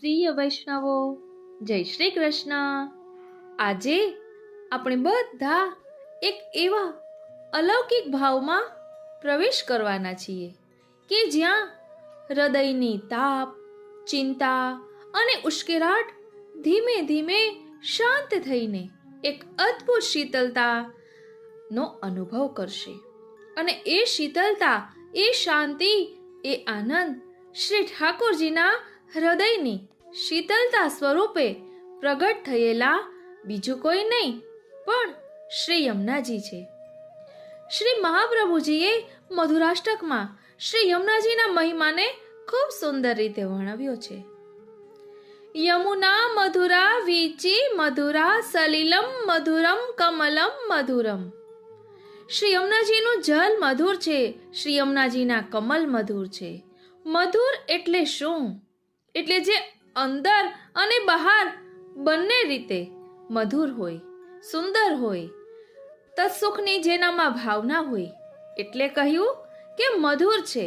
પ્રિય વૈષ્ણવો, જય શ્રી કૃષ્ણ। આજે આપણે બધા એક એવા અલૌકિક ભાવમાં પ્રવેશ કરવાના છીએ કે જ્યાં હૃદયની તાપ, ચિંતા અને ઉશ્કેરાટ ધીમે ધીમે શાંત થઈને એક અદ્ભુત શીતળતાનો અનુભવ કરશે। અને એ શીતળતા, એ શાંતિ, એ આનંદ શ્રી ઠાકોરજીના હૃદયની શીતળતા સ્વરૂપે પ્રગટ થયેલા બીજું કોઈ નહીં પણ શ્રી યમુનાજી છે। શ્રી મહાપ્રભુજીએ મધુરાષ્ટકમાં શ્રી યમુનાજીના મહિમાને ખૂબ સુંદર રીતે વર્ણવ્યો છે। યમુના મધુરા વીચી મધુરા સલિલમ મધુરમ કમલમ મધુરમ। શ્રી યમુનાજીનું જલ મધુર છે, શ્રી યમુનાજીના કમલ મધુર છે। મધુર એટલે શું? એટલે જે અંદર અને બહાર બંને રીતે મધુર હોય, સુંદર હોય, તત્સુખની જેનામાં ભાવના હોય, એટલે કહ્યું કે મધુર છે।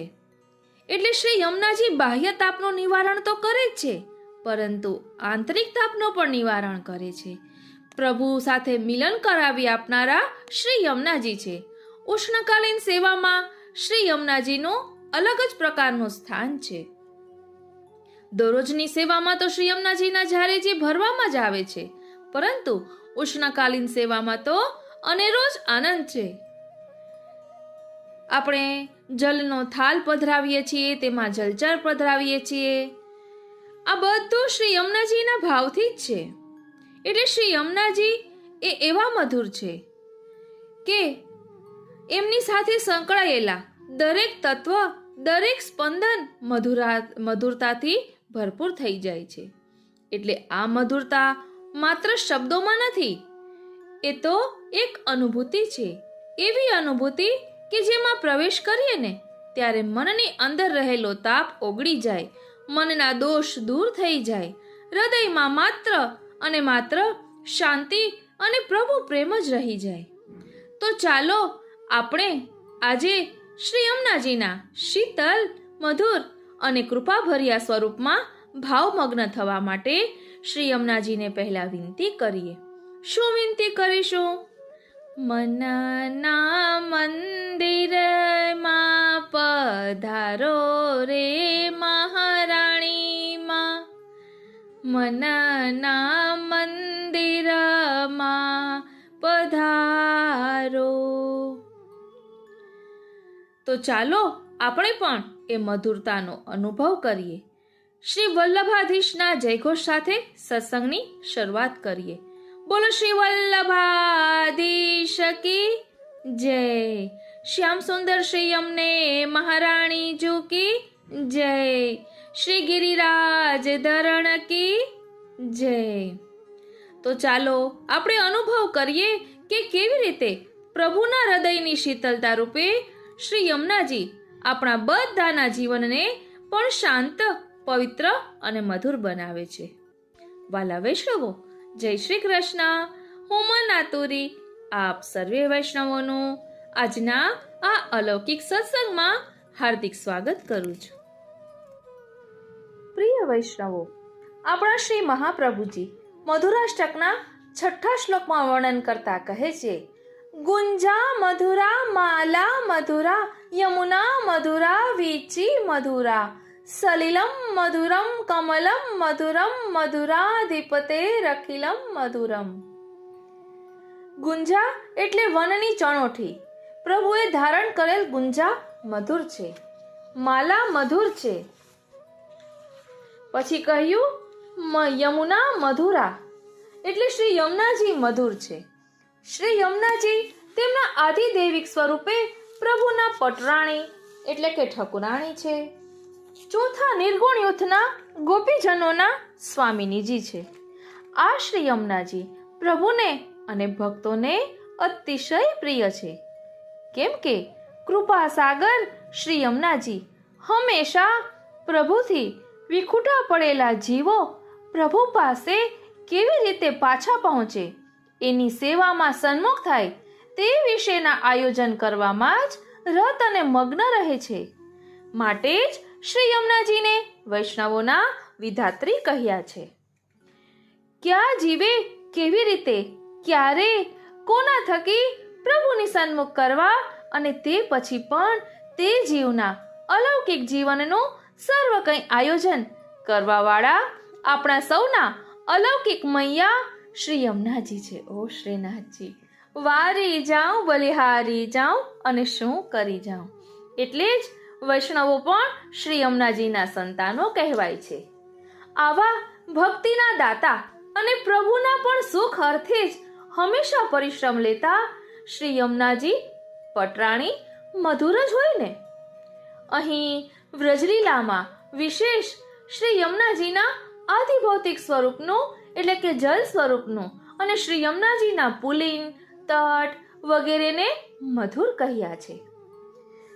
એટલે શ્રી યમુનાજી બાહ્ય તાપનું નિવારણ તો કરે જ છે, પરંતુ આંતરિક તાપનું પણ નિવારણ કરે છે। પ્રભુ સાથે મિલન કરાવી આપનારા શ્રી યમુનાજી છે। ઉષ્ણકાલીન સેવામાં શ્રી યમુનાજીનું અલગ જ પ્રકારનું સ્થાન છે। દરરોજની સેવામાં તો શ્રી યમુનાજીના ઝારેજી ભરવામાં જ આવે છે, પરંતુ ઉષ્ણકાલીન સેવામાં તો અનેરો જ આનંદ છે। આપણે જલનો થાલ પધરાવીએ છીએ, તેમાં જલચર પધરાવીએ છીએ। આ બધું શ્રી યમુનાજીના ભાવથી જ છે। એટલે શ્રી યમુનાજી એ એવા મધુર છે કે એમની સાથે સંકળાયેલા દરેક તત્વ, દરેક સ્પંદન મધુરતાથી ભરપૂર થઈ જાય છે। એટલે આ મધુરતા માત્ર શબ્દોમાં નથી, એ તો એક અનુભૂતિ છે। એવી અનુભૂતિ કે જેમાં પ્રવેશ કરીએ ને ત્યારે મનની અંદર રહેલો તાપ ઓગળી જાય, મનના દોષ દૂર થઈ જાય, હૃદયમાં માત્ર અને માત્ર શાંતિ અને પ્રભુ પ્રેમ જ રહી જાય। તો ચાલો આપણે આજે શ્રી યમુનાજીના શીતલ, મધુર અને કૃપાભર્યા સ્વરૂપમાં ભાવમગ્ન થવા માટે શ્રી યમુનાજીને પહેલા વિનંતી કરીએ। શું વિનંતી કરીશું? મનના મંદિરમાં પધારો રે મહારાણીમાં, મનના મંદિરમાં પધારો। તો ચાલો આપણે પણ એ મધુરતાનો અનુભવ કરીએ। શ્રી વલ્લભાધીશના જયઘોષ સાથે સત્સંગની શરૂઆત કરીએ। બોલો શ્રી વલ્લભાધીશ કી જય। શ્યામ સુંદર શ્રી યમને મહારાણી જુ કી જય। શ્રી ગિરિરાજ ધરણ કી જય। તો ચાલો આપણે અનુભવ કરીએ કે કેવી રીતે પ્રભુના હૃદયની શીતળતા રૂપે શ્રી યમુનાજી આપણા બધાના જીવનને પણ શાંત, પવિત્ર અને મધુર બનાવે છે। વાલા વૈષ્ણવો, જય શ્રી કૃષ્ણ। હું મનાતુરી આપ સર્વે વૈષ્ણવોનું આજના આ અલૌકિક સત્સંગમાં હાર્દિક સ્વાગત કરું છું। પ્રિય વૈષ્ણવો, આપણા શ્રી મહાપ્રભુજી મધુરાષ્ટકના 6ઠ્ઠા શ્લોકમાં વર્ણન કરતા કહે છે, ગુંજા મધુરા માલા મધુરા યમુના મધુરા વીચી મધુરા સલિલમ મધુરમ કમલમ મધુરમ મધુરાધિપતે રખિલમ મધુરમ। ગુંજા એટલે વનની ચણોઠી। પ્રભુએ ધારણ કરેલ ગુંજા મધુર છે, માલા મધુર છે। પછી કહ્યું યમુના મધુરા એટલે શ્રી યમુનાજી મધુર છે। શ્રી યમુનાજી તેમના આધિદૈવિક સ્વરૂપે પ્રભુના પટરાણી એટલે કે ઠકુરાણી છે। ચોથા નિર્ગુણ યુથના ગોપીજનોના સ્વામિનીજી છે। આ શ્રી યમુનાજી પ્રભુને અને ભક્તોને અતિશય પ્રિય છે, કેમ કે કૃપા સાગર શ્રી યમુનાજી હંમેશા પ્રભુથી વિખૂટા પડેલા જીવો પ્રભુ પાસે કેવી રીતે પાછા પહોંચે, એની સેવામાં સન્મુખ થાય તે વિશેના આયોજન કરવામાં જ રત અને મગ્ન રહે છે। માટે જ શ્રી યમુનાજીને વૈષ્ણવોના વિધાત્રી કહ્યા છે. ક્યાં જીવે, કેવી રીતે, ક્યારે, કોના થકી પ્રભુની સન્મુખ કરવા અને તે પછી પણ તે જીવના અલૌકિક જીવનનું સર્વ કંઈ આયોજન કરવાવાળા આપણા સૌના અલૌકિક મૈયા શ્રી યમુનાજી છે. ઓ શ્રીનાથજી, વારી જાઉં બલિહારી જાઉં અને શું કરી જાઉં. એટલે જ વૈષ્ણવો પણ શ્રી યમુનાજીના સંતાનો કહેવાય છે. આવા ભક્તિના દાતા અને પ્રભુના પણ સુખ અર્થે જ હંમેશા પરિશ્રમ લેતા શ્રી યમુનાજી પટરાણી મધુર જ હોય ને. અહીં વ્રજલીલામાં વિશેષ શ્રી યમુનાજીના આધિભૌતિક સ્વરૂપનું એટલે કે જલ સ્વરૂપનું અને શ્રી યમુનાજીના પુલિન, તટ વગેરેને મધુર કહ્યા છે.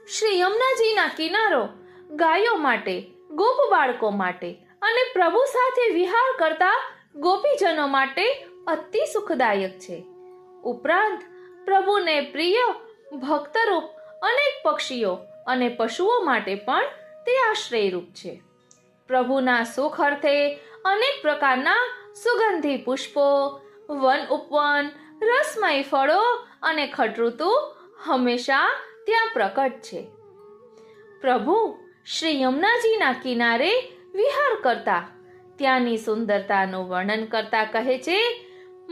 શ્રી યમુનાજીના કિનારો ગાયો માટે, ગોપ બાળકો માટે અને પ્રભુ સાથે વિહાર કરતા ગોપીજનો માટે અતિ સુખદાયક છે. ઉપરાંત પ્રભુને પ્રિય ભક્તરૂપ અનેક પક્ષીઓ અને પશુઓ માટે પણ તે આશ્રયરૂપ છે. પ્રભુના સુખ અર્થે અનેક પ્રકારના સુગંધી પુષ્પો, વન ઉપવન, રસમય ફળો અને ખટઋતુ હંમેશા ત્યાં પ્રકટ છે. પ્રભુ શ્રી યમુનાજીના કિનારે વિહાર કરતા ત્યાંની સુંદરતાનું વર્ણન કરતા કહે છે,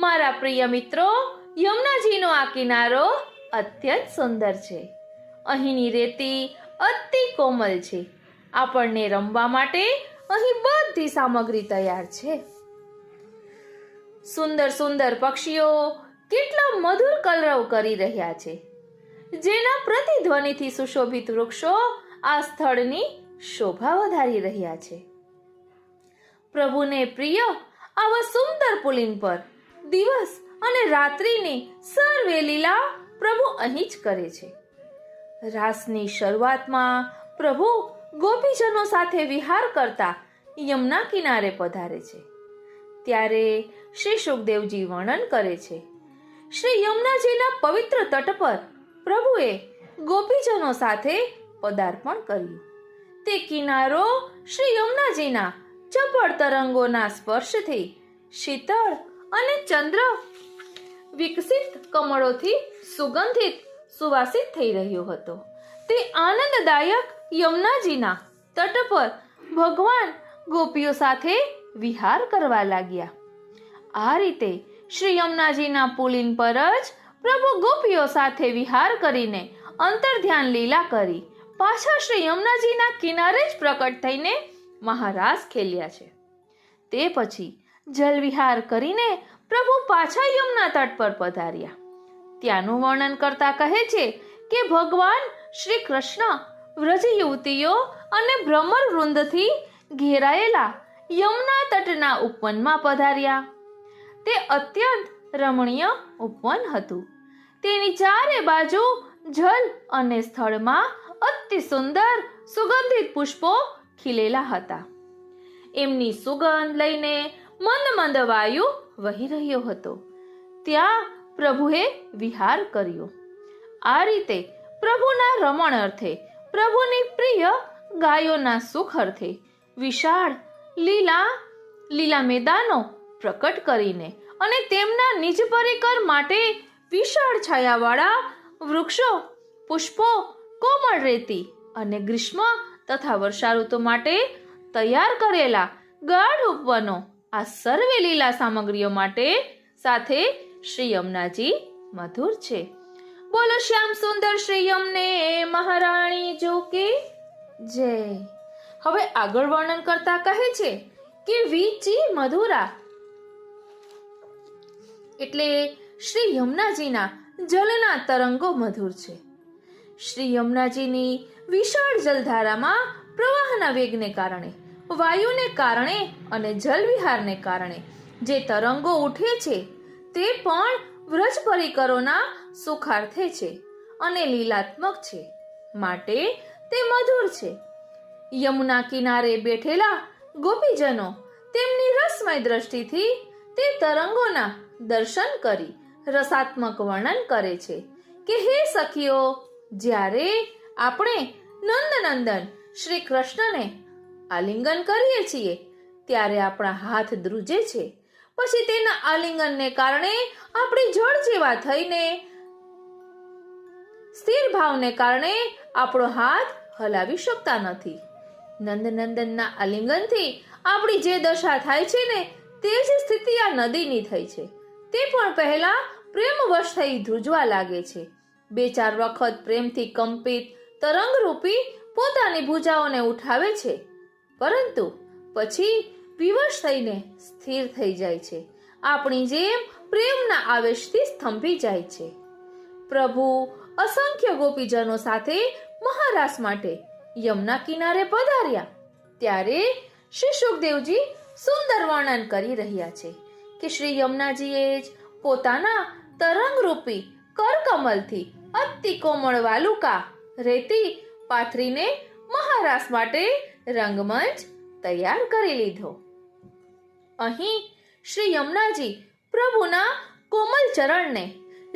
મારા પ્રિય મિત્રો, યમુનાજીનો આ કિનારો અત્યંત સુંદર છે. અહીંની રેતી અતિ કોમલ છે. આપણને રમવા માટે અહીં બધી સામગ્રી તૈયાર છે. સુંદર સુંદર પક્ષીઓ કેટલા મધુર કલરવ કરી રહ્યા છે, જેના પ્રતિધ્વનિથી સુશોભિત વૃક્ષો આ સ્થળની શોભા વધારી રહ્યા છે. પ્રભુને પ્રિય આવા સુંદર પુલિન પર દિવસ અને રાત્રિની સર્વે લીલા પ્રભુ અહીં જ કરે છે. રાસની શરૂઆતમાં પ્રભુ ગોપીજનો સાથે વિહાર કરતા યમુના કિનારે પધારે છે. ત્યારે શ્રી સુખદેવજી વર્ણન કરે છે, શ્રી યમુનાજીના પવિત્ર તટ પર પ્રભુએ ગોપીજનો સાથે પદાર્પણ કર્યું. તે કિનારો શ્રી યમુનાજીના ચપળ તરંગોના સ્પર્શથી શીતળ અને ચંદ્ર વિકસિત કમળોથી સુગંધિત સુવાસિત થઈ રહ્યો હતો. તે આનંદદાયક યમુનાજીના તટ પર ભગવાન ગોપીઓ સાથે વિહાર કરવા લાગ્યા. આ રીતે શ્રી યમુનાજીના પુલિન પર જ પ્રભુ ગોપીઓ સાથે વિહાર કરીને અંતર્ધ્યાન લીલા કરી પાછા શ્રી યમુનાજીના કિનારે જ પ્રકટ થઈને મહારાસ ખેલ્યા છે. તે પછી જલવિહાર કરીને પ્રભુ પાછા યમુના તટ પર પધાર્યા. ત્યાંનું વર્ણન કરતા કહે છે કે ભગવાન શ્રી કૃષ્ણ વ્રજ યુવતીઓ અને ભ્રમર વૃંદથી ઘેરાયેલા યમુના તટના ઉપવનમાં પધાર્યા. તે અત્યંત રમણીય ઉપવન હતું. તેની ચારે બાજુ જલ અને સ્થળમાં અતિ સુંદર સુગંધિત પુષ્પો ખીલેલા હતા. એમની સુગંધ લઈને મંદ મંદ વાયુ વહી રહ્યો હતો. ત્યાં પ્રભુએ વિહાર કર્યો. આ રીતે પ્રભુના રમણ અર્થે, પ્રભુની પ્રિય ગાયોના સુખ અર્થે વિશાળ લીલા મેદાનો પ્રકટ કરીને અને તેમના નિજ પરિકર માટે વિશાળ છાયાવાળા વૃક્ષો, પુષ્પો, કોમળ રેતી અને ગ્રીષ્મ તથા વર્ષાઋતુ માટે તૈયાર કરેલા ગાઢ ઉપવનો, આ સર્વે લીલા સામગ્રીઓ માટે સાથે શ્રી યમુનાજી મધુર છે. બોલો શ્યામ સુંદર શ્રી યમને મહારાણી જો કે જય. હવે આગળ વર્ણન કરતા કહે છે કે વીચી મધુરા એટલે શ્રી યમુનાજીના જલના તરંગો મધુર છે. શ્રી યમુનાજીની વિશાળ જલધારામાં પ્રવાહના વેગને કારણે, વાયુને કારણે અને જલવિહારને કારણે જે તરંગો ઉઠે છે તે પણ વ્રજ પરિકરોના સુખાર્થે છે અને લીલાત્મક છે, માટે તે મધુર છે. યમુના કિનારે બેઠેલા ગોપીજનો તેમની રસમય દ્રષ્ટિથી તે તરંગોના દર્શન કરી રસાત્મક વર્ણન કરે છે કે હે સખીઓ, જ્યારે આપણે નંદનંદન શ્રી કૃષ્ણને આલિંગન કરીએ છીએ ત્યારે આપણા હાથ ધ્રુજે છે. પછી તેના આલિંગનને કારણે આપણે જળ જેવા થઈને સ્થિર ભાવને કારણે આપણો હાથ હલાવી શકતા નથી. નંદનંદનના આલિંગનથી આપણી જે દશા થાય છે ને, તે જ સ્થિતિ આ નદીની થઈ છે. તે પણ પહેલા પ્રેમવશ થઈ ધ્રુજવા લાગે છે. 2-4 વખત પ્રેમથી કંપિત તરંગરૂપી પોતાની ભુજાઓને ઉઠાવે છે, પરંતુ પછી વિવશ થઈને સ્થિર થઈ જાય છે. આપણી જેમ પ્રેમના આવેશથી સ્તંભી જાય છે. પ્રભુ અસંખ્ય ગોપીજનો સાથે મહારાસ માટે યમુના કિનારે પધાર્યા. ત્યારે શ્રી સુખદેવજી સુંદર વર્ણન કરી રહ્યા છે કે શ્રી યમુનાજીએ જ પોતાના તરંગરૂપી કરકમલથી અતિ કોમળ વાલુકા રેતી પાથરીને મહારાસ માટે રંગમંચ તૈયાર કરી લીધો. અહીં શ્રી યમુનાજી પ્રભુના કોમલ ચરણને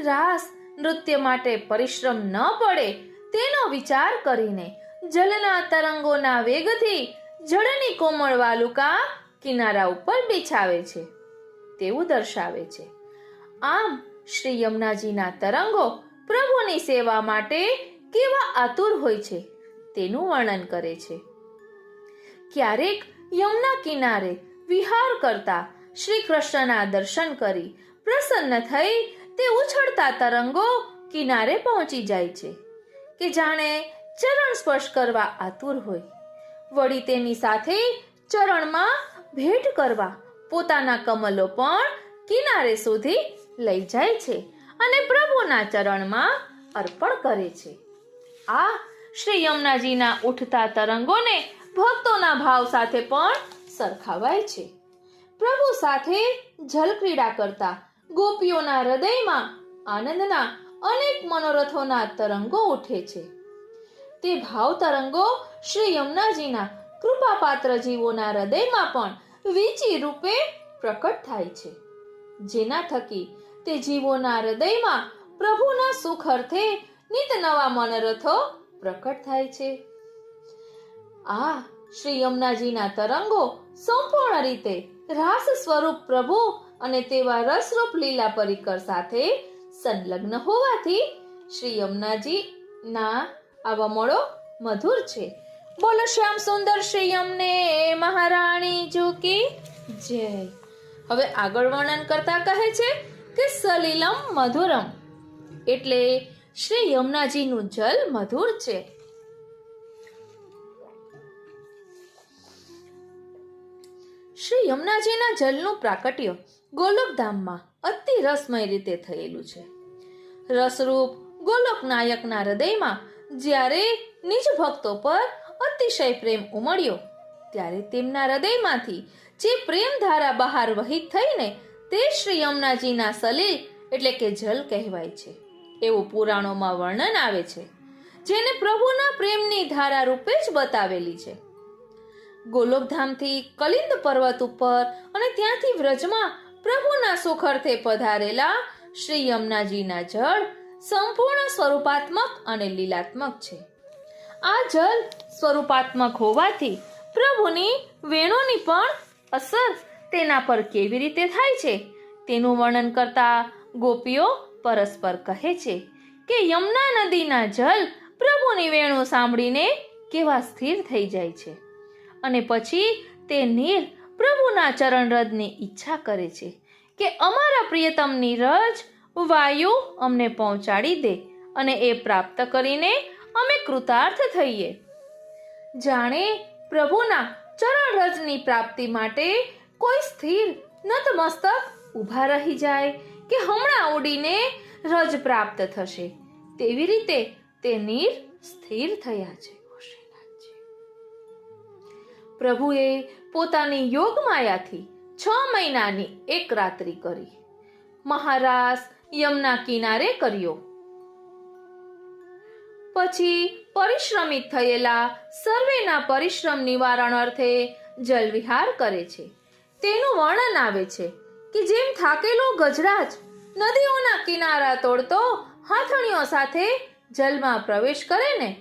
રાસ નૃત્ય માટે પરિશ્રમ ન પડે તેનો વિચાર કરીને જલના તરંગોના વેગથી જળની કોમળ વાલુકા કિનારા ઉપર બિછાવે છે તેવું દર્શાવે છે. આમ શ્રી યમુનાજીના તરંગો પ્રભુની સેવા માટે કેવા આતુર હોય છે તેનું વર્ણન કરે છે. ક્યારેક યમુના કિનારે વિહાર કરતા શ્રી કૃષ્ણના દર્શન કરી પ્રસન્ન થઈ તે ઉછળતા તરંગો કિનારે પહોંચી જાય છે કે જાણે ચરણ સ્પર્શ કરવા આતુર હોય. વળી તેની સાથે ચરણમાં ભેટ કરવા પોતાના કમલો પણ કિનારે સુધી લઈ જાય છે અને પ્રભુના ચરણમાં અર્પણ કરે છે. આ શ્રી યમુનાજીના ઉઠતા તરંગોને ભક્તોના ભાવ સાથે પણ સરખાવાય છે. પ્રભુ સાથે જલક્રીડા કરતા ગોપીઓના હૃદયમાં આનંદના અનેક મનોરથોના તરંગો ઉઠે છે. તે ભાવ તરંગો શ્રી યમુનાજીના કૃપાપાત્ર જીવોના હૃદયમાં પણ વીચી રૂપે પ્રકટ થાય છે, જેના થકી તે જીવોના હૃદયમાં પ્રભુના સુખ અર્થે નિત નવા મનોરથો પ્રકટ થાય છે. આ શ્રી યમુનાજીના તરંગો સંપૂર્ણ રીતે રાસ સ્વરૂપ પ્રભુ અને તેવા રસરૂપ લીલા પરિકર સાથે સંલગ્ન હોવાથી શ્રી યમુનાજીના આવા મળો મધુર છે. બોલો શ્યામ સુંદર શ્રી યમને મહારાણી જો કી જય. હવે આગળ વર્ણન કરતા કહે છે કે સલિલમ મધુરમ એટલે શ્રી યમુનાજીનું જલ મધુર છે. શ્રી યમુનાજીના જલનું પ્રાકટ્ય ગોલોકધામમાં અતિ રસમય રીતે થયેલું છે. રસરૂપ ગોલોક નાયકના હૃદયમાં જ્યારે નિજ ભક્તો પર અતિશય પ્રેમ ઉમળ્યો ત્યારે તેમના હૃદયમાંથી જે પ્રેમ ધારા બહાર વહિત થઈને તે શ્રી યમુનાજીના સલીલ એટલે કે જલ કહેવાય છે એવું પુરાણોમાં વર્ણન આવે છે, જેને પ્રભુના પ્રેમની ધારા રૂપે જ બતાવેલી છે. ગોલોકધામથી કલિંદ પર્વત ઉપર અને ત્યાંથી વ્રજમાં પ્રભુના સુખ અર્થે પધારેલા શ્રી યમુનાજીના જળ સંપૂર્ણ સ્વરૂપાત્મક અને લીલાત્મક છે. આ જલ સ્વરૂપાત્મક હોવાથી પ્રભુની વેણોની પણ અસર તેના પર કેવી રીતે થાય છે તેનું વર્ણન કરતા ગોપીઓ પરસ્પર કહે છે કે યમુના નદીના જલ પ્રભુની વેણો સાંભળીને કેવા સ્થિર થઈ જાય છે અને પછી તે નીર પ્રભુના ચરણરજની ઈચ્છા કરે છે કે અમારા પ્રિયતમની રજ વાયુ અમને પહોંચાડી દે અને એ પ્રાપ્ત કરીને અમે કૃતાર્થ થઈએ. જાણે પ્રભુના ચરણરજની પ્રાપ્તિ માટે કોઈ સ્થિર નતમસ્તક ઊભા રહી જાય કે હમણાં ઉડીને રજ પ્રાપ્ત થશે, તેવી રીતે તે નીર સ્થિર થયા છે. પ્રભુએ પોતાની યોગ માયાથી 6 મહિનાની એક રાત્રિ કરી મહારાસ યમુના કિનારે કર્યો. પછી પરિશ્રમિત થયેલા સર્વેના પરિશ્રમ નિવારણ અર્થે જલવિહાર કરે છે. તેનું વર્ણન આવે છે કે જેમ થાકેલો ગજરાજ નદીઓના કિનારા તોડતો હાથણીઓ સાથે જલમાં પ્રવેશ કરે ને,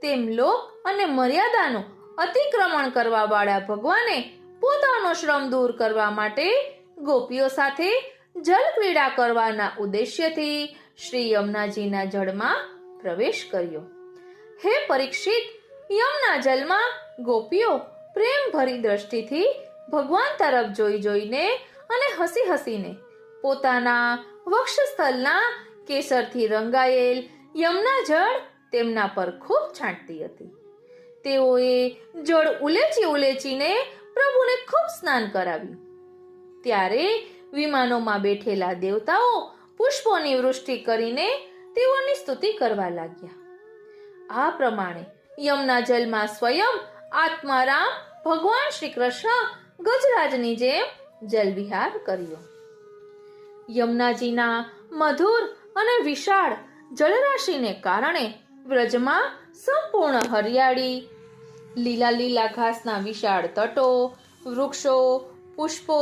તેમ લોક અને મર્યાદાનું અતિક્રમણ કરવા વાળા ભગવાને પોતાનો શ્રમ દૂર કરવા માટે ગોપીઓ સાથે જલ ક્રીડા કરવાના ઉદ્દેશ્યથી શ્રી યમુનાજીના જળમાં પ્રવેશ કર્યો. હે પરીક્ષિત, યમુના જલમાં ગોપીઓ પ્રેમ ભરી દ્રષ્ટિથી ભગવાન તરફ જોઈ જોઈને અને હસી હસીને પોતાના વક્ષસ્થલના કેસરથી રંગાયેલ યમુના જળ તેમના પર ખૂબ છાંટતી હતી. તેઓએ જળ ઉલેચી ઉલેચીને પ્રભુને ખૂબ સ્નાન કરાવ્યું. ત્યારે વિમાનોમાં બેઠેલા દેવતાઓ પુષ્પોની વૃષ્ટિ કરીને તેઓની સ્તુતિ કરવા લાગ્યા. આ પ્રમાણે યમુના જલમાં સ્વયં આત્મારામ ભગવાન શ્રી કૃષ્ણ ગજરાજની જેમ જલવિહાર કર્યો. યમુનાજીના મધુર અને વિશાળ જળરાશિને કારણે વ્રજમાં સંપૂર્ણ હરિયાળી, લીલા લીલા ઘાસના વિશાળ તટો, વૃક્ષો, પુષ્પો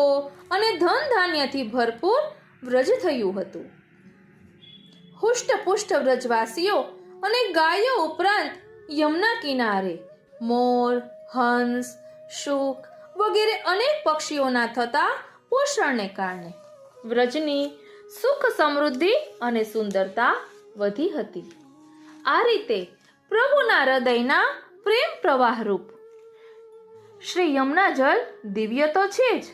અને ધન ધાન્યથી ભરપૂર વ્રજ થયું હતું. હુષ્ટપુષ્ટ વ્રજવાસીઓ અને ગાયો ઉપરાંત યમુના કિનારે મોર, હંસ, શુક વગેરે અનેક પક્ષીઓના થતા પોષણને કારણે વ્રજની સુખ, સમૃદ્ધિ અને સુંદરતા વધી હતી. આ રીતે પ્રભુના હૃદયના પ્રેમ પ્રવાહ રૂપ શ્રી યમુના જળ દિવ્ય તો છે જ,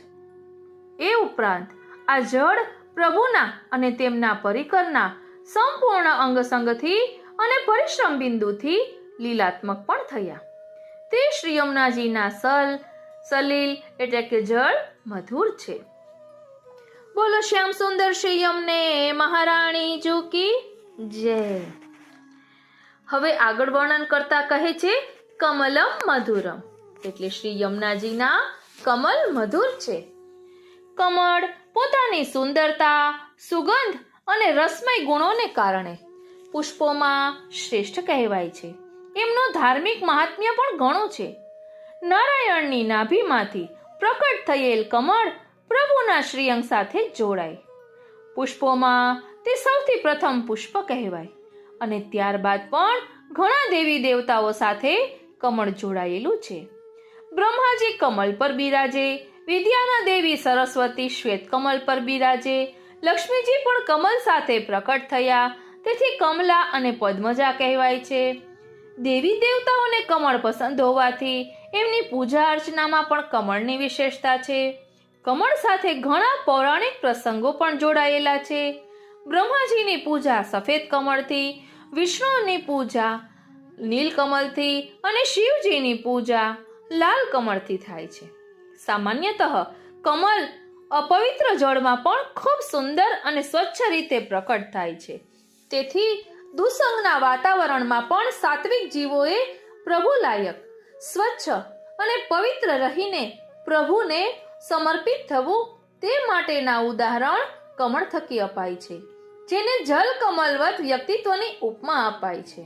એ ઉપરાંત આ જળ પ્રભુના અને તેમના પરિકરના સંપૂર્ણ અંગસંગથી અને પરિશ્રમ બિંદુથી લીલાત્મક પણ થયા. તે શ્રી યમુનાજીના સલીલ એટલે કે જળ મધુર છે. બોલો શ્યામ સુંદર શ્રી યમને મહારાણી જી કી જય. હવે આગળ વર્ણન કરતા કહે છે કમલમ મધુરમ, એટલે શ્રી યમુનાજીના કમલ મધુર છે. કમળ પોતાની સુંદરતા, સુગંધ અને રસમય ગુણોને કારણે પુષ્પોમાં શ્રેષ્ઠ કહેવાય છે. એમનું ધાર્મિક મહાત્મ્ય પણ ઘણું છે. નારાયણની નાભીમાંથી પ્રકટ થયેલ કમળ પ્રભુના શ્રીઅંગ સાથે જોડાય. પુષ્પોમાં તે સૌથી પ્રથમ પુષ્પ કહેવાય અને ત્યારબાદ પણ ઘણા દેવી દેવતાઓ સાથે કમળ જોડાયેલું છે. બ્રહ્માજી કમલ પર બિરાજે, વિદ્યાના દેવી સરસ્વતી શ્વેત કમલ પર બિરાજે, લક્ષ્મીજી પણ કમલ સાથે પ્રકટ થયા, તેથી કમલા અને પદ્મજા કહેવાય છે. દેવી દેવતાઓને કમળ પસંદ હોવાથી એમની પૂજા અર્ચનામાં પણ કમળની વિશેષતા છે. કમળ સાથે ઘણા પૌરાણિક પ્રસંગો પણ જોડાયેલા છે. બ્રહ્માજીની પૂજા સફેદ કમળથી, વિષ્ણુની પૂજા નીલકમલથી અને શિવજીની પૂજા લાલ કમળથી થાય છે. સામાન્યતઃ કમલ અપવિત્ર જળમાં પણ ખૂબ સુંદર અને સ્વચ્છ રીતે પ્રકટ થાય છે. તેથી દુસંગના વાતાવરણમાં પણ સાત્વિક જીવોએ પ્રભુલાયક, સ્વચ્છ અને પવિત્ર રહીને પ્રભુને સમર્પિત થવું તે માટેના ઉદાહરણ કમળ થકી અપાય છે, જેને જલ કમલવત વ્યક્તિત્વની ઉપમા અપાય છે.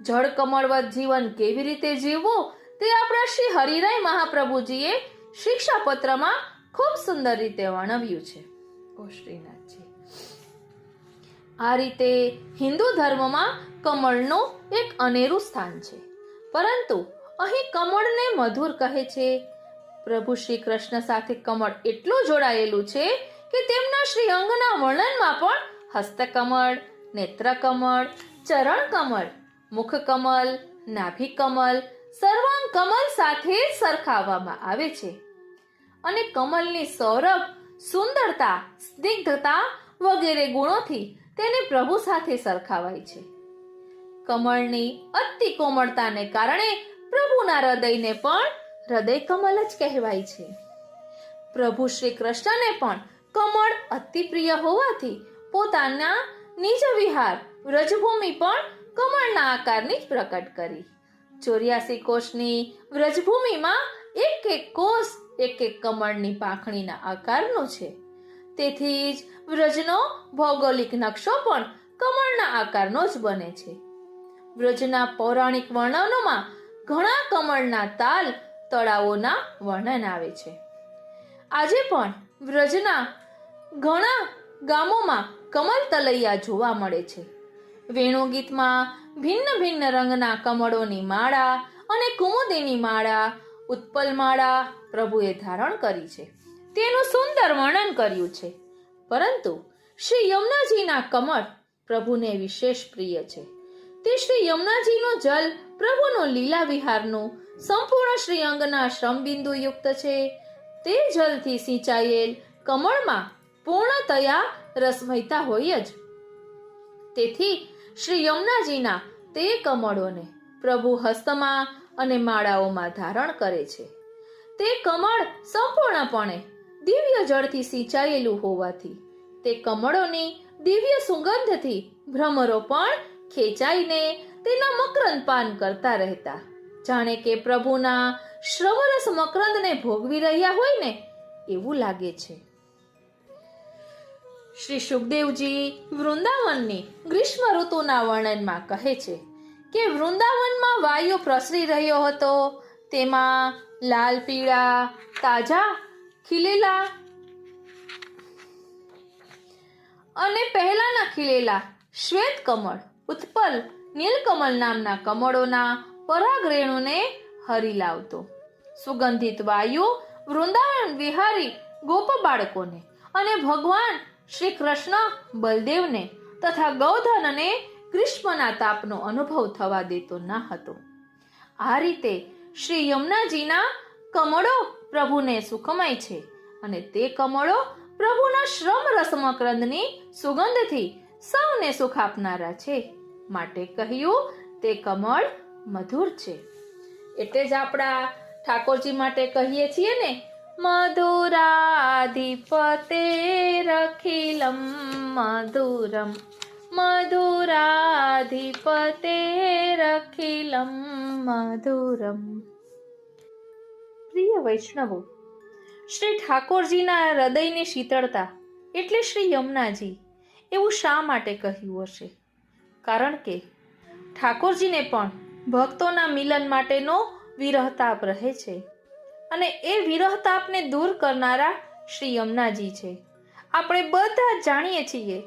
જળ કમળવત જીવન કેવી રીતે જીવવું તે આપણા શ્રી હરિરાય મહાપ્રભુજીએ શિક્ષાપત્રમાં ખૂબ સુંદર રીતે વર્ણવ્યું છે. ઓ શ્રીનાથજી. આ રીતે હિન્દુ ધર્મમાં કમળનું એક અનેરું સ્થાન છે, પરંતુ અહીં કમળને મધુર કહે છે. પ્રભુ શ્રી કૃષ્ણ સાથે કમળ એટલું જોડાયેલું છે કે તેમના શ્રી અંગના વર્ણનમાં પણ હસ્તકમળ, નેત્રકમળ, ચરણકમળ, મુખકમલ, નાભિકમલ, સર્વાંગ કમલ સાથે સરખાવવામાં આવે છે અને કમલની સૌરભ, સુંદરતા, સ્નિગ્ધતા વગેરે ગુણોથી તેને પ્રભુ સાથે સરખાવાય છે. કમળની અતિ કોમળતાને કારણે પ્રભુના હૃદયને પણ હૃદય કમલ જ કહેવાય છે. પ્રભુ શ્રી કૃષ્ણને પણ કમળ અતિ પ્રિય હોવાથી પોતાના નિજ વિહાર વ્રજભૂમિ પણ કમળના આકારની જ પ્રકટ કરી. 84 કોષની વ્રજભૂમિમાં એક એક કોષ એક એક કમળની પાંખડીના આકારનો છે. તેથી જ વ્રજનો ભૌગોલિક નકશો પણ કમળના આકારનો જ બને છે. વ્રજના પૌરાણિક વર્ણનોમાં ઘણા કમળના તાલ, તળાવોના વર્ણન આવે છે. આજે પણ વ્રજના ઘણા ગામોમાં કમલ તલૈયા જોવા મળે છે. વેણુગીતમાં ભિન્ન ભિન્ન રંગના કમળોની માળા અને કુમુદીની માળા, ઉત્પલ માળા, પ્રભુએ ધારણ કરી છે તેનું સુંદર વર્ણન કર્યું છે. પરંતુ શ્રી યમુનાજીના કમળ પ્રભુને વિશેષ પ્રિય છે. તે શ્રી યમુનાજીનું જલ પ્રભુનું લીલા વિહારનું સંપૂર્ણ શ્રીઅંગના શ્રમબિંદુ યુક્ત છે. તે જલથી સિંચાયેલ કમળમાં પૂર્ણતયા રસમયતા હોય જ. તેથી શ્રી યમુનાજીના તે કમળોને પ્રભુ હસ્તમાં અને માળાઓમાં ધારણ કરે છે. તે કમળ સંપૂર્ણપણે દિવ્ય જળથી સિંચાયેલું હોવાથી તે કમળોની દિવ્ય સુગંધથી ભ્રમરો પણ ખેંચાઈને તેના મકરંદ પાન કરતા રહેતા, જાણે કે પ્રભુના શ્રવરસ મકરંદને ભોગવી રહ્યા હોય ને એવું લાગે છે. શ્રી સુખદેવજી વૃંદાવનની ગ્રીષ્મ ઋતુના વર્ણનમાં કહે છે કે વૃંદાવનમાં વાયુ પ્રસરી રહ્યો હતો. તેમાં લાલ પીળા તાજા ખીલેલા અને પહેલાના ખીલેલા શ્વેત કમળ, ઉત્પલ, નીલકમલ નામના કમળોના પરાગરેણુને હરી લાવતો. સુગંધિત વાયુ વૃંદાવન વિહારી ગોપ બાળકોને અને ભગવાન શ્રી કૃષ્ણ બલદેવને તથા ગૌધનને ગ્રીષ્મના તાપનો અનુભવ થવા દેતો ન હતો. આ રીતે શ્રી યમુનાજીના કમળો પ્રભુને સુખમય છે અને તે કમળો પ્રભુના શ્રમ રસ મકરંદની સુગંધથી સૌને સુખ આપનારા છે. માટે કહ્યું તે કમળ મધુર છે. એટલે જ આપણા ઠાકોરજી માટે કહીએ છીએ ને, મધુરાધિપતેરખિલમ મધુરમ મધુરાધિપતેરખિલમ મધુરમ. પ્રિય વૈષ્ણવો, શ્રી ઠાકોરજીના હૃદયની શીતળતા એટલે શ્રી યમુનાજી એવું શા માટે કહ્યું હશે? કારણ કે ઠાકોરજીને પણ ભક્તોના મિલન માટેનો વિરહતાપ રહે છે અને એ વિરહતાપને દૂર કરનારા શ્રી યમુનાજી છે. આપણે બધા જાણીએ છીએ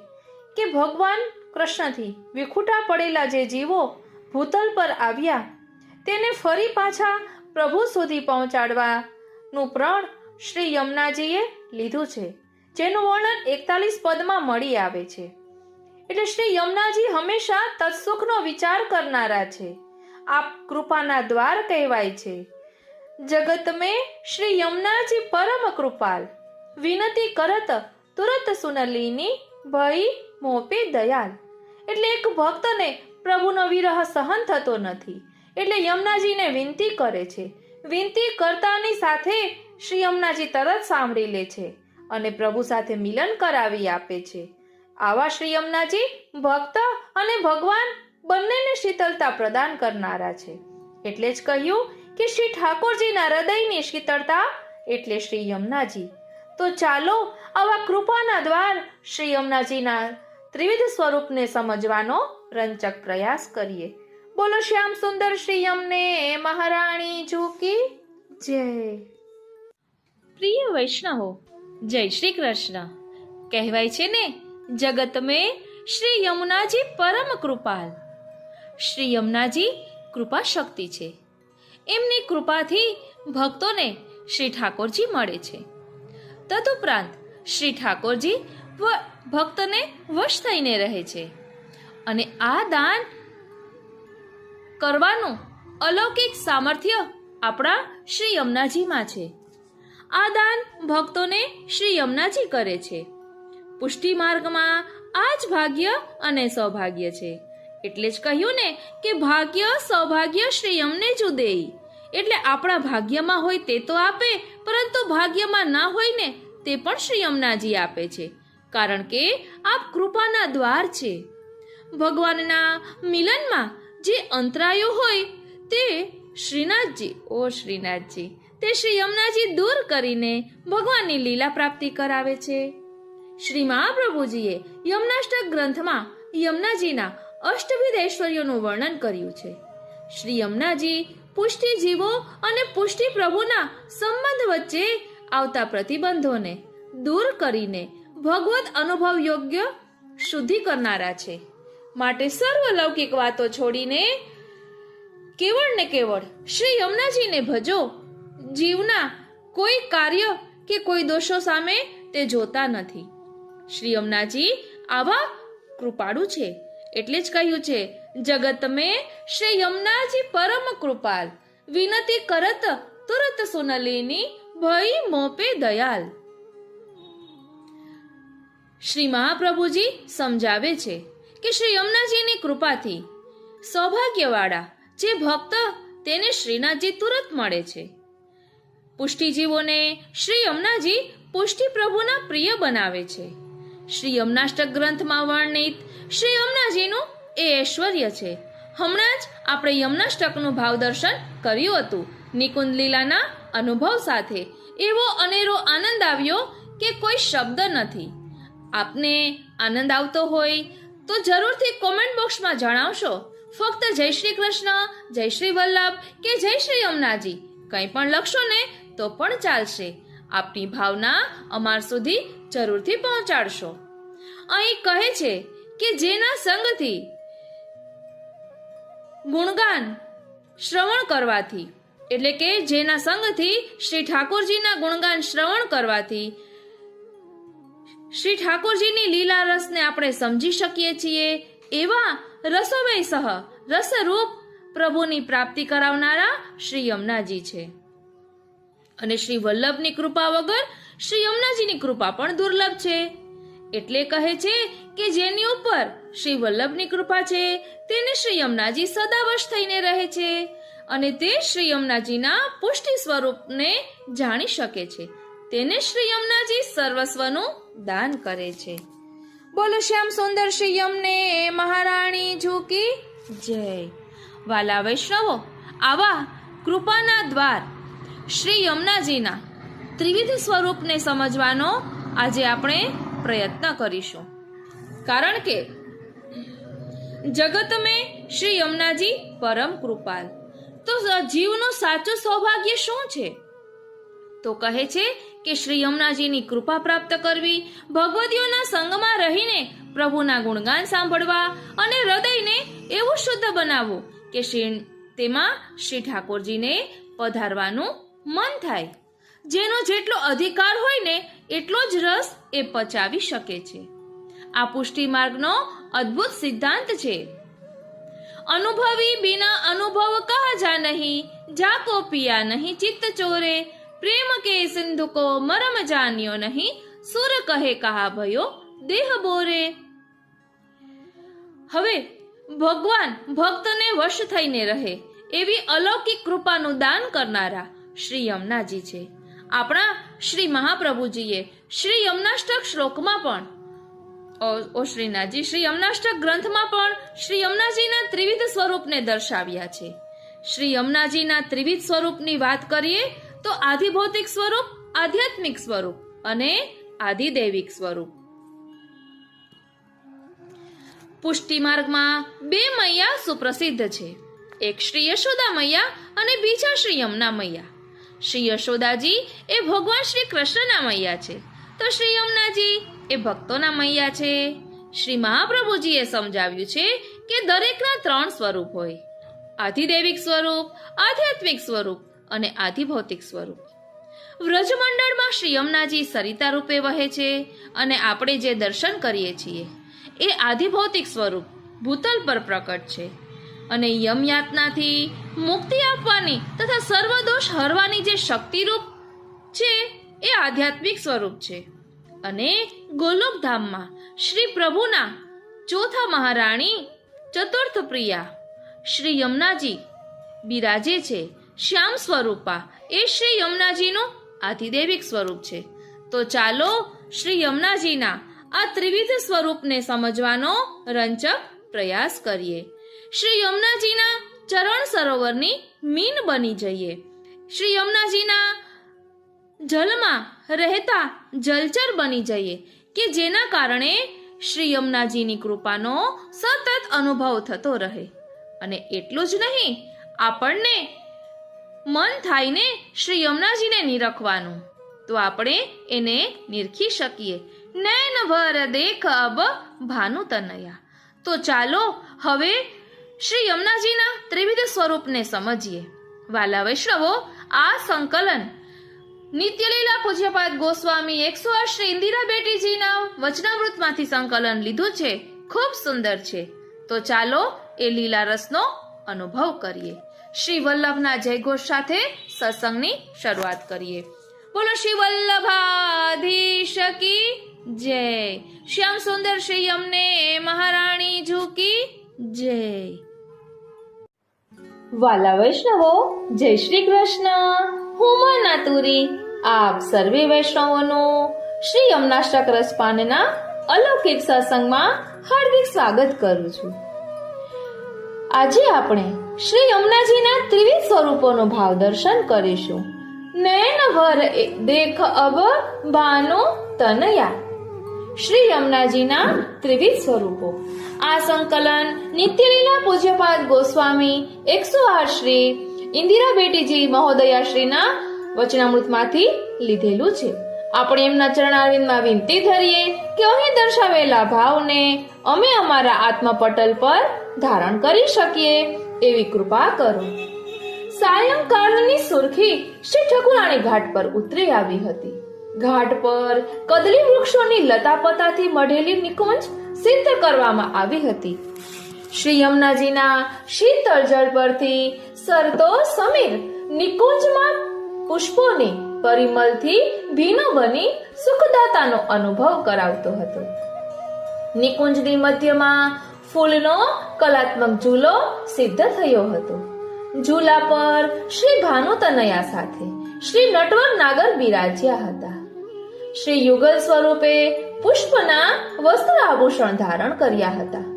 કે ભગવાન કૃષ્ણથી વિખૂટા પડેલા જે જીવો ભૂતલ પર આવ્યા તેને ફરી પાછા પ્રભુ સુધી પહોંચાડવાનું પ્રણ શ્રી યમુનાજીએ લીધું છે, જેનું વર્ણન 41 પદમાં મળી આવે છે. એટલે શ્રી યમુનાજી હંમેશા તત્સુખનો વિચાર કરનારા છે. આપ કૃપાના દ્વાર કહેવાય છે. જગત મેં શ્રી યમુનાજી પરમ કૃપાલ, વિનતી કરત તુરત સુનલીની ભઈ મોપે દયાલ. એટલે એક ભક્તને પ્રભુનો વિરહ સહન થતો નથી એટલે યમુનાજીને વિનંતી કરે છે. વિનંતી કરતાની સાથે શ્રી યમુનાજી તરત સાંભળી લે છે અને પ્રભુ સાથે મિલન કરાવી આપે છે. આવા શ્રી યમુનાજી ભક્ત અને ભગવાન બંનેને શીતળતા પ્રદાન કરનારા છે. એટલે જ કહ્યું કે શ્રી ઠાકોરજીના હૃદયની શીતળતા એટલે શ્રી યમુનાજી. તો ચાલો આવા કૃપાના દ્વાર શ્રી યમુનાજીના ત્રિવિધ સ્વરૂપને સમજવાનો રંચક પ્રયાસ કરીએ. બોલો શ્યામ સુંદર શ્રી યમને મહારાણી કી જય. પ્રિય વૈષ્ણવો, જય શ્રી કૃષ્ણ. કહેવાય છે ને, જગત મેં શ્રી યમુનાજી પરમ કૃપાલ. શ્રી યમુનાજી કૃપા શક્તિ છે. એમની કૃપાથી ભક્તોને શ્રી ઠાકોરજી મળે છે. તદુપરાંત શ્રી ઠાકોરજી ભક્તને વશ થઈને રહે છે અને આ દાન કરવાનું અલૌકિક સામર્થ્ય આપણા શ્રી યમુનાજીમાં છે. આ દાન ભક્તોને શ્રી યમુનાજી કરે છે. પુષ્ટિ માર્ગમાં આ જ ભાગ્ય અને સૌભાગ્ય છે. એટલે જ કહ્યું ને કે ભાગ્ય સૌભાગ્ય શ્રી યમને જ ઉદેઈ. એટલે આપણા ભાગ્યમાં હોય તે તો આપે, પરંતુ ભાગ્યમાં ના હોય ને તે પણ શ્રી યમુનાજી આપે છે. કારણ કે આપ કૃપાના દ્વાર છે. ભગવાનના મિલનમાં જે અંતરાયો હોય તે શ્રીનાથજી, ઓ શ્રીનાથજી, તે શ્રી યમુનાજી દૂર કરીને ભગવાનની લીલા પ્રાપ્તિ કરાવે છે. શ્રી મહાપ્રભુજીએ યમુનાષ્ટક ગ્રંથમાં યમુનાજીના અષ્ટવિધ ઐશ્વર્યોનું વર્ણન કર્યું છે. શ્રી યમુનાજી પુષ્ટિ જીવો અને પુષ્ટિ પ્રભુના સંબંધ વચ્ચે આવતા પ્રતિબંધોને દૂર કરીને ભગવત અનુભવ યોગ્ય શુદ્ધિ કરનારા છે. માટે સર્વ લૌકિક વાતો છોડીને કેવળ ને કેવળ શ્રી યમુનાજીને ભજો. જીવના કોઈ કાર્ય કે કોઈ દોષો સામે તે જોતા નથી. શ્રી યમુનાજી આવા કૃપાળુ છે, એટલે જ કહ્યું છે, જગત મેં શ્રી યમુનાજી પરમ કૃપાલ, વિનતી કરત તુરત સુનલીની, ભઈ મોપે દયાલ. શ્રી મહાપ્રભુજી સમજાવે છે કે શ્રી યમુનાજીની કૃપાથી સૌભાગ્યવાળા જે ભક્ત તેને શ્રીનાથજી તુરંત મળે છે. પુષ્ટિજીવોને શ્રી યમુનાજી પુષ્ટિ પ્રભુના પ્રિય બનાવે છે. શ્રી યમુનાષ્ટક ગ્રંથમાં વર્ણિત શ્રી યમુનાજીનું એ ઐશ્વર્ય છે. હમણાં જ આપણે યમુનાષ્ટકનું ભાવદર્શન કર્યું હતું. નિકુંજ લીલાના અનુભવ સાથે એવો અનેરો આનંદ આવ્યો કે કોઈ શબ્દ નથી. આપને આનંદ આવતો હોય તો જરૂરથી કોમેન્ટ બોક્સમાં જણાવશો. ફક્ત જય શ્રી કૃષ્ણ, જય શ્રી વલ્લભ કે જય શ્રી યમુનાજી કંઈ પણ લખશો ને તો પણ ચાલશે. આપની ભાવના અમાર સુધી જરૂરથી પહોંચાડશો. અહીં કહે છે કે જેના સંગથી ગુણગાન શ્રવણ કરવાથી, એટલે કે જેના સંગથી શ્રી ઠાકોરજીના ગુણગાન શ્રવણ કરવાથી શ્રી ઠાકોરજીની લીલા રસને આપણે સમજી શકીએ છીએ. એવા રસોમય સહ રસરૂપ પ્રભુની પ્રાપ્તિ કરાવનારા શ્રી યમુનાજી છે. અને શ્રી વલ્લભની કૃપા વગર શ્રી યમુનાજીની કૃપા પણ દુર્લભ છે. એટલે કહે છે કે જેની ઉપર શ્રી વલ્લભની કૃપા છે તેને શ્રી યમુનાજી સદાવશ થઈને રહે છે અને તે શ્રી યમુનાજીના પુષ્ટિ સ્વરૂપને જાણી શકે છે. તેને શ્રી યમુનાજી સર્વસ્વનું દાન કરે છે. બોલો શ્યામ સુંદર શ્રી યમને મહારાણી ઝૂકી જય. વાલા વૈષ્ણવો, આવા કૃપાના દ્વાર શ્રી યમુનાજીના ત્રિવિધ સ્વરૂપને સમજવાનો આજે આપણે પ્રયત્ન કરીશું. કારણ કે જગત મેં શ્રી યમુનાજી પરમ કૃપાલ. તો જીવનું સાચું સૌભાગ્ય શું છે? તો કહે છે કે શ્રી યમુનાજીની કૃપા પ્રાપ્ત કરવી, ભગવદીઓના સંગમાં રહીને પ્રભુના ગુણગાન સાંભળવા અને હૃદયને એવું શુદ્ધ બનાવવું કે તેમાં શ્રી ઠાકોરજીને પધારવાનું મન થાય. જેનો જેટલો અધિકાર હોય ને એટલો જ રસ એ પચાવી શકે છે. આ પુષ્ટિ માર્ગનો અદ્ભુત સિદ્ધાંત છે. અનુભવી બિના અનુભવ કહા જા નહીં, જાકો પિયા નહીં ચિત્ત ચોરે, પ્રેમ કે સિંધુ કો મરમ જાન્યો નહીં, સુર કહે કહા ભયો દેહ બોરે. હવે ભગવાન ભક્તને વશ થઈને રહે એવી અલૌકિક કૃપાનું દાન કરનારા શ્રી યમુનાજી છે. આપણા શ્રી મહાપ્રભુજીએ શ્રી યમુનાષ્ટક શ્લોકમાં પણ શ્રી યમુનાષ્ટક ગ્રંથમાં પણ શ્રી યમુનાજીના ત્રિવિધ સ્વરૂપને દર્શાવ્યા છે. શ્રી યમુનાજીના ત્રિવિધ સ્વરૂપની વાત કરીએ તો આધિભૌતિક સ્વરૂપ, આધ્યાત્મિક સ્વરૂપ અને આધિદૈવિક સ્વરૂપ. પુષ્ટિ માર્ગમાં બે મૈયા સુપ્રસિદ્ધ છે. એક શ્રી યશોદા મૈયા અને બીજા શ્રી યમુના મૈયા. શ્રી યશોદાજી એ ભગવાન શ્રી કૃષ્ણના મૈયા છે, તો શ્રી યમુનાજી એ ભક્તોના મૈયા છે. શ્રી મહાપ્રભુજીએ સમજાવ્યું છે કે દરેકના ત્રણ સ્વરૂપ હોય: આધિદૈવિક સ્વરૂપ, આધ્યાત્મિક સ્વરૂપ અને આધિભૌતિક સ્વરૂપ. વ્રજમંડળમાં શ્રી યમુનાજી સરિતા રૂપે વહે છે અને આપણે જે દર્શન કરીએ છીએ એ આધિભૌતિક સ્વરૂપ ભૂતલ પર પ્રકટ છે. અને યમયાતનાથી મુક્તિ આપવાની તથા સર્વદોષ હરવાની જે શક્તિરૂપ છે એ આધ્યાત્મિક સ્વરૂપ છે. અને ગોલોકધામમાં શ્રી પ્રભુના ચોથા મહારાણી ચતુર્થ પ્રિયા શ્રી યમુનાજી બિરાજે છે. શ્યામ સ્વરૂપા એ શ્રી યમુનાજીનું આધિદૈવિક સ્વરૂપ છે. તો ચાલો શ્રી યમુનાજીના આ ત્રિવિધ સ્વરૂપને સમજવાનો રંચક પ્રયાસ કરીએ. શ્રી યમુનાજીના ચરણ સરોવરની મીન બની જઈએ. શ્રી યમુનાજીના જલમાં રહેતા જલચર બની જઈએ કે જેના કારણે શ્રી યમુનાજીની કૃપાનો સતત અનુભવ થતો રહે. અને એટલું જ નહીં, આપણને મન થાય ને શ્રી યમુનાજીને નિરખવાનું, તો આપણે એને નિરખી શકીએ. નૈન ભર દેખ અબ ભાનુ તનયા. તો ચાલો હવે શ્રી યમુનાજીના ત્રિવિધ સ્વરૂપને સમજીએ. વાલા વૈષ્ણવો, આ સંકલન નિત્યલીલા પૂજ્યપાદ ગોસ્વામી 108 શ્રી ઇન્દિરા બેટીજીના વચનામૃતમાંથી સંકલન લીધું છે. ખૂબ સુંદર છે. તો ચાલો એ લીલા રસનો અનુભવ કરીએ. શ્રી વલ્લભના જયઘોષ સાથે સત્સંગની શરૂઆત કરીએ. બોલો શ્રી વલ્લભાધીશ કી જય. શ્યામ સુંદર શ્રી અમને મહારાણી ઝૂકી જય. વાલા વૈષ્ણવો, જય શ્રી કૃષ્ણ. હું માના તુરી આપ સર્વે વૈષ્ણવોનું શ્રી યમનાષ્ટક રસપાનના અલૌકિક સત્સંગમાં હાર્દિક સ્વાગત કરું છું. આજે આપણે શ્રી યમુનાજીના ત્રિવિધ સ્વરૂપોનું ભાવ દર્શન કરીશું. નયન ભર દેખ અબ ભાનો તનયા. શ્રી યમુનાજીના ત્રિવિધ સ્વરૂપો. આ સંકલન નિત્યલીલા પૂજ્યપાદ ગોસ્વામી 108 શ્રી ઇન્દિરા બેટીજી મહોદયાશ્રીના વચનામૃતમાંથી લીધેલું છે. આપણે એમના ચરણારવિંદમાં વિનંતી ધરીએ કે અહીં દર્શાવેલા ભાવને અમે અમારા આત્મપટલ પર ધારણ કરી શકીએ એવી કૃપા કરો. સાયંકાળની સુરખી શ્રી ઠકુરાણી ઘાટ પર ઉતરી આવી હતી. ઘાટ પર કદલી વૃક્ષોની લતાપતાથી મઢેલી નિકુંજ સિદ્ધ કરવામાં આવી હતી. શ્રી યમુનાજીના શીતળ જળ પરથી સરતો સમીર નિકુંજમાં પુષ્પોની પરિમલથી ભીનો બની સુખદાતાનો અનુભવ કરાવતો હતો. નિકુંજની મધ્યમાં ફૂલનો કલાત્મક ઝૂલો સિદ્ધ થયો હતો. ઝૂલા પર શ્રી ભાનુતનયા સાથે શ્રી નટવર નાગર બિરાજ્યા હતા. શ્રી યુગલ સ્વરૂપે પુષ્પના વસ્ત્ર આભૂષણ ધારણ કર્યા હતા.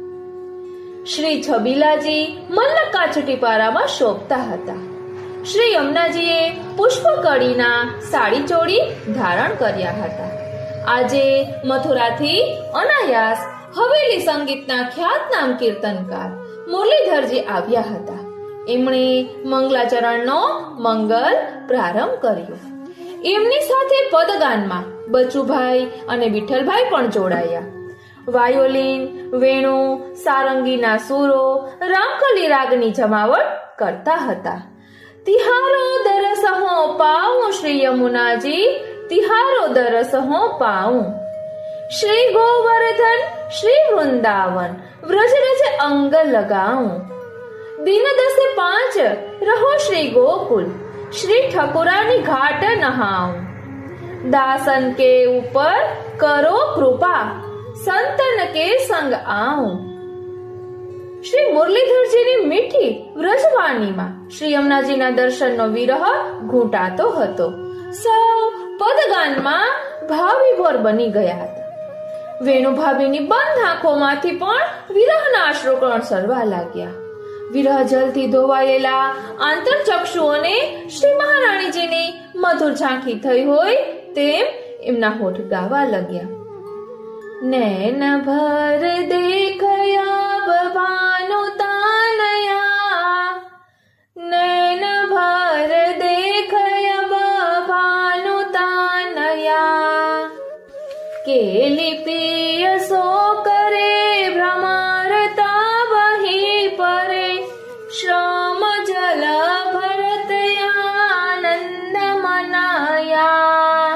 શ્રી છબીલાજી મલ્લકા ચુટીપારામાં શોભતા હતા. શ્રી યમુનાજીએ પુષ્પકળીના સાડી ચોળી ધારણ કર્યા હતા. આજે મથુરાથી અનાયાસ હવેલી સંગીતના ખ્યાતનામ કીર્તનકાર મુરલીધરજી આવ્યા હતા. એમણે મંગલાચરણનો મંગલ પ્રારંભ કર્યો. એમની સાથે પદગાનમાં બચુભાઈ અને વિઠ્ઠલભાઈ પણ જોડાયા. વાયોલિન, વેણુ, સારંગીના સૂરો રામકલી રાગની જમાવટ કરતા હતા. તિહારો દરસ હો પાઉં શ્રી યમુનાજી, તિહારો દરસ હો પાઉં. શ્રી ગોવર્ધન શ્રી વૃંદાવન વ્રજરજ અંગ લગાઉં. દિન દસે 5 રહો શ્રી ગોકુલ, શ્રી ઠકુરાની ઘાટ નહાઉં. દાસન કે ઉપર કરો કૃપા, સંતન કે સંગ આઉં. શ્રી મુરલીધરજીની મીઠી વ્રજવાણીમાં શ્રી યમુનાજીના દર્શનનો વિરહ ઘૂંટાતો હતો. સૌ પદગાનમાં ભાવવિભોર બની ગયા હતા. વેણુભાભીની બંધ આંખોમાંથી પણ વિરહના અશ્રુકણ સરવા લાગ્યા. વિરહ જલથી ધોવાયેલા આંતરચક્ષુઓને શ્રી મહારાણીજીની મધુર ઝાંખી થઈ હોય તેમ એમના હોઠ ગાવા લાગ્યા. નૈન ભર દેખયા બવાનો તાનયા, નૈન ભર દેખયા બવાનો તાનયા. કેલી પ્રિય સો કરે ભ્રમરતા વહી પરે, શ્રમ જલ ભરતયાનંદ મનાયા.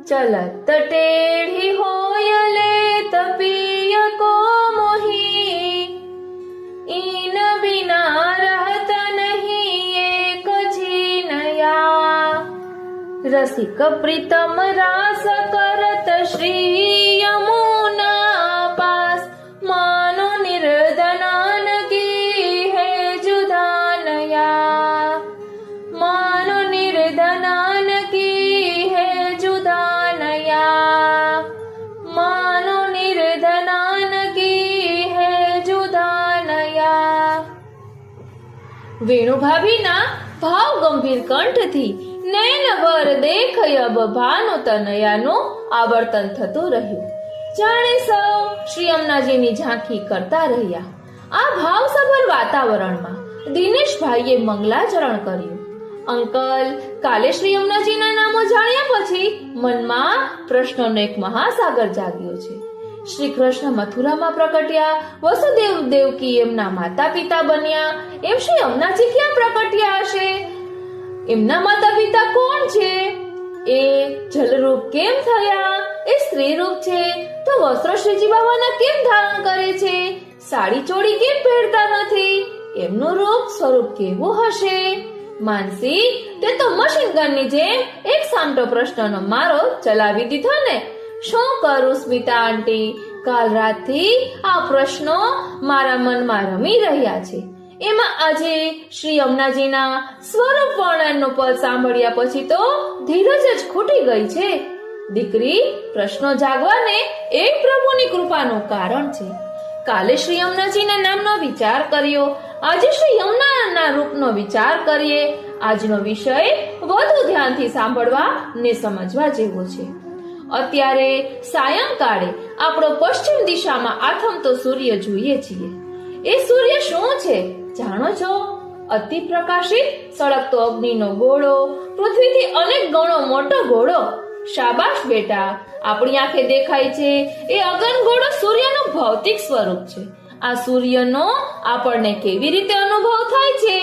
ચલત ટેઢી હોય લેત પિય કો મોહી, ઈન બિના રહત નહીં એક જીનયા. રસિક પ્રીતમ રાસ કરત શ્રી યમુના પાસ, માનો નિર્ધનાન કી હે જુદાનયા. માનો નિર્ધનાન કી હે જુદાનયા. માનો નિર્ધનાન કી હે જુદાનયા. વેણુભાભીના ભાવ ગંભીર કંઠથી નયનભર દેખય ભાનો તનયાનું આવર્તન થતું રહ્યું. જાણે સૌ શ્રી યમુનાજીની ઝાંખી કરતા રહ્યા. આ ભાવસભર વાતાવરણમાં દિનેશભાઈએ મંગલાચરણ કર્યું. અંકલ, કાલે શ્રી યમુનાજીના નામો જાણ્યા પછી મનમાં પ્રશ્નોનો એક મહાસાગર જાગ્યો છે. શ્રી કૃષ્ણ મથુરામાં પ્રકટ્યા, વસુદેવ દેવકી એમના માતા પિતા બન્યા, એમ શ્રી યમુનાજી ક્યાં પ્રકટ્યા હશે? એમના માતા પિતા કોણ છે? એ જલરૂપ કેમ થયા? એ સ્ત્રી રૂપ છે તો વસ્ત્ર શ્રીજી બાવાના કેમ ધારણ કરે છે? સાડી ચોળી કેમ પહેરતા નથી? એમનું રૂપ સ્વરૂપ કેવું હશે? માનસી, તે તો મશીન ગનની જેમ એક સામટો પ્રશ્નનો મારો ચલાવી દીધો ને. શું કરું સ્મિતા આંટી? કાલ રાતથી આ પ્રશ્નો મારા મનમાં રમી રહ્યા છે. એમાં આજે શ્રી યમુનાજીના સ્વરૂપ વર્ણનનો પદ સાંભળ્યા પછી તો ધીરજ જ ખૂટી ગઈ છે. દીકરી, પ્રશ્નો જાગવાને એ પ્રભુની કૃપાનું કારણ છે. કાલે શ્રી યમુનાજીના નામનો વિચાર કર્યો, આજે શ્રી યમુનાના રૂપનો વિચાર કરીએ. આજનો વિષય વધુ ધ્યાનથી સાંભળવા ને સમજવા જેવો છે. અત્યારે સાયંકાળે આપણો પશ્ચિમ દિશામાં આથમતો સૂર્ય જોઈએ છીએ. એ સૂર્ય શું છે જાણો છો? અતિ પ્રકાશિત સળગતો અગ્નિનો ગોળો, પૃથ્વીથી અનેક ગણો મોટો ગોળો. શાબાશ બેટા, આપણી આંખે દેખાય છે એ અગનગોળો સૂર્યનું ભૌતિક સ્વરૂપ છે. આ સૂર્યનો આપણને કેવી રીતે અનુભવ થાય છે?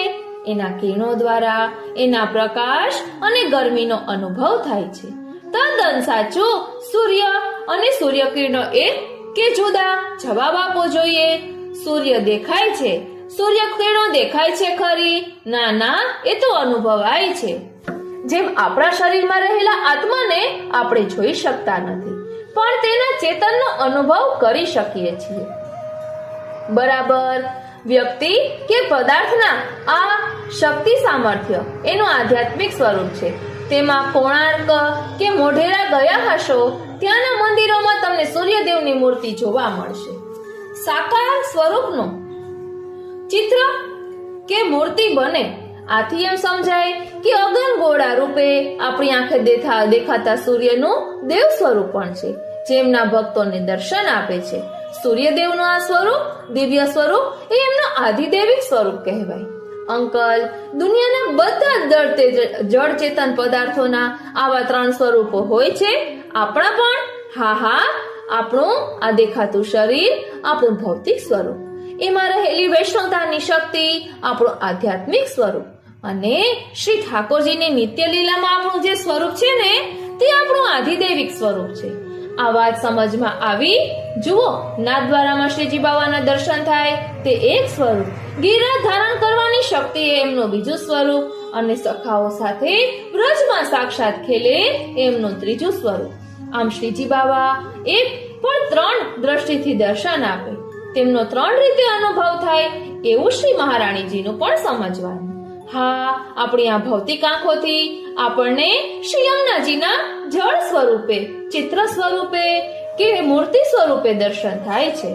એના કિરણો દ્વારા એના પ્રકાશ અને ગરમીનો અનુભવ થાય છે. તદ્દન સાચું. સૂર્ય અને સૂર્યકિરણો એક કે જુદા? જવાબ આપવો જોઈએ. સૂર્ય દેખાય છે, સૂર્યકિરણો દેખાય છે ખરી? ના ના, એ તો અનુભવાય છે. જેમ આપણા શરીરમાં રહેલા આત્માને આપણે જોઈ શકતા નથી, પણ તેના ચેતનનો અનુભવ કરી શકીએ છીએ. બરાબર. વ્યક્તિ કે પદાર્થના આ શક્તિ સામર્થ્ય એનું આધ્યાત્મિક સ્વરૂપ છે. તેમાં કોણાર્ક કે મોઢેરા ગયા હશો, ત્યાંના મંદિરોમાં તમને સૂર્યદેવની મૂર્તિ જોવા મળશે. સાકાર સ્વરૂપનું ચિત્ર કે મૂર્તિ બને. આથી એમ સમજાય કે અગનગોળા રૂપે આપણી આંખે દેખાતા સૂર્યનું દેવ સ્વરૂપ પણ છે, જેમના ભક્તોને દર્શન આપે છે. સૂર્યદેવનું આ સ્વરૂપ, દિવ્ય સ્વરૂપ, એ એમનું આધિદેવિક સ્વરૂપ કહેવાય. અંકલ, દુનિયાના બધા જળ ચેતન પદાર્થોના આવા 3 સ્વરૂપો હોય છે. આપણા પણ? હા હા, આપણું આ દેખાતું શરીર આપણું ભૌતિક સ્વરૂપ, એમાં રહેલી વૈષ્ણવતાની શક્તિ આપણું આધ્યાત્મિક સ્વરૂપ, અને શ્રી ઠાકોરજીની નિત્ય લીલામાં આપણું જે સ્વરૂપ છે ને, તે આપણું આધિદેવિક સ્વરૂપ છે. આ વાત સમજમાં આવી? જુઓ, નાથદ્વારામાં શ્રીજી બાવાના દર્શન થાય તે એક સ્વરૂપ, ગિરરાજ ધારણ કરવાની શક્તિ એમનું બીજું સ્વરૂપ, અને સખાઓ સાથે વ્રજમાં સાક્ષાત ખેલે એમનું ત્રીજું સ્વરૂપ. આમ શ્રીજી બાવા એક પણ 3 દ્રષ્ટિથી દર્શન આપે, તેમનો 3 રીતે અનુભવ થાય એવું શ્રી મહારાણીજીનું પણ સમજવાનું. હા, આપણી આ ભૌતિક આંખોથી આપણને શ્રી યમુનાજીના જળ સ્વરૂપે, ચિત્ર સ્વરૂપે કે મૂર્તિ સ્વરૂપે દર્શન થાય છે.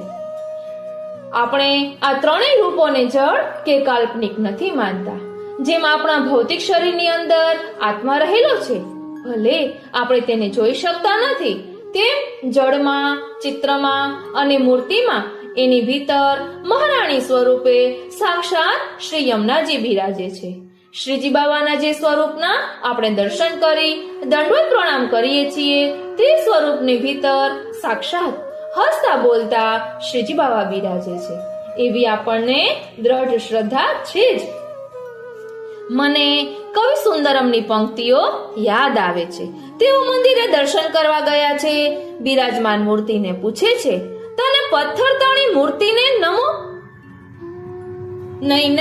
આપણે આ 3 રૂપોને જળ કે કાલ્પનિક નથી માનતા. જેમ આપણા ભૌતિક શરીરની અંદર આત્મા રહેલો છે, ભલે આપણે તેને જોઈ શકતા નથી, તેમ જળમાં, ચિત્રમાં અને મૂર્તિમાં એની ભીતર મહારાણી સ્વરૂપે સાક્ષાત શ્રી યમુનાજી બિરાજે છે. શ્રીજી બાવાના જે સ્વરૂપના આપણે દર્શન કરી દંડવત પ્રણામ કરીએ છીએ, તે સ્વરૂપની ભીતર સાક્ષાત હસતા બોલતા શ્રીજી બાવા બિરાજે છે, એવી આપણને દ્રઢ શ્રદ્ધા છે જ. મને કવિ સુંદરમની પંક્તિઓ યાદ આવે છે. તેઓ મંદિરે દર્શન કરવા ગયા છે. બિરાજમાન મૂર્તિને પૂછે છે, તને પથ્થર તણી મૂર્તિને નમો? નહીં,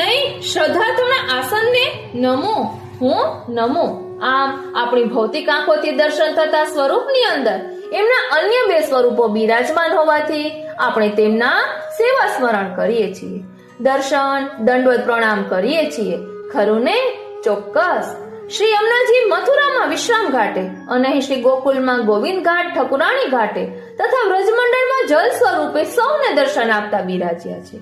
શ્રદ્ધાર્થના આસનને નમો, હું નમો. આમ આપણી ભૌતિક આંખોથી દર્શન થતા સ્વરૂપની અંદર એમના અન્ય 2 સ્વરૂપો બિરાજમાન હોવાથી આપણે તેમના સેવા સ્મરણ કરીએ છીએ, દર્શન દંડવત પ્રણામ કરીએ છીએ, ખરું ને? ચોક્કસ. શ્રી યમુનાજી મથુરામાં વિશ્રામ ઘાટે અને અહીં શ્રી ગોકુલમાં ગોવિંદ ઘાટ, ઠકુરાણી ઘાટે તથા વ્રજમંડળમાં જલ સ્વરૂપે સૌને દર્શન આપતા બિરાજ્યા છે.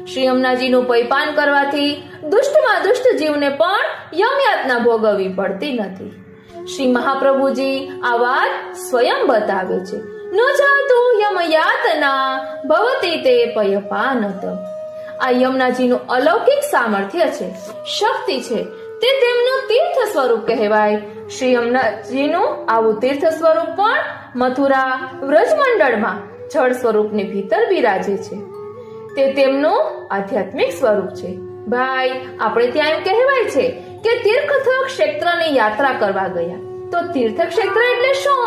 શ્રી યમુનાજીનું પૈપાન કરવાથી દુષ્ટમાં દુષ્ટ જીવને પણ યમયાતના ભોગવવી પડતી નથી. શ્રી મહાપ્રભુજી આ વાત સ્વયં બતાવે છે. ન જાતુ યમયાતના ભવતી તે પયપાનત. આ યમુનાજીનું અલૌકિક સામર્થ્ય છે, શક્તિ છે, તે તેમનું તીર્થ સ્વરૂપ કહેવાય. શ્રી યમુનાજીનું આવું તીર્થ સ્વરૂપ પણ મથુરા વ્રજમંડળમાં જળ સ્વરૂપની ભીતર બિરાજે છે. તે તેમનું આધ્યાત્મિક સ્વરૂપ છે. ભાઈ, આપણે ત્યાં એમ કહેવાય છે કે તીર્થ ક્ષેત્રની યાત્રા કરવા ગયા તો તીર્થક્ષેત્ર એટલે શું?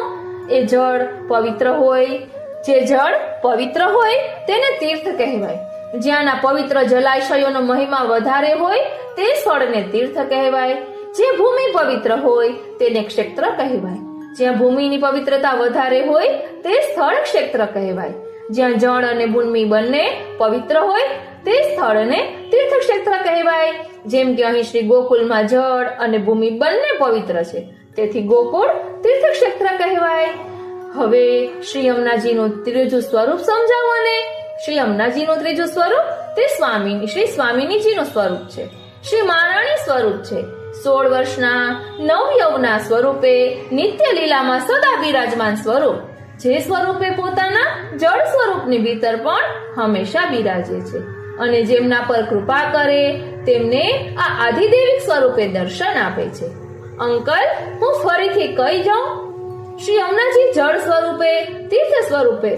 એ જળ પવિત્ર હોય. જે જળ પવિત્ર હોય તેને તીર્થ કહેવાય. જ્યાંના પવિત્ર જલાશયોનો મહિમા વધારે હોય તે સ્થળને તીર્થ કહેવાય. જે ભૂમિ પવિત્ર હોય તેને ક્ષેત્ર કહેવાય. જ્યાં ભૂમિની પવિત્રતા વધારે હોય તે સ્થળ ક્ષેત્ર કહેવાય. જ્યાં જળ અને ભૂમિ બંને પવિત્ર હોય તે સ્થળને તીર્થક્ષેત્ર કહેવાય. જેમ કે અહીં શ્રી ગોકુલમાં જળ અને ભૂમિ બંને પવિત્ર છે, તેથી ગોકુળ તીર્થક્ષેત્ર કહેવાય. હવે શ્રી યમુનાજીનું ત્રીજું સ્વરૂપ સમજાવો ને. શ્રી યમુનાજીનું ત્રીજું સ્વરૂપ તે શ્રી સ્વામિનીજીનું સ્વરૂપ છે. શ્રી મહારાણી સ્વરૂપ છે. 16 વર્ષના નવ યૌવના સ્વરૂપે નિત્ય લીલામાં સદા બિરાજમાન સ્વરૂપ, જે સ્વરૂપે પોતાના જળ સ્વરૂપની ભીતર પણ હંમેશા બિરાજે છે અને જેમના પર કૃપા કરે તેમને આ આધિદેવિક સ્વરૂપે દર્શન આપે છે. અંકલ, હું ફરીથી કહી જાઉં, શ્રી યમુનાજી જળ સ્વરૂપે, તીર્થ સ્વરૂપે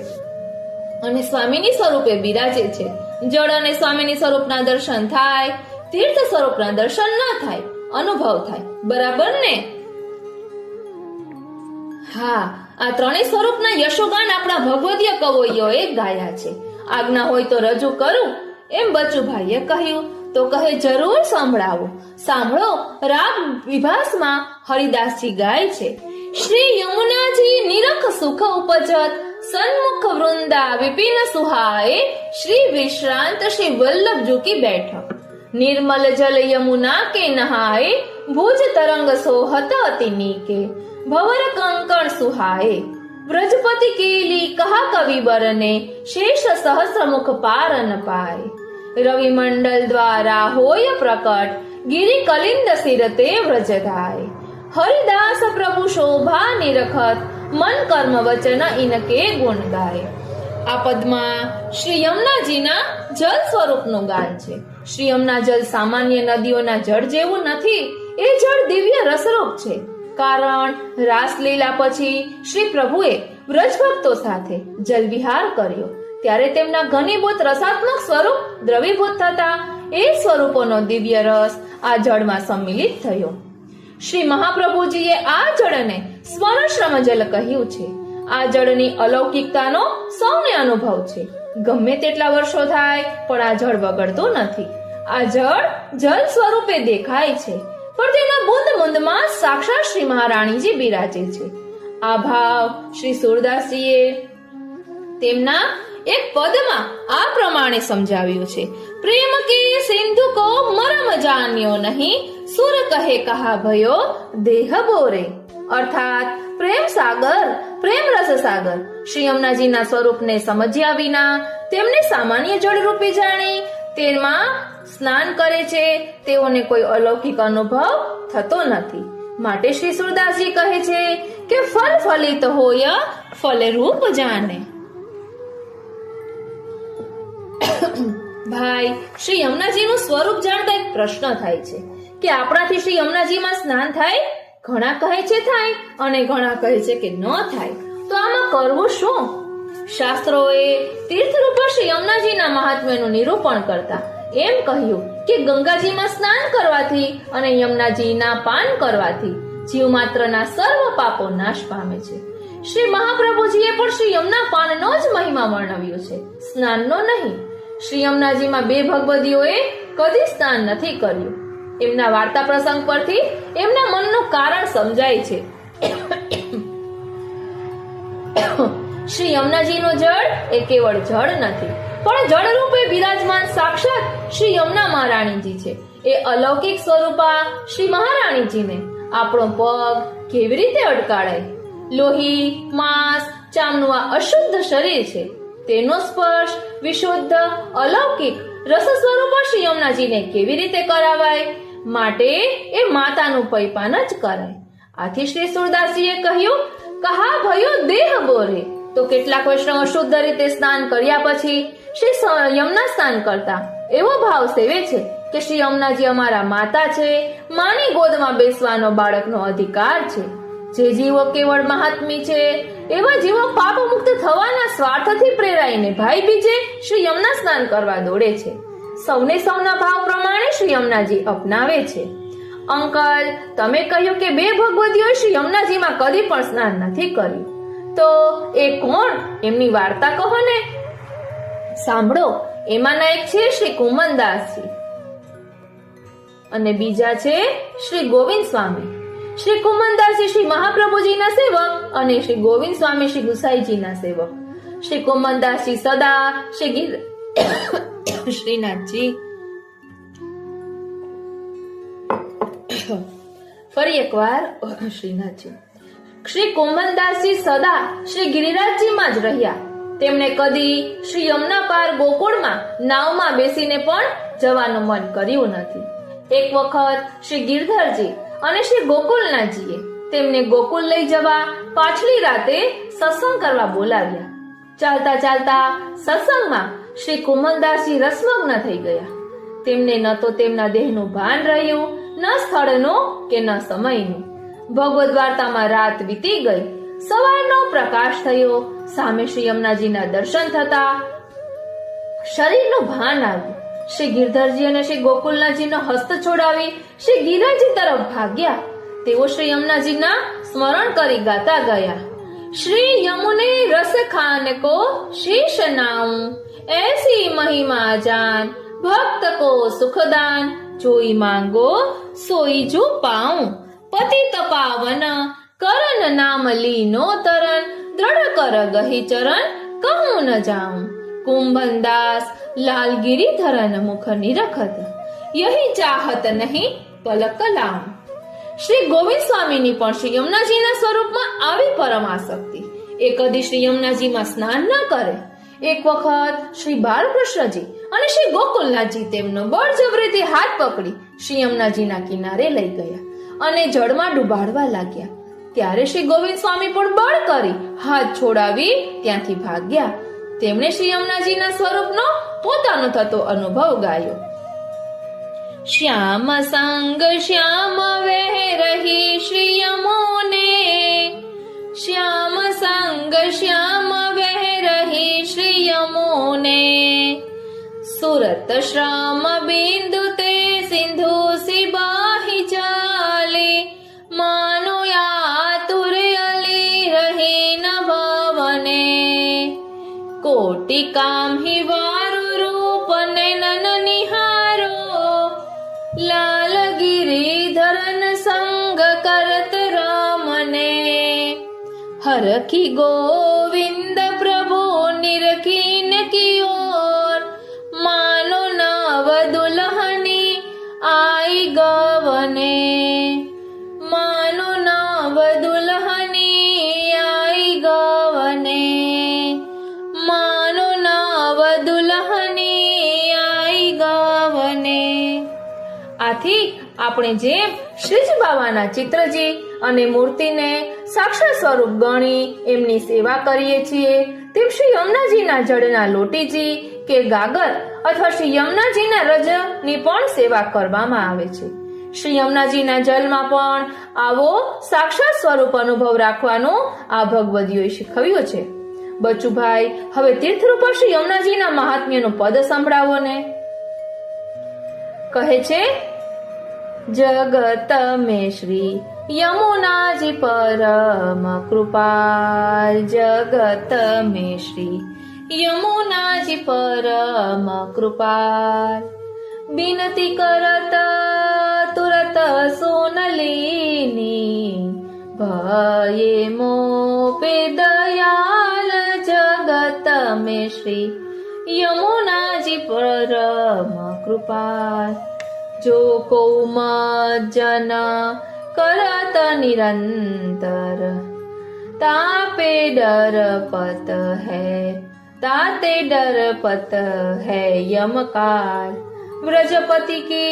અને સ્વામીની સ્વરૂપે બિરાજે છે. જળ અને સ્વામીની સ્વરૂપના દર્શન થાય, તીર્થ સ્વરૂપના દર્શન ન થાય, અનુભવ થાય. બરાબર ને? હા, આ ત્રણેય સ્વરૂપના યશોગાન આપણા ભગવદીય કવોઈઓએ ગાયા છે. આજ્ઞા હોય તો રજૂ કરું, એમ બચુભાઈએ કહ્યું. તો કહે જરૂર સંભળાવો. સાંભળો, રાગ વિભાસમાં હરિદાસજી ગાય છે. શ્રી યમુનાજી નિરખ સુખ ઉપજત, સન્મુખ વૃંદા વિપિન સુહાય, શ્રી વિશ્રાંત શ્રી વલ્લભ જુકી બેઠક. निर्मल जल यमुना के नहाए, भुज तरंग सोहत अति नीके, भवर कंकण सुहाए. ब्रजपति केली कहा कवि बरने, शेष सहस्र मुख पार न पाए. रवि मंडल द्वारा होय प्रकट, गिरि कलिंद सिर ते व्रजधाय. हरिदास प्रभु शोभा निरखत, मन कर्म वचन इनके गुण गाय. આ પદમાં શ્રી યમુનાજીના જળ સ્વરૂપનું ગાન છે. શ્રી યમુના જળ સામાન્ય નદીઓના જળ જેવું નથી. એ જળ દિવ્ય રસરૂપ છે. કારણ રાસલીલા પછી શ્રી પ્રભુએ વ્રજભક્તો સાથે જલ વિહાર કર્યો ત્યારે તેમના ઘનીભૂત રસાત્મક સ્વરૂપ દ્રવીભૂત થતા એ સ્વરૂપોનો દિવ્ય રસ આ જળમાં સંમિલિત થયો. શ્રી મહાપ્રભુજીએ આ જળને સ્વર્ણશ્રમ જલ કહ્યું છે. આ જળની અલૌકિકતાનો સૌને અનુભવ છે. ગમે તેટલા વર્ષો થાય પણ આ જળ બગડતું નથી. આ જળ સ્વરૂપે દેખાય છે પણ તેના બુંદ બુંદમાં સાક્ષાત શ્રી મહારાણીજી બિરાજે છે. આ ભાવ શ્રી સુરદાસજીએ તેમના એક પદમાં આ પ્રમાણે સમજાવ્યું છે. પ્રેમ કે સિંધુ કો મરમ જાન્યો નહીં, સુર કહે કહા ભયો દેહ બોરે. અર્થાત પ્રેમ સાગર, પ્રેમ રસ સાગર શ્રી યમુનાજીના સ્વરૂપને સમજ્યા વિના તેમને સામાન્ય જળ રૂપે જાણી તેમાં સ્નાન કરે છે તેઓને કોઈ અલૌકિક અનુભવ થતો નથી. માટે શ્રી સુરદાસજી કહે છે કે ફલ ફલિત હોય ફલે રૂપ જાણે. ભાઈ, શ્રી યમુનાજીનું સ્વરૂપ જાણતા એક પ્રશ્ન થાય છે કે આપણાથી શ્રી યમુનાજીમાં સ્નાન થાય? ઘણા કહે છે થાય અને ઘણા કહે છે કે ન થાય. તો આમાં કરવું શું? શાસ્ત્રોએ તીર્થરૂપ શ્રી યમુનાજીના મહાત્મ્યનું નિરૂપણ કરતા એમ કહ્યું કે ગંગાજીમાં સ્નાન કરવાથી અને યમુનાજીના પાન કરવાથી જીવ માત્રના સર્વ પાપો નાશ પામે છે. શ્રી મહાપ્રભુજીએ પણ શ્રી યમુના પાનનો જ મહિમા વર્ણવ્યો છે, સ્નાનનો નહીં. શ્રી યમુનાજીમાં બે ભગવદીઓએ કદી સ્નાન નથી કર્યું. એમના વાર્તા પ્રસંગ પરથી એમના મનનું કારણ સમજાય છે. શ્રી યમુનાજીનું જળ એ કેવળ જળ નથી પણ જળ રૂપે બિરાજમાન સાક્ષાત શ્રી યમુના મહારાણીજી છે. એ અલૌકિક સ્વરૂપા શ્રી મહારાણીજીને આપણો પગ કેવી રીતે અડકાળાય? લોહી, માંસ, ચામનું આ અશુદ્ધ શરીર છે, તેનો સ્પર્શ વિશુદ્ધ અલૌકિક રસ સ્વરૂપા શ્રી યમુનાજીને કેવી રીતે કરાવાય? માટે એ માતાનું પૈપાન જ કરાય. આથી શ્રી સુરદાસજીએ કહ્યું કહા ભયો દેહ બોરે. તો કેટલાક વૈષ્ણવ શુદ્ધ રીતે સ્નાન કર્યા પછી શ્રી યમુના સ્નાન કરતા એવો ભાવ સેવે છે કે શ્રી યમુનાજી અમારા માતા છે, માની ગોદમાં બેસવાનો બાળકનો અધિકાર છે. જે જીવો કેવળ મહાત્મી છે એવા જીવો પાપ મુક્ત થવાના સ્વાર્થથી પ્રેરાઈને ભાઈ બીજે શ્રી યમુના સ્નાન કરવા દોડે છે. સૌને સૌના ભાવ પ્રમાણે શ્રી યમુનાજી અપનાવે છે. અંકલ, તમે કહ્યું કે 2 ભગવતીઓએ શ્રી યમુનાજીમાં કદી પણ સ્નાન નથી કર્યું, તો એ કોણ? એમની વાર્તા કહો ને. સાંભળો, એમાંના એક છે શ્રી કુમનદાસજી અને બીજા છે શ્રી ગોવિંદ સ્વામી. શ્રી કુમનદાસજી શ્રી મહાપ્રભુજીના સેવક અને શ્રી ગોવિંદ સ્વામી શ્રી ગુસાઈજીના સેવક. શ્રી કુમનદાસજી સદા શ્રી શ્રીનાથજી ફરી એકવાર શ્રીનાથજી. શ્રી કુમનદાસજી સદા શ્રી ગિરિરાજજીમાં જ રહ્યા. તેમણે કદી શ્રી યમુના પાર ગોકુળમાં નાવમાં બેસીને પણ જવાનું મન કર્યું નથી. એક વખત શ્રી ગિરધરજી અને શ્રી ગોકુલનાથજીએ તેમને ગોકુળ લઈ જવા પાછલી રાતે સત્સંગ કરવા બોલાવ્યા. ચાલતા ચાલતા સત્સંગમાં શ્રી કુમનદાસજી રસમગ્ન થઈ ગયા. તેમને ન તો તેમના દેહનું ભાન રહ્યું, ન સ્થળનું કે ન સમયનું. ભગવદ વાર્તામાં રાત વીતી ગઈ. સવારનો પ્રકાશ થયો. સામે શ્રી યમુનાજીના દર્શન થતા શરીરનું ભાન આવ્યું. શ્રી ગિરધરજી અને શ્રી ગોકુલનાથજીનો હસ્ત છોડાવી શ્રી ગિરિરાજજી તરફ ભાગ્યા. તેઓ શ્રી યમુનાજીના સ્મરણ કરી ગાતા ગયા. શ્રી યમુને રસ ખાન કો શીશ નાઉં, ऐसी महिमा जान भक्त को सुखदान, जोई मांगो सोई जो पाऊं, पतित पावन करन नाम लीनो तरन, दृढ़ कर गही चरण कहूं न जाऊं. कुंभनदास लाल गिरिधरन मुख निरखत, यही चाहत नहीं पलक लाऊं. શ્રી ગોવિંદ સ્વામીની પણ શ્રી યમુનાજીના સ્વરૂપમાં આવી પરમ આસક્તિ. એ કદી શ્રી યમુનાજીમાં સ્નાન ન કરે. એક વખત શ્રી બાલકૃષ્ણજી અને શ્રી ગોકુલનાથજી તેમનો બળજબરીથી હાથ પકડી શ્રી યમુનાજીના કિનારે લઈ ગયા અને જળમાં ડુબાડવા લાગ્યા. ત્યારે શ્રી ગોવિંદ સ્વામી પણ બળ કરી હાથ છોડાવી ત્યાંથી ભાગ્યા. તેમણે શ્રી યમુનાજીના સ્વરૂપનો પોતાનો થતો અનુભવ ગાયો. શ્યામ સંગ શ્યામ વહ રહી શ્રી યમુને, શ્યામ સંગ શ્યામ વહ રહી શ્રી યમુને, સુરત શ્રામ બિંદુ તે સિંધુ સિબાહી ચાલે, માનો યાતુર અલી રહી ન ભવને, કોટી કામ હિ વારુ રૂપ નયન નિહારો, લાલ गिरिधरन संग करत रामने, हरखी गोविंद प्रभु निरखीन की ओर, मानो नव दुल्हनी आई गवने, मानो नव दुल्हनी आई गवने, मानो नव दुल्हनी आई गवने. આથી આપણે જેમ શ્રીજી બાવાના ચિત્રજી અને મૂર્તિને સાક્ષાત સ્વરૂપ ગણી એમની સેવા કરીએ છીએ, તેમ શ્રી યમુનાજીના જળના લોટીજી કે ગાગર અથવા શ્રી યમુનાજીના રજની પણ સેવા કરવામાં આવે છે. શ્રી યમુનાજીના જલમાં પણ આવો સાક્ષાત સ્વરૂપ અનુભવ રાખવાનું આ ભગવદીઓએ શીખવ્યું છે. બચુભાઈ, હવે તીર્થરૂપા શ્રી યમુનાજીના મહાત્મ્યનું પદ સંભળાવો ને. કહે છે, જગત में श्री यमुना जी परम कृपाल, जगत में श्री यमुना जी परम कृपाल, बिनती करत तुरत सुन लीनी, भये मोह पे दयाल, जगत में श्री यमुना जी परम कृपाल, जो को जन करत निरंतर, तापे डर पत है, ताते डर पत है यमकाल, व्रजपति की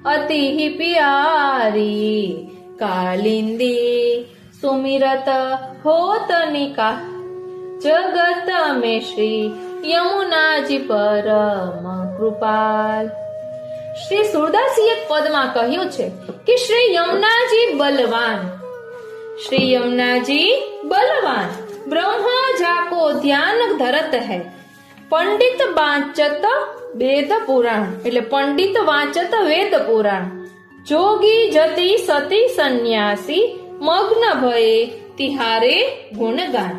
अति ही प्यारी, कालिंदी सुमिरत होत निका, जगत में श्री यमुना जी परम कृपाल. શ્રી સુરદાસજીએ પદમાં કહ્યું છે કે શ્રી યમુનાજી બલવાન, શ્રી યમુનાજી બલવાન, બ્રહ્મા જાકો ધ્યાન ધરત હૈ, પંડિત વાંચત વેદ પુરાણ, એટલે પંડિત વાંચત વેદ પુરાણ, જોગી જતી સતી સંન્યાસી મગ્ન ભયે તિહારે ગુણગાન.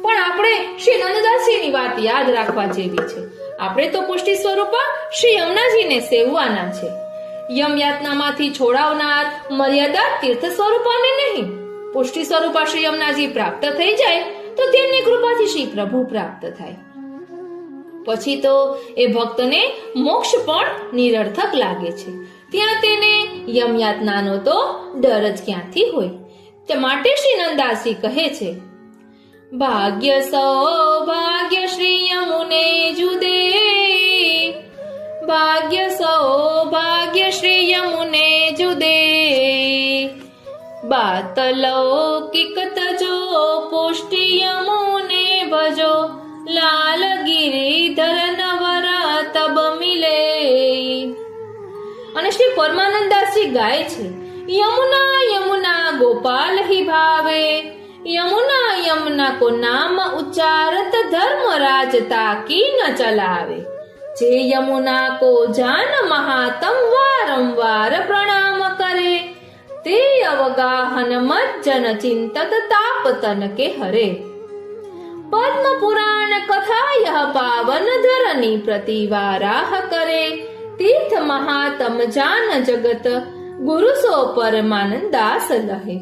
પણ આપણે શ્રી નંદદાસીની વાત યાદ રાખવા જેવી છે. આપણે તો પુષ્ટિ સ્વરૂપા શ્રી યમુનાજીને સેવવાના છે. યમ યાતનામાંથી છોડાવનાર મર્યાદા તીર્થ સ્વરૂપાને નહીં. પુષ્ટિ સ્વરૂપા શ્રી યમુનાજી પ્રાપ્ત થઈ જાય તો તેમની કૃપાથી શ્રી પ્રભુ પ્રાપ્ત થાય. પછી તો એ ભક્તને મોક્ષ પણ નિરર્થક લાગે છે. ત્યાં તેને યમ યાતનાનો તો ડર જ ક્યાંથી હોય. તે માટે શ્રી નંદાસી કહે છે, ભાગ્ય સૌભાગ્ય શ્રી યમુને જુદે, ભાગ્ય સૌભાગ્ય શ્રી યમુને જુદે, બાત લૌકિક તજો પુષ્ટિ યમુને ભજો, લાલ ગિરિધર નવર તબ મિલે. અને શ્રી પરમાનંદાસી ગાય છે, યમુના યમુના ગોપાલ હી ભાવે, યમુના યમુના કો નામ ઉચ્ચારત ધર્મરાજ તાકી ન ચલાવે, જે યમુના કો જાન મહાતમ વારંવાર પ્રણામ કરે, તે અવગાહન મજ્જન ચિંતત તાપતન કે હરે. પદ્મ પુરાણ કથા યહ પાવન ધરની પ્રતિવારાહ કરે, તીર્થ મહાતમ જાન જગત ગુરુ સો પરમાનંદાસ લહે.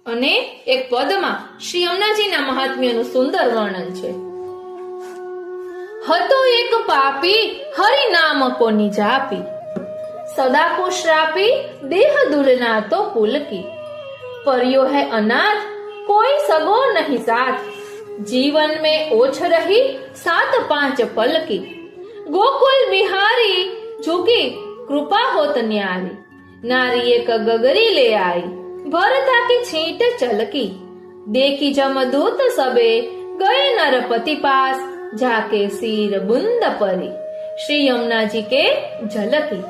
અને એક પદમાં શ્રી યમુનાજીના મહાત્મ્યનું સુંદર વર્ણન છે. હતો એક પાપી હરિ નામ કોની જાપી, સદા કો શ્રાપી દેહ દુલના તો પુલકી, पर्यो है अनाथ कोई सगो नहीं साथ, जीवन में ओछ रही 7-5 पल की, गोकुल बिहारी झुकी कृपा होत न्यारी, नारी एक गगरी ले आई भरता की छींट चलकी, देखी जमदूत सबे गए नरपति पास, जाके सिर बुंद परी श्री यमुना जी के झलकी.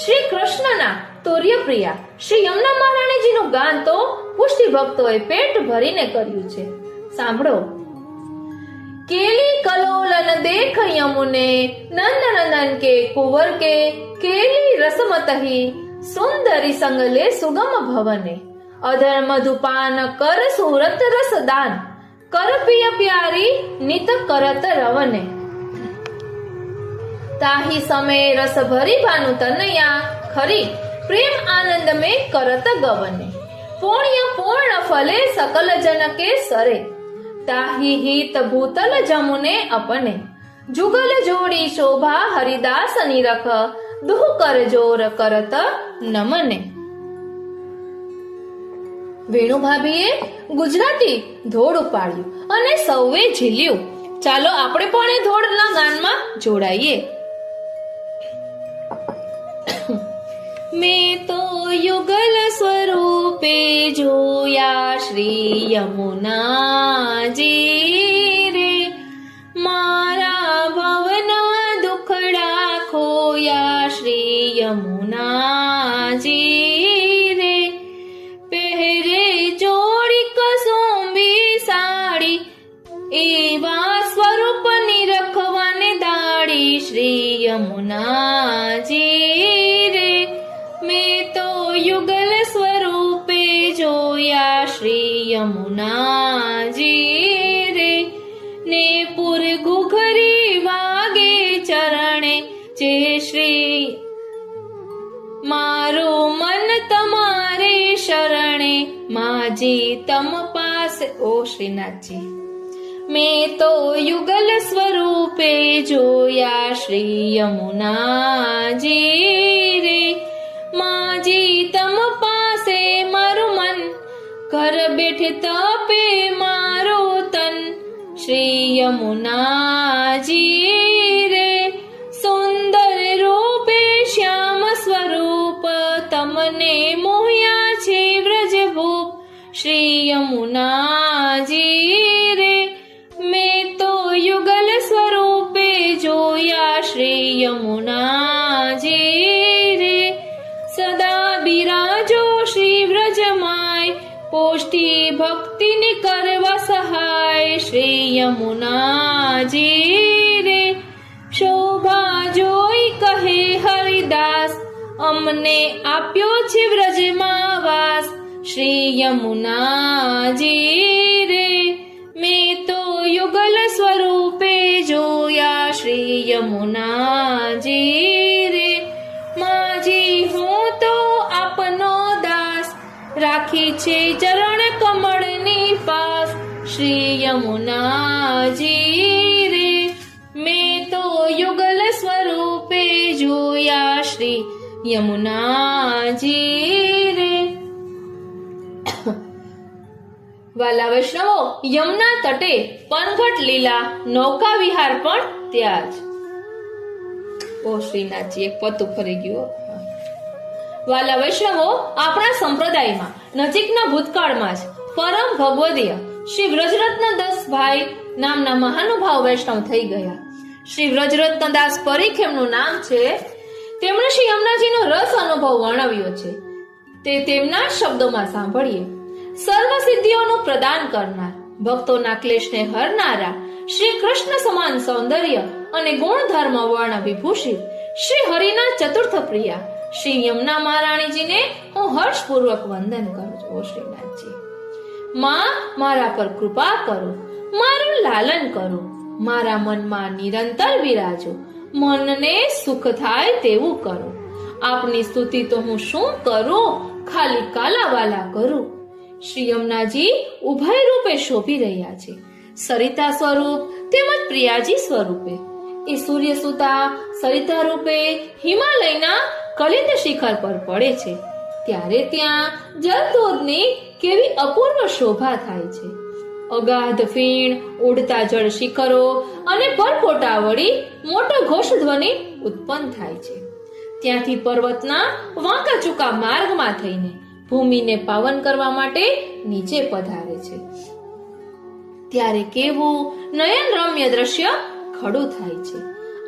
શ્રી કૃષ્ણના તોર્ય પ્રિયા શ્રી યમુના મહારાણીજીનું ગાન તો પુષ્ટિ ભક્તોએ પેટ ભરીને કર્યું છે. સાંભળો. કેલી કલોલન દેખ યમુને, નંદ નંદન કે કુંવર કે, કેલી રસમતહી સુંદરી સંગલે સુગમ ભવને, અધર મધુપાન કર સુરત રસદાન, કર પિય પ્યારી નિત કરત રવને, ताही समय रस भरी भानु तनया, खरी प्रेम आनंद में करत गवने, पुण्य पूर्ण फले सकल जन के सरे, ताही हित भूतल जमुने अपने, जुगल जोड़ी शोभा हरिदास निरख, दुह कर जोर करत नमने. વેણુ ભાભીએ ગુજરાતી ધોળ ઉપાડ્યું અને સૌએ ઝીલ્યું. ચાલો આપણે પણ એ ધોળના ગાનમાં જોડાઈએ. मैं तो युगल स्वरूपे जोया श्री यमुना जी रे, मारा भवन दुखड़ा खोया श्री यमुना जी रे, पहरे जोड़ी कसुंबी साड़ी एवा स्वरूप निरखवाने दाड़ी श्री यमुना जी रे, मैं तो युगल स्वरूपे जोया श्री यमुना जी रे, ने पुर घुघरी वागे चरणे जे श्री, मारो मन तमारे शरणे माजी तम पास. ओ श्रीनाथ जी, मैं तो युगल स्वरूपे जोया श्री यमुना जी रे, माजी तम पासे मारू मन, घर बैठे तपे मारो तन श्री यमुना जी रे, सुंदर रूपे श्याम स्वरूप तमने मोहया छे व्रज भूप श्री यमुना जी रे, मैं तो युगल स्वरूपे जोया श्री यमुना जी रे, सदा बिराजो श्री व्रज माय, पोष्टि भक्ति ने करवा सहाय श्री यमुना जी रे, शोभा जोई कहे हरिदास અમને આપ્યો છે વ્રજમાં વાસ શ્રી યમુનાજી રે મેં તો યુગલ સ્વરૂપે જોયા શ્રી યમુનાજી રે માજી હું તો આપનો દાસ રાખી છે ચરણ કમળની પાસ શ્રી યમુનાજી રે મેં તો યુગલ સ્વરૂપે જોયા શ્રી યમુનાજી રે. વાલા વૈષ્ણવો, યમુના તટે પનઘટ લીલા નૌકા વિહાર પણ ત્યાં જ. ઓ શ્રીનાથજી, એક પતું ફરી ગયું. વાલા વૈષ્ણવો, આપણા સંપ્રદાયમાં નજીકના ભૂતકાળમાં જ પરમ ભગવદીય શ્રી વ્રજરત્નદાસ ભાઈ નામના મહાનુભાવ વૈષ્ણવ થઈ ગયા. શ્રી વ્રજરત્નદાસ પરીખ એમનું નામ છે. તેમણે શ્રી યમુનાજીનો રસ અનુભવ વર્ણવ્યો છે. તે તેમના શબ્દોમાં સાંભળીએ. સર્વ સિદ્ધિઓનું પ્રદાન કરનાર, ભક્તોના ક્લેશને હરનારા, શ્રી કૃષ્ણ સમાન સૌંદર્ય અને ગુણધર્મ વર્ણ વિભૂષિત શ્રી હરિના ચતુર્થ પ્રિયા શ્રી યમુના મહારાણીજીને હું હર્ષપૂર્વક વંદન કરું છું. ઓ શ્રીનાથજી, માં મારા પર કૃપા કરો, મારું લાલન કરો, મારા મનમાં નિરંતર બિરાજો, મનને સુખ થાય તેવું કરો. આપની સ્તુતિ તો હું શું કરું, ખાલી કાલાવાલા કરું. શ્રી યમુનાજી ઉભય રૂપે શોભી રહ્યા છે, સરિતા સ્વરૂપ તેમજ પ્રિયાજી સ્વરૂપે. એ સૂર્યસુતા સરિતા રૂપે હિમાલયના કલિંદ શિખર પર પડે છે ત્યારે ત્યાં જલધોધની કેવી અપૂર્વ શોભા થાય છે. અગાધ ફીણ, ઉડતા જળ શિખરો અને પરપોટા વળી મોટો ઘોષ ધ્વનિ ઉત્પન્ન થાય છે. ત્યાંથી પર્વતના વાંકા ચૂકા માર્ગમાં થઈને ભૂમિને પાવન કરવા માટે નીચે પધારે છે. ત્યારે કેવું નયન રમ્ય દ્રશ્ય ખડું થાય છે.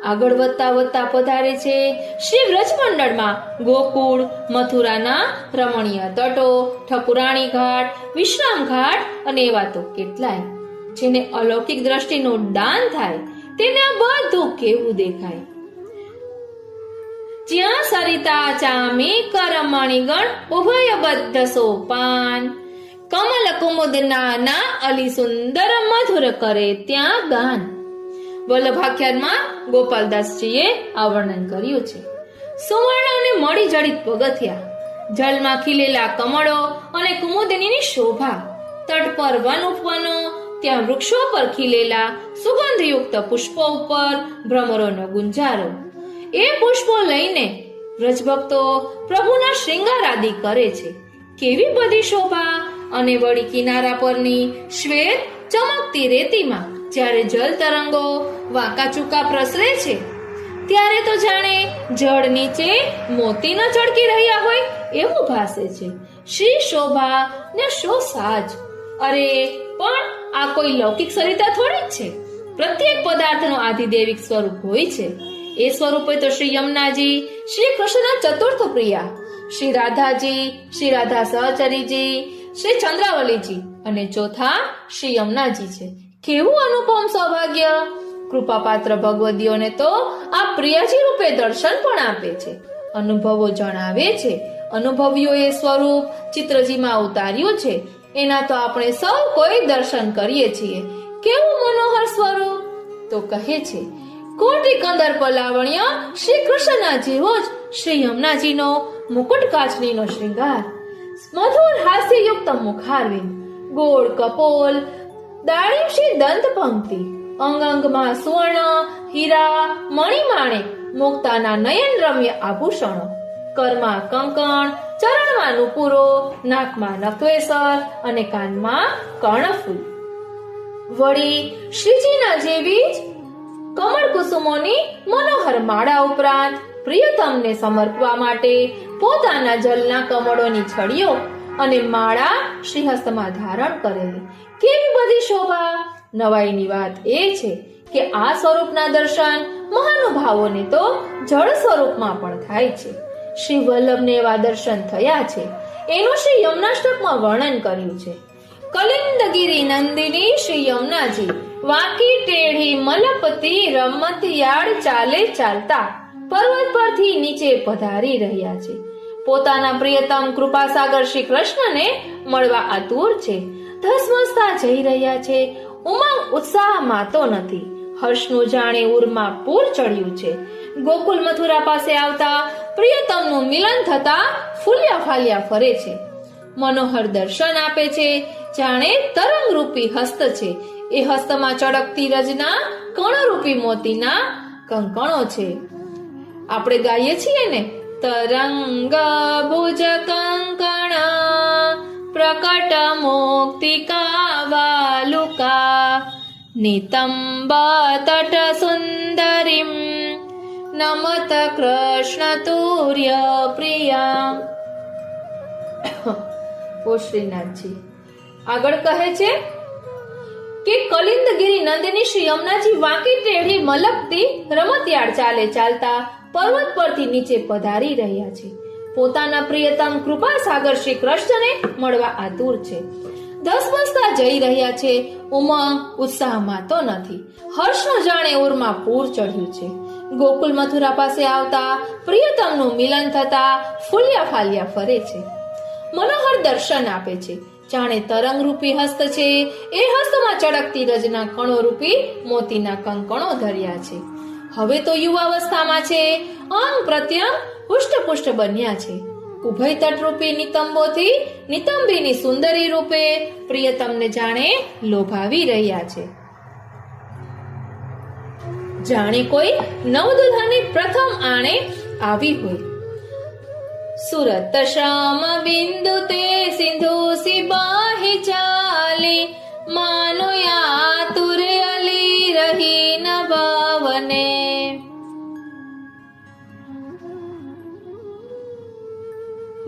આગળ વધતા વધતા પધારે છે શ્રી વ્રજમંડળમાં ગોકુળ, મથુરાના રમણીય તટો, ઠકુરાણી ઘાટ, વિશ્રામ ઘાટ અને એવા તો કેટલાય. જેને અલૌકિક દ્રષ્ટિનું દાન થાય તેને આ બધું કેવું દેખાય. જ્યાં સરિતા ચામી કરમણીગણ ઉભયબદ્ધ સોપાન, કમલ કુમુદ નાના અલી સુંદર મધુર કરે ત્યાં ગાન. વલ્લભાખ્યાનમાં ગોપાલદાસજીએ આ વર્ણન કર્યું છે. સુવર્ણ અને મળી જડિત પગથિયા, જલમાં ખીલેલા કમળો અને કુમુદનીની શોભા, તટ પર વન ઉપવનો, ત્યાં વૃક્ષો પર ખીલેલા સુગંધયુક્ત પુષ્પો ઉપર ભ્રમરોનો ગુંજારો. એ પુષ્પો લઈને વ્રજભક્તો પ્રભુના શૃંગાર આદિ કરે છે. કેવી બધી શોભા! અને વળી કિનારા પરની શ્વેત ચમકતી રેતીમાં જ્યારે જલ તરંગો વાંકા ચૂકા પ્રસરે છે ત્યારે તો જાણે જળ નીચે મોતી ન ચળકી રહ્યા હોય એવું ભાસે છે. શ્રી શોભા ને શો સાજ! અરે પણ આ કોઈ લૌકિક સરિતા થોડી જ છે. પ્રત્યેક પદાર્થનો આધિદેવિક સ્વરૂપ હોય છે. એ સ્વરૂપે તો શ્રી યમુનાજી શ્રી કૃષ્ણના ચતુર્થ પ્રિયા શ્રી રાધાજી, શ્રી રાધા સહચરીજી, શ્રી ચંદ્રાવલીજી અને ચોથા શ્રી યમુનાજી છે. કેવું અનુપમ સૌભાગ્ય! કૃપાપાત્ર ભગવદીઓને તો આ પ્રિયજી રૂપે દર્શન પણ આપે છે, અનુભવો જણાવે છે. અનુભવીઓએ સ્વરૂપ ચિત્રજીમાં ઉતાર્યું છે, એના તો આપણે સૌ કોઈ દર્શન કરીએ છીએ. કેવું મનોહર સ્વરૂપ! તો કહે છે કોટી કંદર પલાવણ્ય શ્રી કૃષ્ણના જેવો જ શ્રી યમુનાજીનો મુકુટ કાચનીનો શૃંગાર, મધુર હાસ્યયુક્ત મુખારવિંદ, ગોળ કપોલ, દાળીમશી દંત પંક્તિ, અંગ અંગમાં સુવર્ણ, હીરા, મણિમાણિક, મુક્તાના નયન રમ્ય આભૂષણો, કરમાં કંકણ, ચરણમાં નુપુરો, નાકમાં નક્વેસર અને કાનમાં કર્ણફૂલ. વળી શ્રીજીના જેવી જ કમળ કુસુમોની મનોહર માળા ઉપરાંત પ્રિયતમને સમર્પવા માટે પોતાના જલના કમળોની છડીઓ અને માળા શ્રીહસ્તમાં ધારણ કરેલી. કેવી બધી શોભા! નવાઈની વાત એ છે કે આ સ્વરૂપના દર્શન મહાનુભાવોને તો જળ સ્વરૂપમાં પણ થાય છે. શ્રી વલ્લભને એવા દર્શન થયા છે એનું શ્રી યમુનાષ્ટકમાં વર્ણન કર્યું છે. કલિંદગીરી નંદિની શ્રી યમુનાજી વાંકી ટેઢી મલપતિ રમતિયાળ ચાલે ચાલતા પર્વત પરથી નીચે પધારી રહ્યા છે. પોતાના પ્રિયતમ કૃપાસાગર શ્રી કૃષ્ણને મળવા આતુર છે. ધસમસતા જઈ રહ્યા છે. ઉમંગ ઉત્સાહ માતો નથી. હર્ષનું જાણે ઉરમાં પૂર ચડ્યું છે. ગોકુલ મથુરા પાસે આવતા પ્રિયતમનું મિલન થતા ફૂલ્યા ફાલ્યા ફરે છે. મનોહર દર્શન આપે છે. જાણે તરંગરૂપી હસ્ત છે. એ હસ્તમાં ચળકતી રજના કણરૂપી મોતીના કંકણો છે. આપણે ગાઈએ છીએ ને, તરંગ ભુજ કંકણ પ્રકટ મોક્તિકા વાલુકા નિતંબ તટ સુંદરીમ નમત કૃષ્ણ તુર્ય પ્રિયા. ઓ શ્રીનાથજી આગળ કહે છે કે કલિંદગીરી નંદિની શ્રી યમુનાજી વાંકી ટેઢી મલકતી રમતિયાળ ચાલે ચાલતા પર્વત પરથી નીચે પધારી રહ્યા છે. પોતાના પ્રિયતમ કૃપા સાગર શ્રી કૃષ્ણને મળવા આતુર છે. ધસમસતા જઈ રહ્યા છે. ઉમંગ ઉત્સાહમાં તો નથી. હર્ષનો જાણે ઉરમાં પૂર ચડ્યું છે. ગોકુલ મથુરા પાસે આવતા પ્રિયતમનું મિલન થતા ફૂલ્યા ફાલ્યા ફરે છે. મનોહર દર્શન આપે છે. જાણે તરંગરૂપી હસ્ત છે. એ હસ્તમાં ચળકતી રજના કણો રૂપી મોતીના કંકણો ધર્યા છે. હવે તો યુવાવસ્થામાં છે. અંગ પ્રત્યંગ પુષ્ટ બન્યા છે. ઉભય તટરૂપી નિતંબોથી નિતંબીની સુંદરી રૂપે પ્રિયતમને જાણે લોભાવી રહ્યા છે. જાણે કોઈ નવદુલ્હનની પ્રથમ આણે આવી હોય. સુરત શ્યામ બિંદુ તે સિંધુ સિબાહી ચાલી માનો યાતુર અલી રહી ન ભાવને.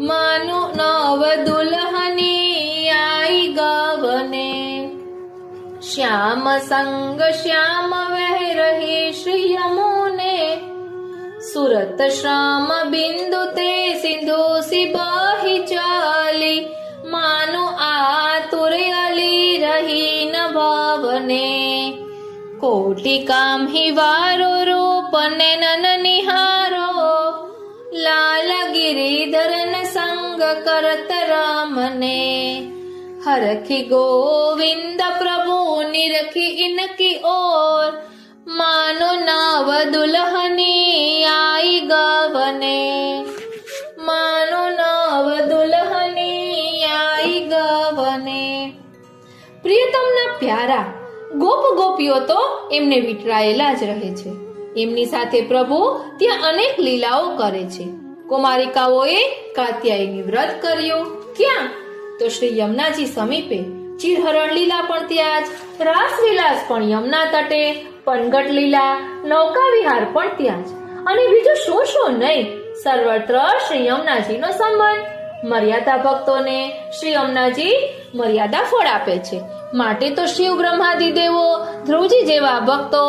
માનો નવ દુલ્હની આઈ ગવને. શ્યામ સંગ શ્યામ વહ રહી શ્રી યમુને. સુરત શ્યામ બિંદુ તે સિંધુ સિબાહી ચાલી માનો આતુર અલી રહી ન ભાવને. કોટી કામ હિવારો રૂપ નન નિહારો લાલ ગિરિધરન સંગ કરત રામને. હરખી ગોવિંદ પ્રભુ નિરખી ઇનકી ઓર માનો નવ દુલ્હની આઈ ગવને. માનો નવ દુલ્હની આઈ ગવને. પ્રિયતમના પ્યારા ગોપ ગોપીઓ તો એમને વિટરાયેલા જ રહે છે. એમની સાથે પ્રભુ ત્યાં અનેક લીલાઓ કરે છે. કુમારિકાઓએ કાત્યાયની વ્રત કર્યું. ક્યાં? તો શ્રી યમુનાજી સમીપે. ચિરહરણ લીલા પણ ત્યાં જ. રાસ વિલાસ પણ યમુના તટે. પનગટ લીલા, નૌકા વિહાર પણ ત્યાં જ. અને બીજું શું શું નહીં, સર્વત્ર શ્રી યમુનાજીનો સંબંધ. મર્યાદા ભક્તોને શ્રી યમુનાજી મર્યાદા ફળ આપે છે. માટે તો શિવ બ્રહ્માદિ દેવો, ધ્રુવજી જેવા ભક્તો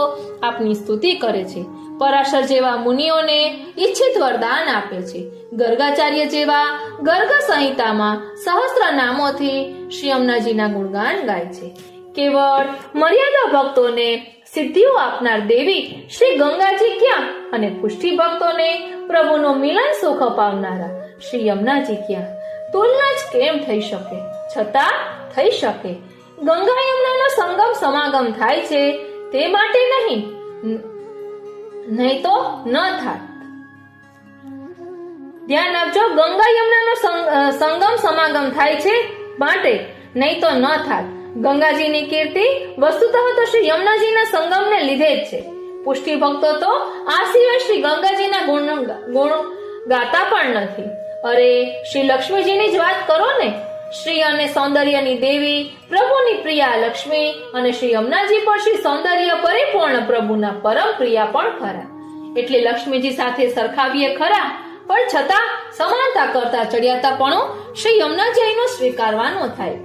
આપની સ્તુતિ કરે છે. પરાશર જેવા મુનિઓને ઈચ્છિત વરદાન આપે છે. ગર્ગાચાર્ય જેવા ગર્ગ સંહિતામાં સહસ્ત્ર નામોથી શ્રી યમુનાજીના ગુણગાન ગાય છે. કેવળ મર્યાદા ભક્તોને સિદ્ધિઓ આપનાર દેવી શ્રી ગંગાજી ક્યાં અને પુષ્ટિ ભક્તોને પ્રભુનો મિલન સુખ અપાવનારા શ્રી યમુનાજી ક્યાં? તુલના જ કેમ થઈ શકે? છતાં થઈ શકે. ગંગા યમુનાનો સંગમ સમાગમ થાય છે તે માટે નહીં તો ન થાત. ધ્યાન આપજો, ગંગા યમુનાનો સંગમ સમાગમ થાય છે માટે નહીં તો ન થાત. ગંગાજીની કીર્તિ વસ્તુતઃ તો શ્રી યમુનાજીના સંગમને લીધે જ છે. પુષ્ટિ ભક્તો તો આ સિવાય શ્રી ગંગાજીના ગુણ ગાતા પણ નથી. અરે શ્રી લક્ષ્મીજીની જ વાત કરો ને. શ્રી અને સૌંદર્યની દેવી, પ્રભુની પ્રિયા લક્ષ્મી અને શ્રી યમુનાજી પણ શ્રી સૌંદર્ય પરિપૂર્ણ પ્રભુના પરમ પ્રિયા પણ ખરા. એટલે લક્ષ્મીજી સાથે સરખાવીએ ખરા, પણ છતાં સમાનતા કરતા ચડિયાતા પણ શ્રી યમુનાજીનો સ્વીકારવાનો થાય.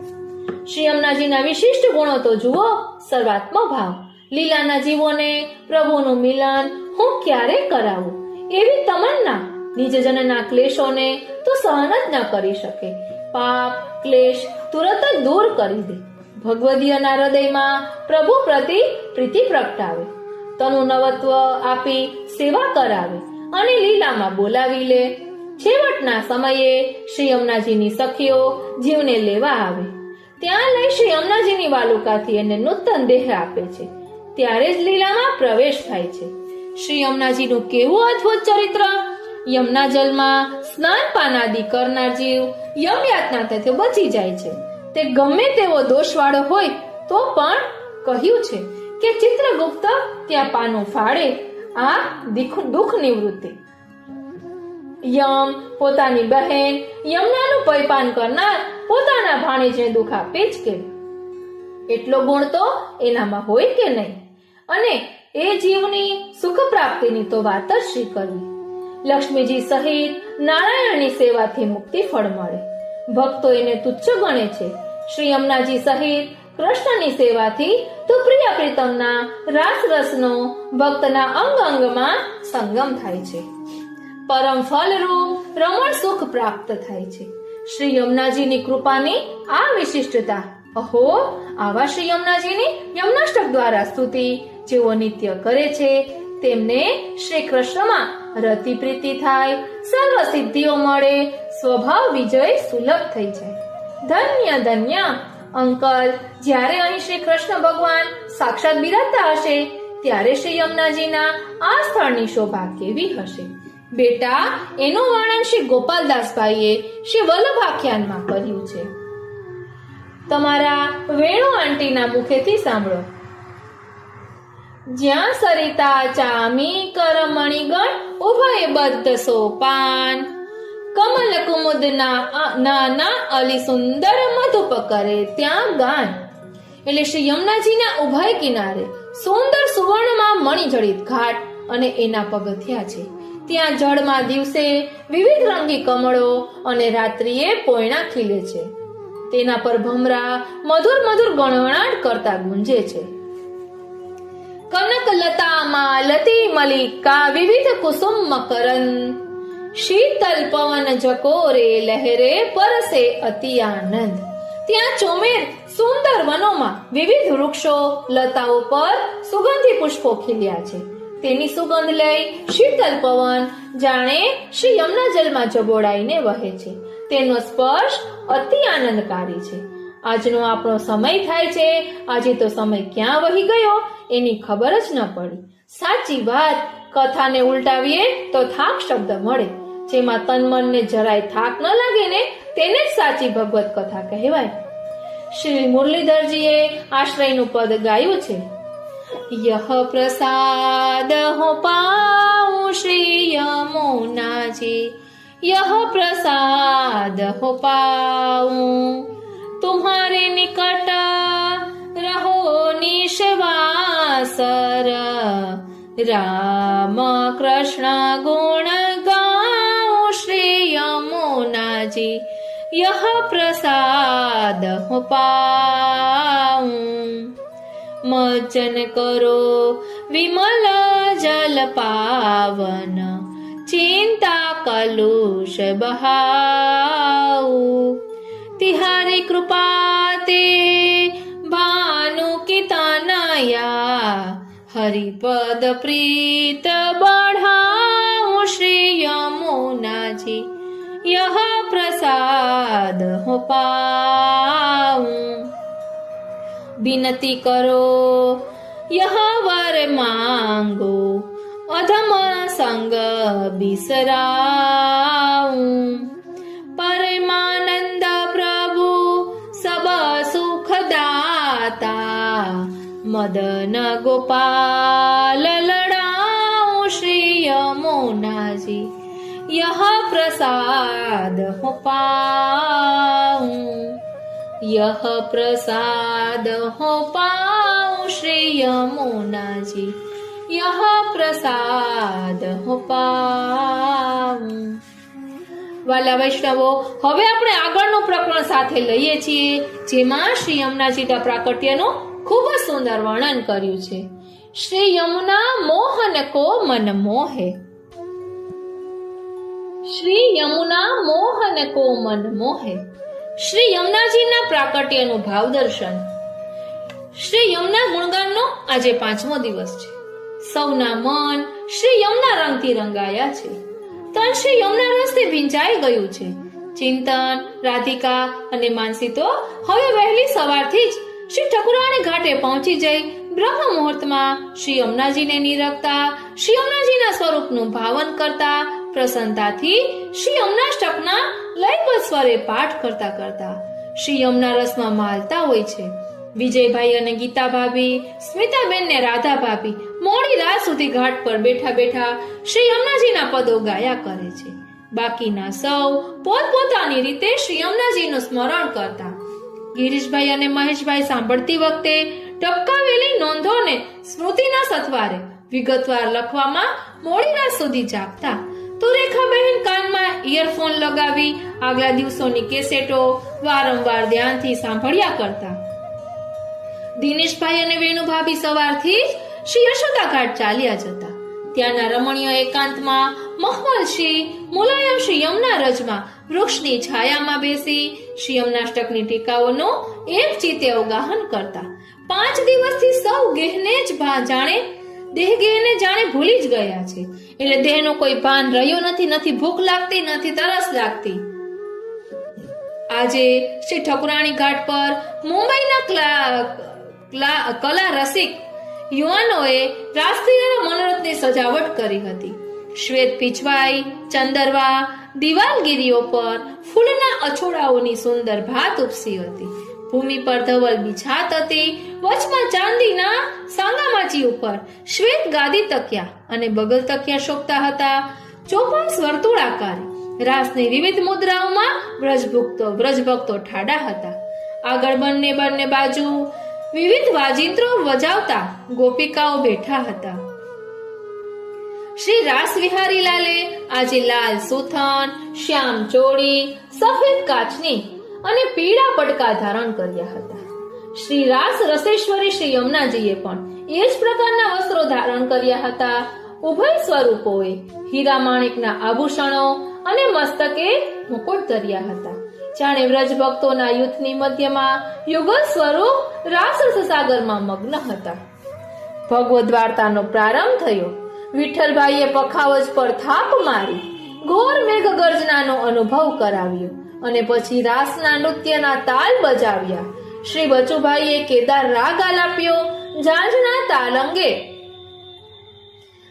શ્રી યમુનાજીના વિશિષ્ટ ગુણો તો જુઓ. સર્વાત્મ ભાવ. લીલાના જીવોને પ્રભુનું મિલન હું ક્યારે કરાવું એવી તમન્ના. નિજજનના ક્લેશોને તો સહન જ ન કરી શકે. પાપ ક્લેશ તુરત જ દૂર કરી દે. ભગવદીયના હૃદયમાં પ્રભુ પ્રતિ પ્રીતિ પ્રગટાવે. તનુ નવત્વ આપી સેવા કરાવે. અને લીલામાં બોલાવી લે. છેવટના સમયે શ્રી યમુનાજીની સખીઓ જીવને લેવા આવે. ત્યાં લઈ શ્રી યમુનાજીની વાલુકાથી એને નૂતન દેહ આપે છે. ત્યારે જ લીલામાં પ્રવેશ થાય છે. શ્રી યમુનાજીનું કેવું અદ્ભુત ચરિત્ર! યમુના જલમાં સ્નાન પાનાદિ કરનાર જીવ યમયાતનાથી બચી જાય છે. તે ગમે તેવો દોષવાળો હોય તો પણ કહ્યું છે કે ચિત્રગુપ્ત ત્યાં પાનું ફાડે આ દુઃખ નિવૃત્તિ. યમ પોતાની બહેન યમુનાનું પૈપાન કરનાર પોતાના ભાણેજને દુઃખ આપે જ કે એટલો ગુણ તો એનામાં હોય કે નહીં? અને એ જીવની સુખ પ્રાપ્તિની તો વાત જ શી કરવી. લક્ષ્મીજી સહિત નારાયણની સેવાથી મુક્તિ ફળ મળે. ભક્તો એને તુચ્છ ગણે છે. શ્રી યમુનાજી સહિત કૃષ્ણની સેવાથી તો પ્રિય પ્રીતમના રાસ રસનો ભક્તના અંગ અંગમાં સંગમ થાય છે. પરમ ફલરૂપ રમણ સુખ પ્રાપ્ત થાય છે. શ્રી યમુનાજીની કૃપાની આ વિશિષ્ટતા. અહો, આવા શ્રી યમુનાજીની યમુનાષ્ટક દ્વારા સ્તુતિ જેઓ નિત્ય કરે છે તેમને શ્રી કૃષ્ણમાં રતિ પ્રીતિ થાય, સર્વ સિદ્ધિઓ મળે, સ્વભાવ વિજય સુલભ થઈ જાય. ધન્ય ધન્ય! અંકલ, જ્યારે અહીં શ્રી કૃષ્ણ ભગવાન સાક્ષાત બિરાજતા હશે ત્યારે શ્રી યમુનાજીના આ સ્થળની શોભા કેવી હશે? બેટા, એનું વર્ણન શ્રી ગોપાલદાસભાઈએ શ્રી વલ્લભાખ્યાનમાં કર્યું છે. તમારા વેણુ આંટીના મુખેથી સાંભળો. જ્યાં સરિતા ચામી કરમણીગણ ઉભય બદ્ધ સોપાન, કમલ કુમુદ નાના અલી સુંદર મધુપ કરે ત્યાં ગાન. એટલે શ્રી યમુનાજીના ઉભય કિનારે સુંદર સુવર્ણમાં મણિજડિત ઘાટ અને એના પગથિયા છે. ત્યાં જળમાં દિવસે વિવિધ રંગી કમળો અને રાત્રિએ પોયણા ખીલે છે. તેના પર ભમરા મધુર મધુર ગણગણાટ કરતા ગુંજે છે. કનક લતા માલતી મલિકા વિવિધ કુસુમ મકરંદ, શીતલ પવન જકોરે લહેરે પરસે અતિ આનંદ. ત્યાં ચોમેર સુંદર વનોમાં વિવિધ વૃક્ષો લતાઓ પર સુગંધી પુષ્પો ખીલ્યા છે. તેની સુગંધ લઈ શીતલ પવન જાણે શ્રી યમુના જલમાં જબોડાઈને વહે છે. તેનો સ્પર્શ અતિ આનંદકારી છે. આજનો આપણો સમય થાય છે, આજે તો સમય ક્યાં વહી ગયો એની ખબર જ ન પડી. સાચી વાત, કથાને ઉલટાવીએ તો થાક શબ્દ મળે. જેમાં તન મનને જરાય થાક ન લાગે ને તેને જ સાચી ભગવત કથા કહેવાય. શ્રી મુરલીધરજીએ આશ્રયનું પદ ગાયું છે. यह प्रसाद हो पाऊं श्री यमुना जी, यह प्रसाद हो पाऊं तुम्हारे निकट रहो निश्वासर, राम कृष्ण गुण गाऊं श्री यमुना जी, यह प्रसाद हो पाऊं मज्जन करो विमल जल पावन, चिंता कलुष बहाऊ तिहारी कृपा ते भानु की तनया, हरिपद प्रीत बढ़ाऊं श्री यमुना जी, यह प्रसाद हो पाऊं विनती करो यह वर मांगो, अधम संग बिसराऊं परमानंद प्रभु सब सुख दाता, मदन गोपाल लड़ाऊं श्री यमुना जी, यह प्रसाद हो पाऊं, यह प्रसाद हो पाऊं श्री यमुना जी, यह प्रसाद हो पाऊं। વાલા વૈષ્ણવો, હવે આપણે આગળનું પ્રકરણ સાથે લઈએ છીએ, જેમાં શ્રી યમુનાજીના પ્રાકટ્યનું ખૂબ જ સુંદર વર્ણન કર્યું છે. શ્રી યમુના મોહન કો મન મોહે. શ્રી યમુના મોહન કો મન મોહે. શ્રી યમુનાજીના પ્રાકટ્યનું ભાવ દર્શન. શ્રી યમુના ગુણગાનનો આજે 5મો દિવસ છે. સૌના મન શ્રી યમુના રંગથી રંગાયા છે. તન શ્રી યમુના રસથી ભીંજાઈ ગયું છે. ચિંતન, રાધિકા અને માનસી તો હવે વહેલી સવારથી જ શ્રી ઠકુરાણી ઘાટે પહોંચી જઈ બ્રહ્મ મુહૂર્તમાં શ્રી યમુનાજીને નિરખતા, શ્રી યમુનાજીના સ્વરૂપનું ભાવન કરતા પ્રસન્નતાથી શ્રી યમુનાષ્ટકના લયબદ્ધ સ્વરે પાઠ કરતા કરતા શ્રી યમુના રસમાં માલતા હોય છે. વિજયભાઈ અને ગીતા ભાભી, સ્મિતાબેન ને રાધા ભાભી મોડી રાત સુધી ઘાટ પર બેઠા બેઠા શ્રી યમુનાજીના પદો ગાયા કરે છે. બાકીના સૌ પોતપોતાની રીતે શ્રી યમુનાજીનું સ્મરણ કરતા. ગિરીશભાઈ અને મહેશભાઈ સાંભળતી વખતે ટપકાવેલી નોંધોને સ્મૃતિના સથવારે વિગતવાર લખવામાં મોડી રાત સુધી જાગતા. તો રેખાબહેન કાનમાં ઇયરફોન લગાવી આગલા દિવસોની કેસેટો વારંવાર ધ્યાનથી સાંભળ્યા કરતા. દિનેશભાઈ અને વેણુભાભી સવારથી જ શ્રી યશોદા ઘાટ ચાલ્યા જતા. ત્યાંના રમણીય એકાંતમાં મહમલશ્રી મુલાયમ શ્રી યમુના રજમાં વૃક્ષની છાયામાં બેસી શ્રી યમુનાષ્ટકની ટીકાઓનું એક ચિત્તે અવગાહન કરતા. 5 દિવસથી સૌ ગેહને જ જાણે ભૂલી જ ગયા છે. એટલે દેહનું કોઈ ભાન રહ્યું નથી. નથી ભૂખ લાગતી, નથી તરસ લાગતી. આજે શ્રી ઠકુરાણી ઘાટ પર મુંબઈના કલા રસિક યુવાનોએ રાષ્ટ્રીય મનોરથની સજાવટ કરી હતી. શ્વેત પીછવાઈ, ચંદરવા, દિવાલગીરીઓ પર ફૂલના અછોડાઓની સુંદર ભાત ઉપસી હતી. ભૂમિ પર ધવલ બિછાત હતી. વચમાં ચાંદીના સાંગામાચી ઉપર શ્વેત ગાદી તકિયા અને બગલ તકિયા શોભતા હતા. ચોપાસ વર્તુળાકારે રાસની વિવિધ મુદ્રાઓમાં વ્રજભક્તો ઠાડા હતા. આગળ બંને બાજુ વિવિધ વાજિંત્રો વજાવતા ગોપિકાઓ બેઠા હતા. શ્રી રાસ વિહારી લાલે આજે લાલ સુથન, શ્યામ ચોળી, સફેદ કાચની અને પીળા પડકા ધારણ કર્યા હતા. શ્રી રાસ રસેશ્વરી શ્રી યમુનાજીએ પણ એ જ પ્રકારના વસ્ત્રો ધારણ કર્યા હતા. ઉભય સ્વરૂપોએ હીરા માણેકના આભૂષણો અને મસ્તકે મુકુટ ધર્યા હતા. જાણે વ્રજ ભક્તોના યુથની મધ્યમાં યુગલ સ્વરૂપ રાસરસ સાગરમાં મગ્ન હતા. ભગવદ વાર્તાનો પ્રારંભ થયો. વિઠ્ઠલભાઈએ પખાવજ પર થાપ મારી ઘોર મેઘ ગર્જનાનો અનુભવ કરાવ્યો અને પછી રાસના નૃત્યના તાલ બજાવ્યા. શ્રી બચુભાઈએ કેદાર રાગ આલાપ્યો. ઝાંઝના તાલંગે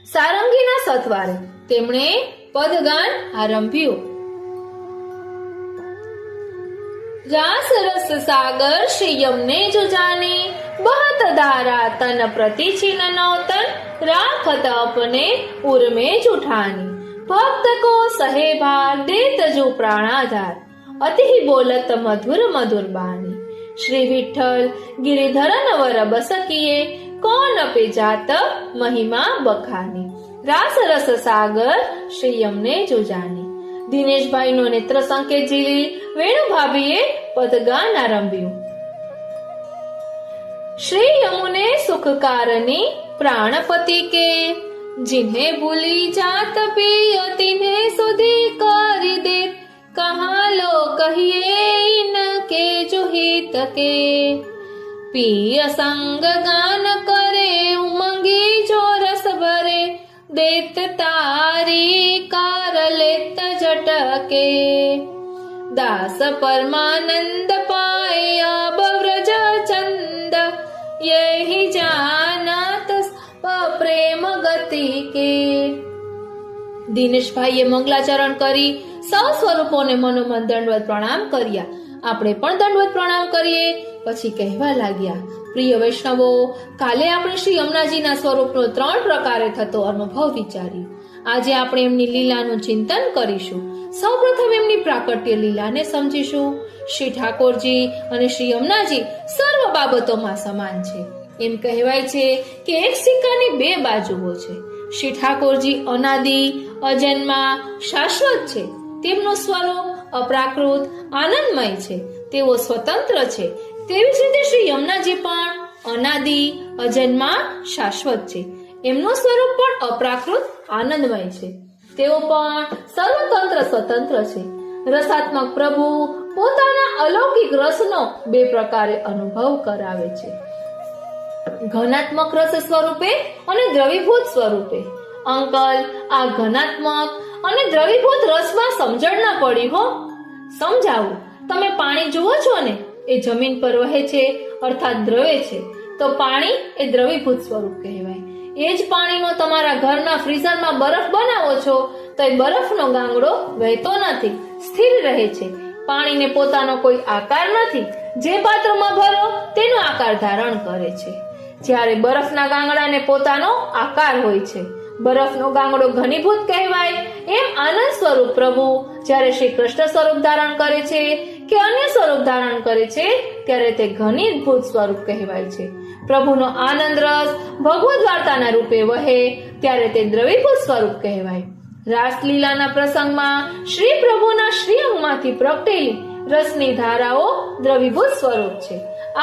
સારંગીના સથવારે તેમણે પદગાન આરંભ્યું. रास रस सागर श्री यमुने जो जाने बहत धारा तन प्रति छिन नौतन राखत अपने उर में जुठानी भक्त को सहे भार देत जो प्राणाधार अति बोलत मधुर मधुर बानी श्री विठ्ठल गिरिधरन वर बस किए कौन पे जात महिमा बखानी रास रस सागर श्री यमुने जो जाने. દિનેશભાઈ નો નેત્ર સંકેત ઝીલી વેણુભાભીએ પદગાન આરંભ્યું. શ્રી યમુને સુખકારની પ્રાણપતિ કે जिन्हें भूली जात पिय तिन्हें सुधी कर दे कहाँ लो कहिए इनके जो हित के पिय संग गान करे उमंगी जो रस भरे देत तारी कार लेत जटके दास परमानंद पाए अब व्रज चंद यही जानत प्रेम गति के. દિનેશભાઈએ મંગલાચરણ કરી સૌ સ્વરૂપોને મનોમન દંડવત પ્રણામ કર્યા. આપણે પણ દંડવત પ્રણામ કરીએ. પછી કહેવા લાગ્યા, પ્રિય વૈષ્ણવો, કાલે આપણે શ્રી યમુનાજીના સ્વરૂપનો 3 પ્રકારે થતો અનુભવ વિચાર્યો. આજે આપણે એમની લીલાનું ચિંતન કરીશું. સૌપ્રથમ એમની પ્રાકટ્ય લીલાને સમજીશું. શ્રી ઠાકોરજી અને શ્રી યમુનાજી સર્વ બાબતોમાં સમાન છે. એમ કહેવાય છે કે એક સિક્કાની 2 બાજુઓ છે. શ્રી ઠાકોરજી અનાદિ, અજન્મા, શાશ્વત છે. તેમનું સ્વરૂપ અપ્રાકૃત, આનંદમય છે. તેઓ સ્વતંત્ર છે. તેવી જ રીતે શ્રી યમુનાજી પણ અનાદિ, અજન્મા, શાશ્વત છે. એમનું સ્વરૂપ પણ અપ્રાકૃત, આનંદમય છે. તેઓ પણ સર્વતંત્ર, સ્વતંત્ર છે. રસાત્મક પ્રભુ પોતાના અલૌકિક રસનો 2 પ્રકારે અનુભવ કરાવે છે. ઘનાત્મક રસ સ્વરૂપે અને દ્રવીભૂત સ્વરૂપે. અંકલ, આ ઘનાત્મક અને દ્રવીભૂત રસમાં સમજણ ના પડી હો. સમજાવું. તમે પાણી જુઓ છો ને, એ જમીન પર વહે છે અર્થાત દ્રવે છે, તો પાણી એ દ્રવીભૂત સ્વરૂપ કહેવાય. એ જ પાણીનો તમારા ઘરના ફ્રીઝરમાં બરફ બનાવો છો તો એ બરફનો ગાંગડો વહેતો નથી, સ્થિર રહે છે. પાણીને પોતાનો કોઈ આકાર નથી, જે પાત્રમાં ભરો તેનો આકાર ધારણ કરે છે. જ્યારે બરફના ગાંગડાને પોતાનો આકાર હોય છે. બરફનો ગાંગડો ઘનીભૂત કહેવાય. એમ આનંદ સ્વરૂપ પ્રભુ જ્યારે શ્રી કૃષ્ણ સ્વરૂપ ધારણ કરે છે કે અન્ય સ્વરૂપ ધારણ કરે છે ત્યારે તે ઘનીભૂત સ્વરૂપ કહેવાય છે. પ્રભુનો આનંદ રસ ભગવદ વાર્તાના રૂપે વહે ત્યારે તે દ્રવીભૂત સ્વરૂપ કહેવાય. રાસલીલાના પ્રસંગમાં શ્રી પ્રભુના શ્રી અંગમાંથી પ્રગટેલી રસની ધારાઓ દ્રવીભૂત સ્વરૂપ છે.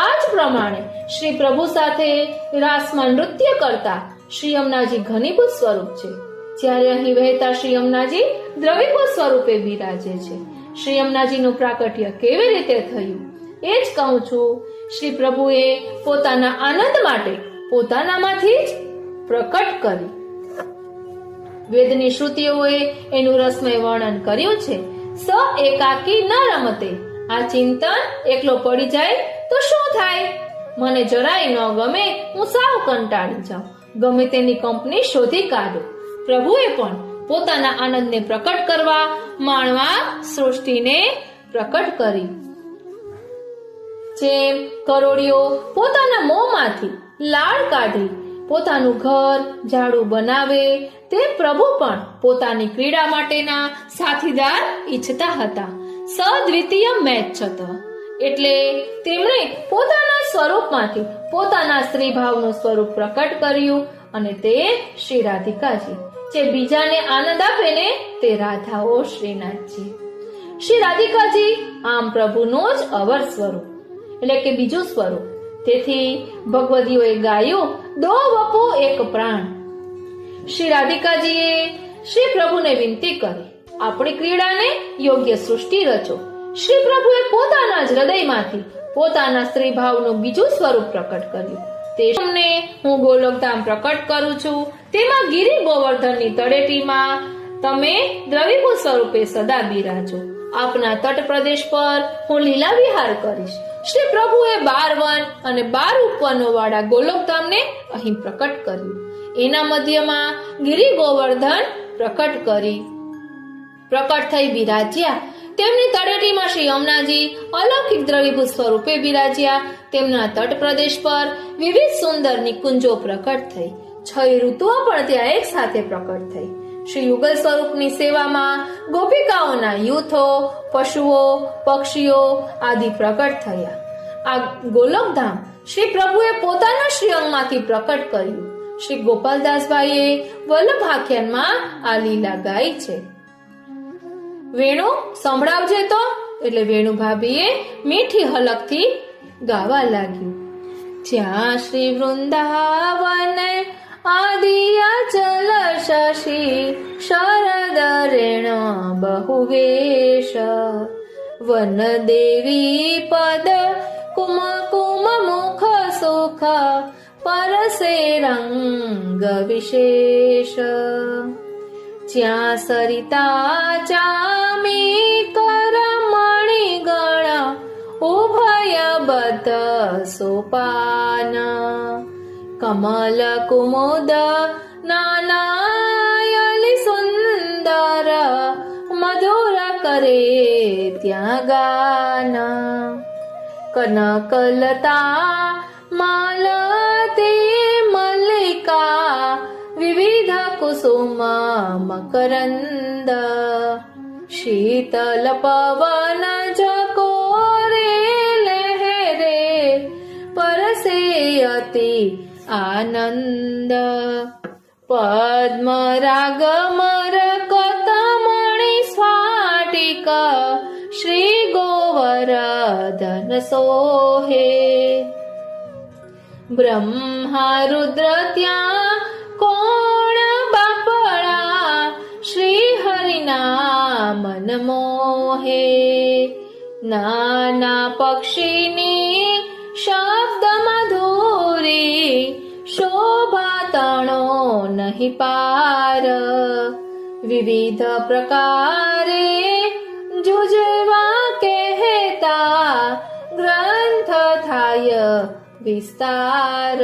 આ જ પ્રમાણે શ્રી પ્રભુ સાથે રાસમાં નૃત્ય કરતા શ્રી યમુનાજી ઘનીભૂત સ્વરૂપ છે, જ્યારે અહીં વહેતા શ્રી યમુનાજી દ્રવીભૂત સ્વરૂપે બિરાજે છે. શ્રી યમુનાજીનું પ્રાકટ્ય કેવી રીતે થયું એ જ કહું છું. શ્રી પ્રભુએ પોતાના આનંદ માટે પોતાનામાંથી જ પ્રકટ કરી. વેદની શ્રુતિઓએ એનું રસમય વર્ણન કર્યું છે. સ એકાકી ન રમતે. આ ચિંતન એકલો પડી જાય તો શું થાય? મને જરાય ન ગમે, હું સાવ કંટાળી જાઉં. ગમે તેની કંપની શોધી કાઢો. પ્રભુએ પણ પોતાના આનંદને પ્રકટ કરવા, માણવા સૃષ્ટિને પ્રકટ કરી. જેમ કરોડિયો પોતાના મોંમાંથી લાળ કાઢી પોતાનું ઘર ઝાડું બનાવે, તે પ્રભુ પણ પોતાની ક્રીડા માટેના સાથીદાર ઈચ્છતા હતા. સદ્વિતીય મેચ છત, એટલે તેમણે પોતાના સ્વરૂપમાંથી પોતાના સ્ત્રી ભાવનું સ્વરૂપ પ્રકટ કર્યું, અને તે શ્રી રાધિકાજી. જે બીજાને આનંદ આપે ને તે રાધાઓ શ્રીનાથજી. શ્રી રાધિકાજી આમ પ્રભુનું જ અવર સ્વરૂપ, એટલે કે બીજું સ્વરૂપ. તેથી ભગવદીઓએ ગાયું, દો વપુ એક પ્રાણ. શ્રી રાધિકાજીએ શ્રી પ્રભુને વિનંતી કરી, આપણી ક્રીડાને યોગ્ય સૃષ્ટિ રચો. શ્રી પ્રભુએ પોતાના જ હૃદયમાંથી પોતાના સ્ત્રી ભાવનું બીજું સ્વરૂપ પ્રકટ કર્યું. તે તમને હું ગોલોકધામ પ્રકટ કરું છું, તેમાં ગિરી ગોવર્ધનની તળેટીમાં તમે દ્રવીભૂત સ્વરૂપે સદા બિરાજો. આપના તટ પ્રદેશ પર હું લીલા વિહાર કરીશ. શ્રી પ્રભુએ 12 વન અને 12 ઉપવનો વાળા ગોલોકધામને અહીં પ્રકટ કર્યું. એના મધ્યમાં ગિરી ગોવર્ધન પ્રકટ થઈ બિરાજ્યા. તેમની તળેટીમાં શ્રી યમુનાજી અલૌકિક દ્રવીભૂત સ્વરૂપે બિરાજ્યા. તેમના તટ પ્રદેશ પર વિવિધ સુંદર નિકુંજો પ્રકટ થઈ. 6 ઋતુઓ પણ ત્યાં એક સાથે પ્રકટ થઈ. શ્રી યુગલ સ્વરૂપની સેવામાં ગોપિકાઓના યુથો, પશુઓ, પક્ષીઓ આદિ પ્રકટ થયા. આ ગોલોકધામ શ્રી પ્રભુએ પોતાના શ્રી અંગમાંથી પ્રકટ કર્યું. શ્રી ગોપાલદાસભાઈએ વલ્લભાખ્યાનમાં આ લીલા ગાઈ છે. વેણુ સંભળાવજે તો, એટલે વેણુ ભાભીએ મીઠી હલકથી ગાવા લાગ્યું. જ્યાં શ્રી વૃંદાવન આદિયાચલ શશી શરદ રેણ બહુવેશ વન દેવી પદ કુમ કુમ મુખ સુખ પરસે રંગ વિશેષ. જ્યાં સરિતા ચામી કર મણિગણ ઉભય બદ્ધ સોપાન કમલ કુમુદ નાનાયલી સુંદર મધુર કરે ત્યાં ગાન. કનકલતા માલતી મલ્લિકા વિવિધ કુસુમ મકરંદ શીતલ પવન જકોરે લહેરે પરસે અતિ આનંદ. પદ્મ રાગ મરકત મણિ સ્ફાટિક શ્રી ગોવર્ધન સોહે. બ્રહ્મા રુદ્ર ત્યાં કોણ બાપડા શ્રી હરિના મન મોહે. નાના પક્ષીની શબ્દ મધુરી નહીં પાર. વિવિધ પ્રકારે જુજવા કહેતા ગ્રંથ થાય વિસ્તાર.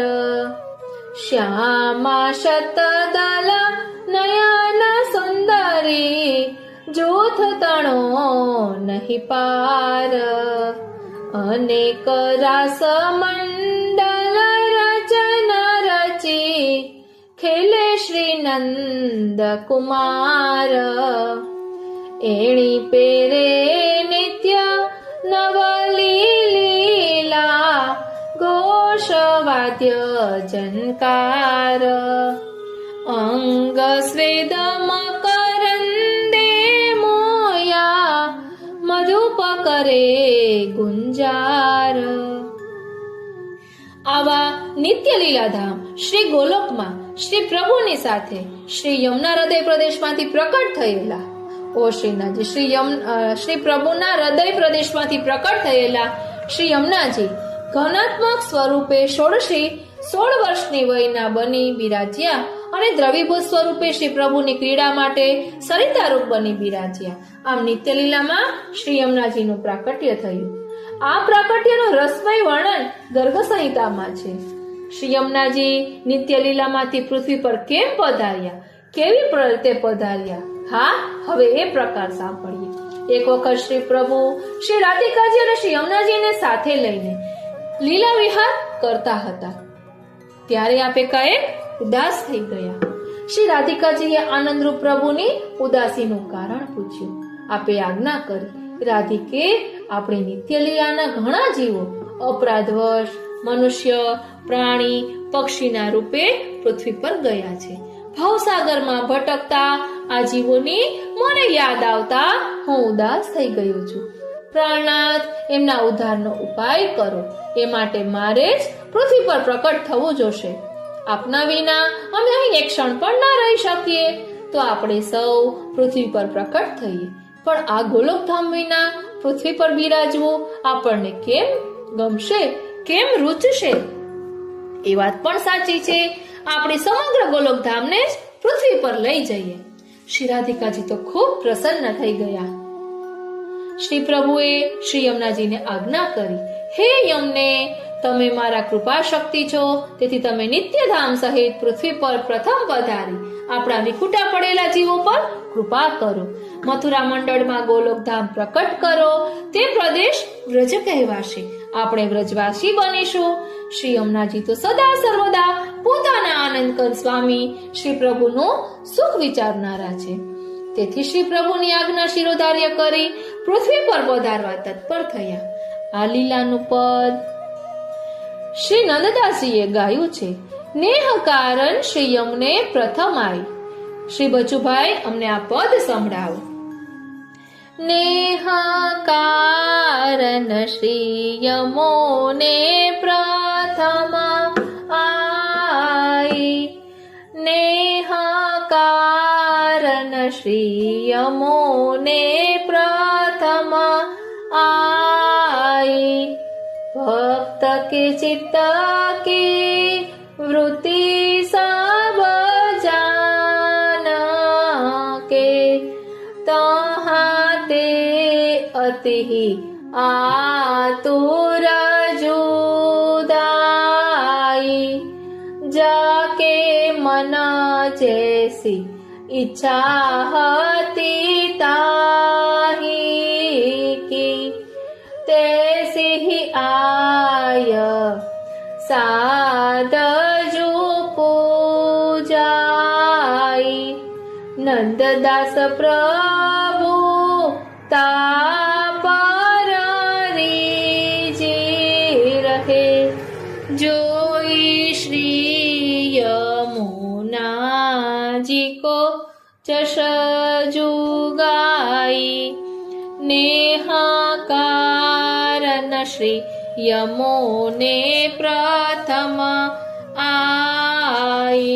શ્યામા શતદલ નયન સુંદરી જૂથ તણો નહીં પાર. અનેક રાસ મંડલ રચના રચી ખેલે શ્રી નંદ કુમાર. એણી પેરે નિત્ય નવલી લીલા ઘોષ વાદ્ય જનકાર. અંગ સ્વેદ મકરંદે મોયા મધુપ કરે ગુંજાર. આવા નિત્ય લીલાધામ શ્રી ગોલોકમાં શ્રી પ્રભુની સાથે શ્રી યમુના હૃદય પ્રદેશમાંથી પ્રકટ થયેલા ઓ શ્રીનાથજી, શ્રી પ્રભુના હૃદય પ્રદેશમાંથી પ્રકટ થયેલા શ્રી યમુનાજી ઘનાત્મક સ્વરૂપે 16 વર્ષની વયના બની બિરાજ્યા અને દ્રવીભૂત સ્વરૂપે શ્રી પ્રભુની ક્રીડા માટે સરિતારૂપ બની બિરાજ્યા. આમ નિત્ય લીલામાં શ્રી યમુનાજીનું પ્રાકટ્ય થયું. આ પ્રાકટ્યનું રસમય વર્ણન ગર્ગ સંહિતામાં છે. શ્રી યમુનાજી નિત્ય લીલામાંથી પૃથ્વી પર કેમ પધાર્યા, કેવી રીતે પધાર્યા, હા હવે એ પ્રકાર સાંભળીએ. એક વખત શ્રી પ્રભુ શ્રી રાધિકાજી અને શ્રી યમુનાજીને સાથે લઈને લીલા વિહાર કરતા હતા. ત્યારે આપે કહે ઉદાસ થઈ ગયા. શ્રી રાધિકાજીએ આનંદરૂપ પ્રભુની ઉદાસીનું કારણ પૂછ્યું. આપે આજ્ઞા કરી, રાધિકે આપણી નિત્ય લીલાના ઘણા જીવો અપરાધવશ મનુષ્ય, પ્રાણી, પક્ષીના રૂપે પૃથ્વી પર ગયા છે. ભવસાગરમાં ભટકતા આ જીવોની મને યાદ આવતા હું ઉદાસ થઈ ગયો છું. પ્રાણનાથ, એમના ઉદ્ધારનો ઉપાય કરો. એ માટે મારે જ પૃથ્વી પર પ્રકટ થવું જોશે. આપના વિના અમે અહીં એક ક્ષણ પણ ના રહી શકીએ. તો આપણે સૌ પૃથ્વી પર પ્રકટ થઈએ. પણ આ ગોલોકધામ વિના પૃથ્વી પર બિરાજવું આપણને કેમ ગમશે, કેમ રૂચશે? એ વાત પણ સાચી છે. આપણે સમગ્ર ગોલોકધામને જ પૃથ્વી પર લઈ જઈએ. શ્રી રાધિકાજી તો ખૂબ પ્રસન્ન થઈ ગયા. શ્રી પ્રભુએ શ્રી યમુનાજીને આજ્ઞા કરી, હે યમને, તમે મારા કૃપા શક્તિ છો, તેથી તમે નિત્યધામ સહિત પૃથ્વી પર પ્રથમ પધારી આપણા વિખૂટા પડેલા જીવો પર કૃપા કરો. મથુરા મંડળમાં ગોલોકધામ પ્રકટ કરો. તે પ્રદેશ વ્રજ કહેવાશે. આપણે વ્રજવાસી બનીશું. શ્રી યમુનાજી તો સદા સર્વદા પોતાના આનંદ કંદ સ્વામી શ્રી પ્રભુનું સુખ વિચારનારા છે. તેથી શ્રી પ્રભુની આજ્ઞા શિરોધાર્ય કરી પૃથ્વી પર પધારવા તત્પર થયા. આ લીલાનું પદ શ્રી નંદદાસજીએ ગાયું છે. નેહ કારણ શ્રી યમને પ્રથમ આઈ. શ્રી બચુભાઈ અમને આ પદ સંભળાવો. નેહ કારણ શ્રી યમોને પ્રથમ આઈ. નેહ કારણ શ્રી યમોને પ્રથમ આઈ. भक्त के चित्त की वृत्ति सब जान के तहाँ ते अति आतुर जुदाई. जाके मन जैसी इच्छा हती ताही की तैसी ही आय सादजु पूजाई. नंददास प्रभु तापर रीजी रहे. जोई श्री यमुना जी को जश जुगाई. नेहा कारण श्री यमोने प्रथम आई.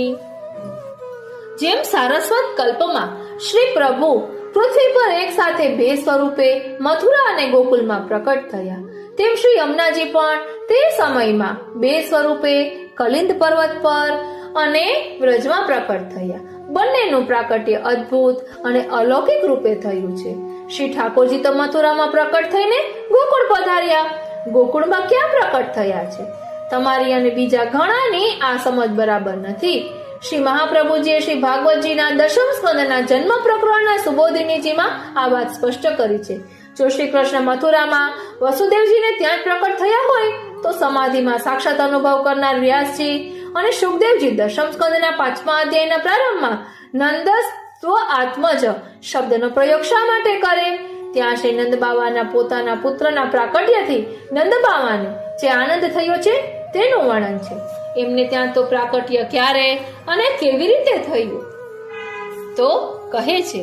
જેમ સારસ્વત કલ્પમાં શ્રી પ્રભુ પૃથ્વી પર એક સાથે બે સ્વરૂપે મથુરા અને ગોકુલમાં પ્રકટ થયા, તેમ શ્રી યમુનાજી પણ તે સમયમાં બે સ્વરૂપે કલિંદ પર્વત પર અને વ્રજમાં પ્રકટ થયા. બંનેનું પ્રાકટ્ય અદ્ભુત અને અલૌકિક રૂપે થયું છે. શ્રી ઠાકોરજી તો મથુરામાં પ્રકટ થઈને ગોકુળ પધાર્યા. ગોકુળમાં ક્યાં પ્રકટ થયા છે? તમારી અને બીજા ઘણાની આ સમજ બરાબર નથી. શ્રી મહાપ્રભુજીએ શ્રી ભાગવતજીના દશમ સ્કંદના જન્મ પ્રકરણના સુબોધિનીજીમાં આ વાત સ્પષ્ટ કરી છે. જો શ્રી કૃષ્ણ મથુરામાં વસુદેવજીને ત્યાં જ પ્રકટ થયા હોય તો સમાધિમાં સાક્ષાત અનુભવ કરનાર વ્યાસજી અને સુખદેવજી દશમ સ્કંદના 5મા અધ્યાયના પ્રારંભમાં નંદ સ્વ આત્મજ શબ્દનો પ્રયોગ શા માટે કરે? ત્યાં શ્રી નંદ બાવાના પોતાના પુત્રના પ્રાકટ્યથી નંદ બાવાને જે આનંદ થયો છે તેનું વર્ણન છે. એમને ત્યાં તો પ્રાકટ્ય ક્યારે અને કેવી રીતે થયું? તો કહે છે,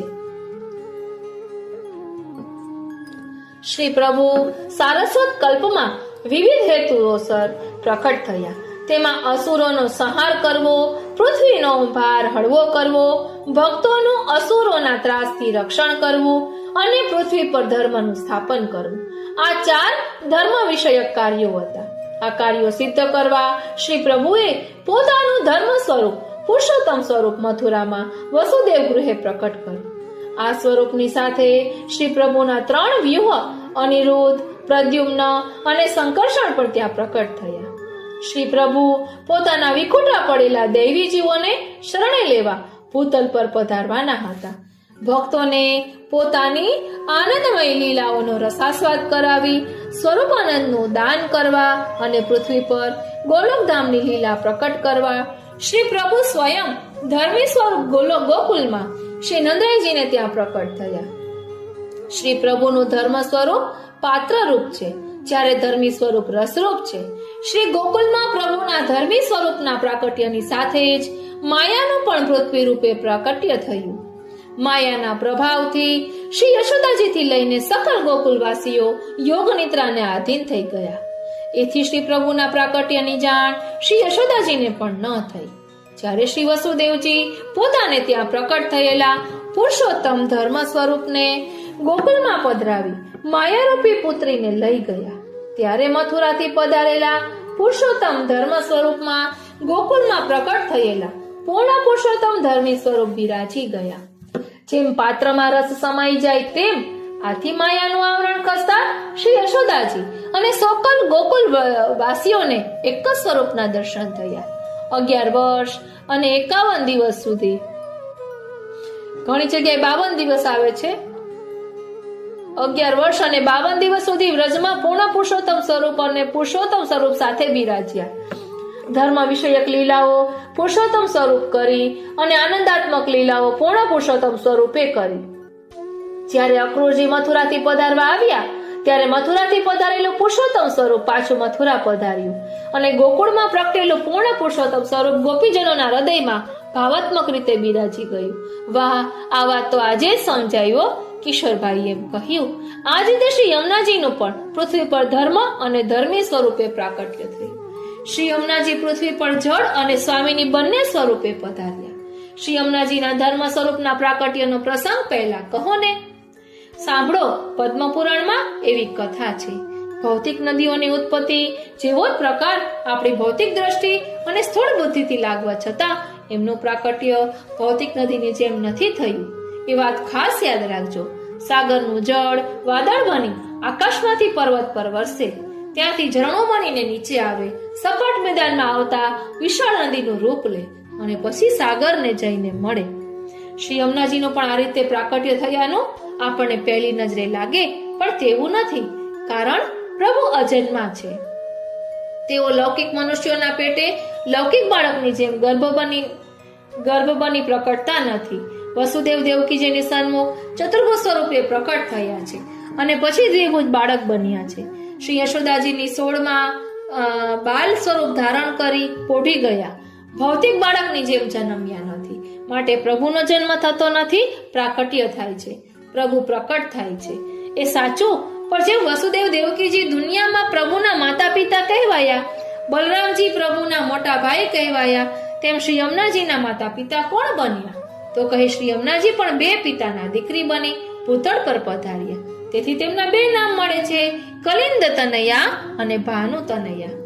શ્રી પ્રભુ સારસ્વત કલ્પમાં વિવિધ હેતુઓસર પ્રકટ થયા. તેમાં અસુરોનો સંહાર કરવો, પૃથ્વીનો ભાર હળવો કરવો, ભક્તોનું અસુરોના ત્રાસથી રક્ષણ કરવું અને પૃથ્વી પર ધર્મનું સ્થાપન કરવું. આ 4 ધર્મ વિષયક કાર્યો હતા. આ કાર્યો સિદ્ધ કરવા શ્રી પ્રભુએ પોતાનું ધર્મ સ્વરૂપ પુરુષોત્તમ સ્વરૂપ મથુરામાં વસુદેવ ગૃહે પ્રકટ કર્યું. આ સ્વરૂપની સાથે શ્રી પ્રભુના 3 વ્યૂહ અનિરુદ્ધ, પ્રદ્યુમ્ન અને સંકર્ષણ પણ ત્યાં પ્રકટ થયા. શ્રી પ્રભુ પોતાના વિખૂટા પડેલા દૈવી જીવોને શરણે લેવા ભૂતલ પર પધારવાના હતા. ભક્તોને પોતાની આનંદમય લીલાઓનો રસાસ્વાદ કરાવી સ્વરૂપાનંદનું દાન કરવા અને પૃથ્વી પર ગોલોકધામની લીલા પ્રકટ કરવા શ્રી પ્રભુ સ્વયં ધર્મી સ્વરૂપ ગોકુલમાં શ્રી નંદરાયજીને ત્યાં પ્રકટ થયા. શ્રી પ્રભુનું ધર્મ સ્વરૂપ પાત્ર રૂપ છે, જ્યારે ધર્મી સ્વરૂપ રસરૂપ છે. શ્રી ગોકુલમાં પ્રભુના ધર્મી સ્વરૂપના પ્રાકટ્યની સાથે જ માયાનું પણ પૃથ્વી રૂપે પ્રાકટ્ય થયું. માયાના પ્રભાવથી શ્રી યશોદાજીથી લઈને સકલ ગોકુલવાસીઓ યોગ નિદ્રાને આધીન થઈ ગયા. એથી શ્રી પ્રભુના પ્રાકટ્યની જાણ શ્રી યશોદાજીને પણ ન થઈ. જ્યારે શ્રી વસુદેવજી પોતાને ત્યાં પ્રકટ થયેલા પુરુષોત્તમ ધર્મ સ્વરૂપને ગોકુલમાં પધરાવી માયારૂપી પુત્રીને લઈ ગયા, ત્યારે મથુરાથી પધારેલા પુરુષોત્તમ ધર્મ સ્વરૂપમાં ગોકુલમાં પ્રકટ થયેલા પૂર્ણ પુરુષોત્તમ ધર્મી સ્વરૂપ બિરાજી ગયા. જેમ પાત્રમાં રસ સમાઈ જાય તેમ આથી માયાનું આવરણ ખસતા શ્રી યશોદાજી અને સકલ ગોકુલ વાસીઓને એક જ સ્વરૂપના દર્શન થયા. 11 વર્ષ અને 51 દિવસ સુધી, ઘણી જગ્યાએ 52 દિવસ આવે છે, 11 વર્ષ અને 52 દિવસ સુધી વ્રજમાં પૂર્ણ પુરુષોત્તમ સ્વરૂપ અને પુરુષોત્તમ સ્વરૂપ સાથે બિરાજ્યા. ધર્મ વિષયક લીલાઓ પુરુષોત્તમ સ્વરૂપ કરી અને આનંદાત્મક લીલાઓ પૂર્ણ પુરુષોત્તમ સ્વરૂપે કરી. જ્યારે અક્રૂરજી મથુરાથી પધારવા આવ્યા ત્યારે મથુરાથી પધારેલું પુરુષોત્તમ સ્વરૂપ પાછું મથુરા પધાર્યું અને ગોકુળમાં પ્રગટેલું પૂર્ણ પુરુષોત્તમ સ્વરૂપ ગોપીજનોના હૃદયમાં ભાવાત્મક રીતે બિરાજી ગયું. વાહ, આ વાત તો આજે જ સમજાયો. કિશોરભાઈ એમ કહ્યું, આ જ રીતે શ્રી યમુનાજીનું પણ પૃથ્વી પર ધર્મ અને ધર્મી સ્વરૂપે પ્રાકટ્ય થયું. શ્રી યમુનાજી પૃથ્વી પર જળ અને સ્વામીની બંને સ્વરૂપે પધાર્યા. શ્રી યમુનાજીના ધર્મ સ્વરૂપના પ્રાકટ્યનો પ્રસંગ પહેલા કહો ને. સાંભળો, પદ્મપુરાણમાં એવી કથા છે. ભૌતિક નદીઓની ઉત્પત્તિ જેવો જ પ્રકાર આપણી ભૌતિક દ્રષ્ટિ અને સ્થૂળ બુદ્ધિથી લાગવા છતાં એમનું પ્રાકટ્ય ભૌતિક નદીની જેમ નથી થયું. એ વાત ખાસ યાદ રાખજો. સાગરનું જળ વાદળ બની આકાશમાંથી પર્વત પર વરસે, ત્યાંથી ઝરણો બનીને નીચે આવે, સપાટ મેદાનમાં આવતા વિશાળ નદીનું રૂપ લે અને પછી સાગરને જઈને મળે. શ્રી યમુનાજીનું પણ આ રીતે પ્રાકટ્ય થયાનું આપણને પહેલી નજરે લાગે, પણ તેવું નથી, કારણ પ્રભુ અજન્મા છે. તેઓ લૌકિક મનુષ્યોના પેટે લૌકિક બાળકની જેમ ગર્ભ બની પ્રકટતા નથી. વસુદેવ દેવકીજીની સન્મુખ ચતુર્ભુજ સ્વરૂપે પ્રકટ થયા છે અને પછી દ્વિભુજ બાળક બન્યા છે. શ્રી યશોદાજીની 16માં બાલ સ્વરૂપ ધારણ કરી પોઢી ગયા. ભૌતિક બાળકની જેમ જન્મ્યા નથી, માટે પ્રભુનો જન્મ થતો નથી, પ્રાકટ્ય થાય છે, પ્રભુ પ્રકટ થાય છે. એ સાચું, પણ જેમ વસુદેવ દેવકીજી દુનિયામાં પ્રભુના માતા પિતા કહેવાયા, બલરામજી પ્રભુના મોટા ભાઈ કહેવાયા, તેમ શ્રી યમુનાજીના માતા પિતા કોણ બન્યા? તો કહે શ્રી યમુનાજી પણ 2 પિતાના દીકરી બની ભૂતળ પર પધાર્યા. તેથી તેમના 2 નામ મળે છે, કલિંદ તનયા અને ભાનુ તનયા.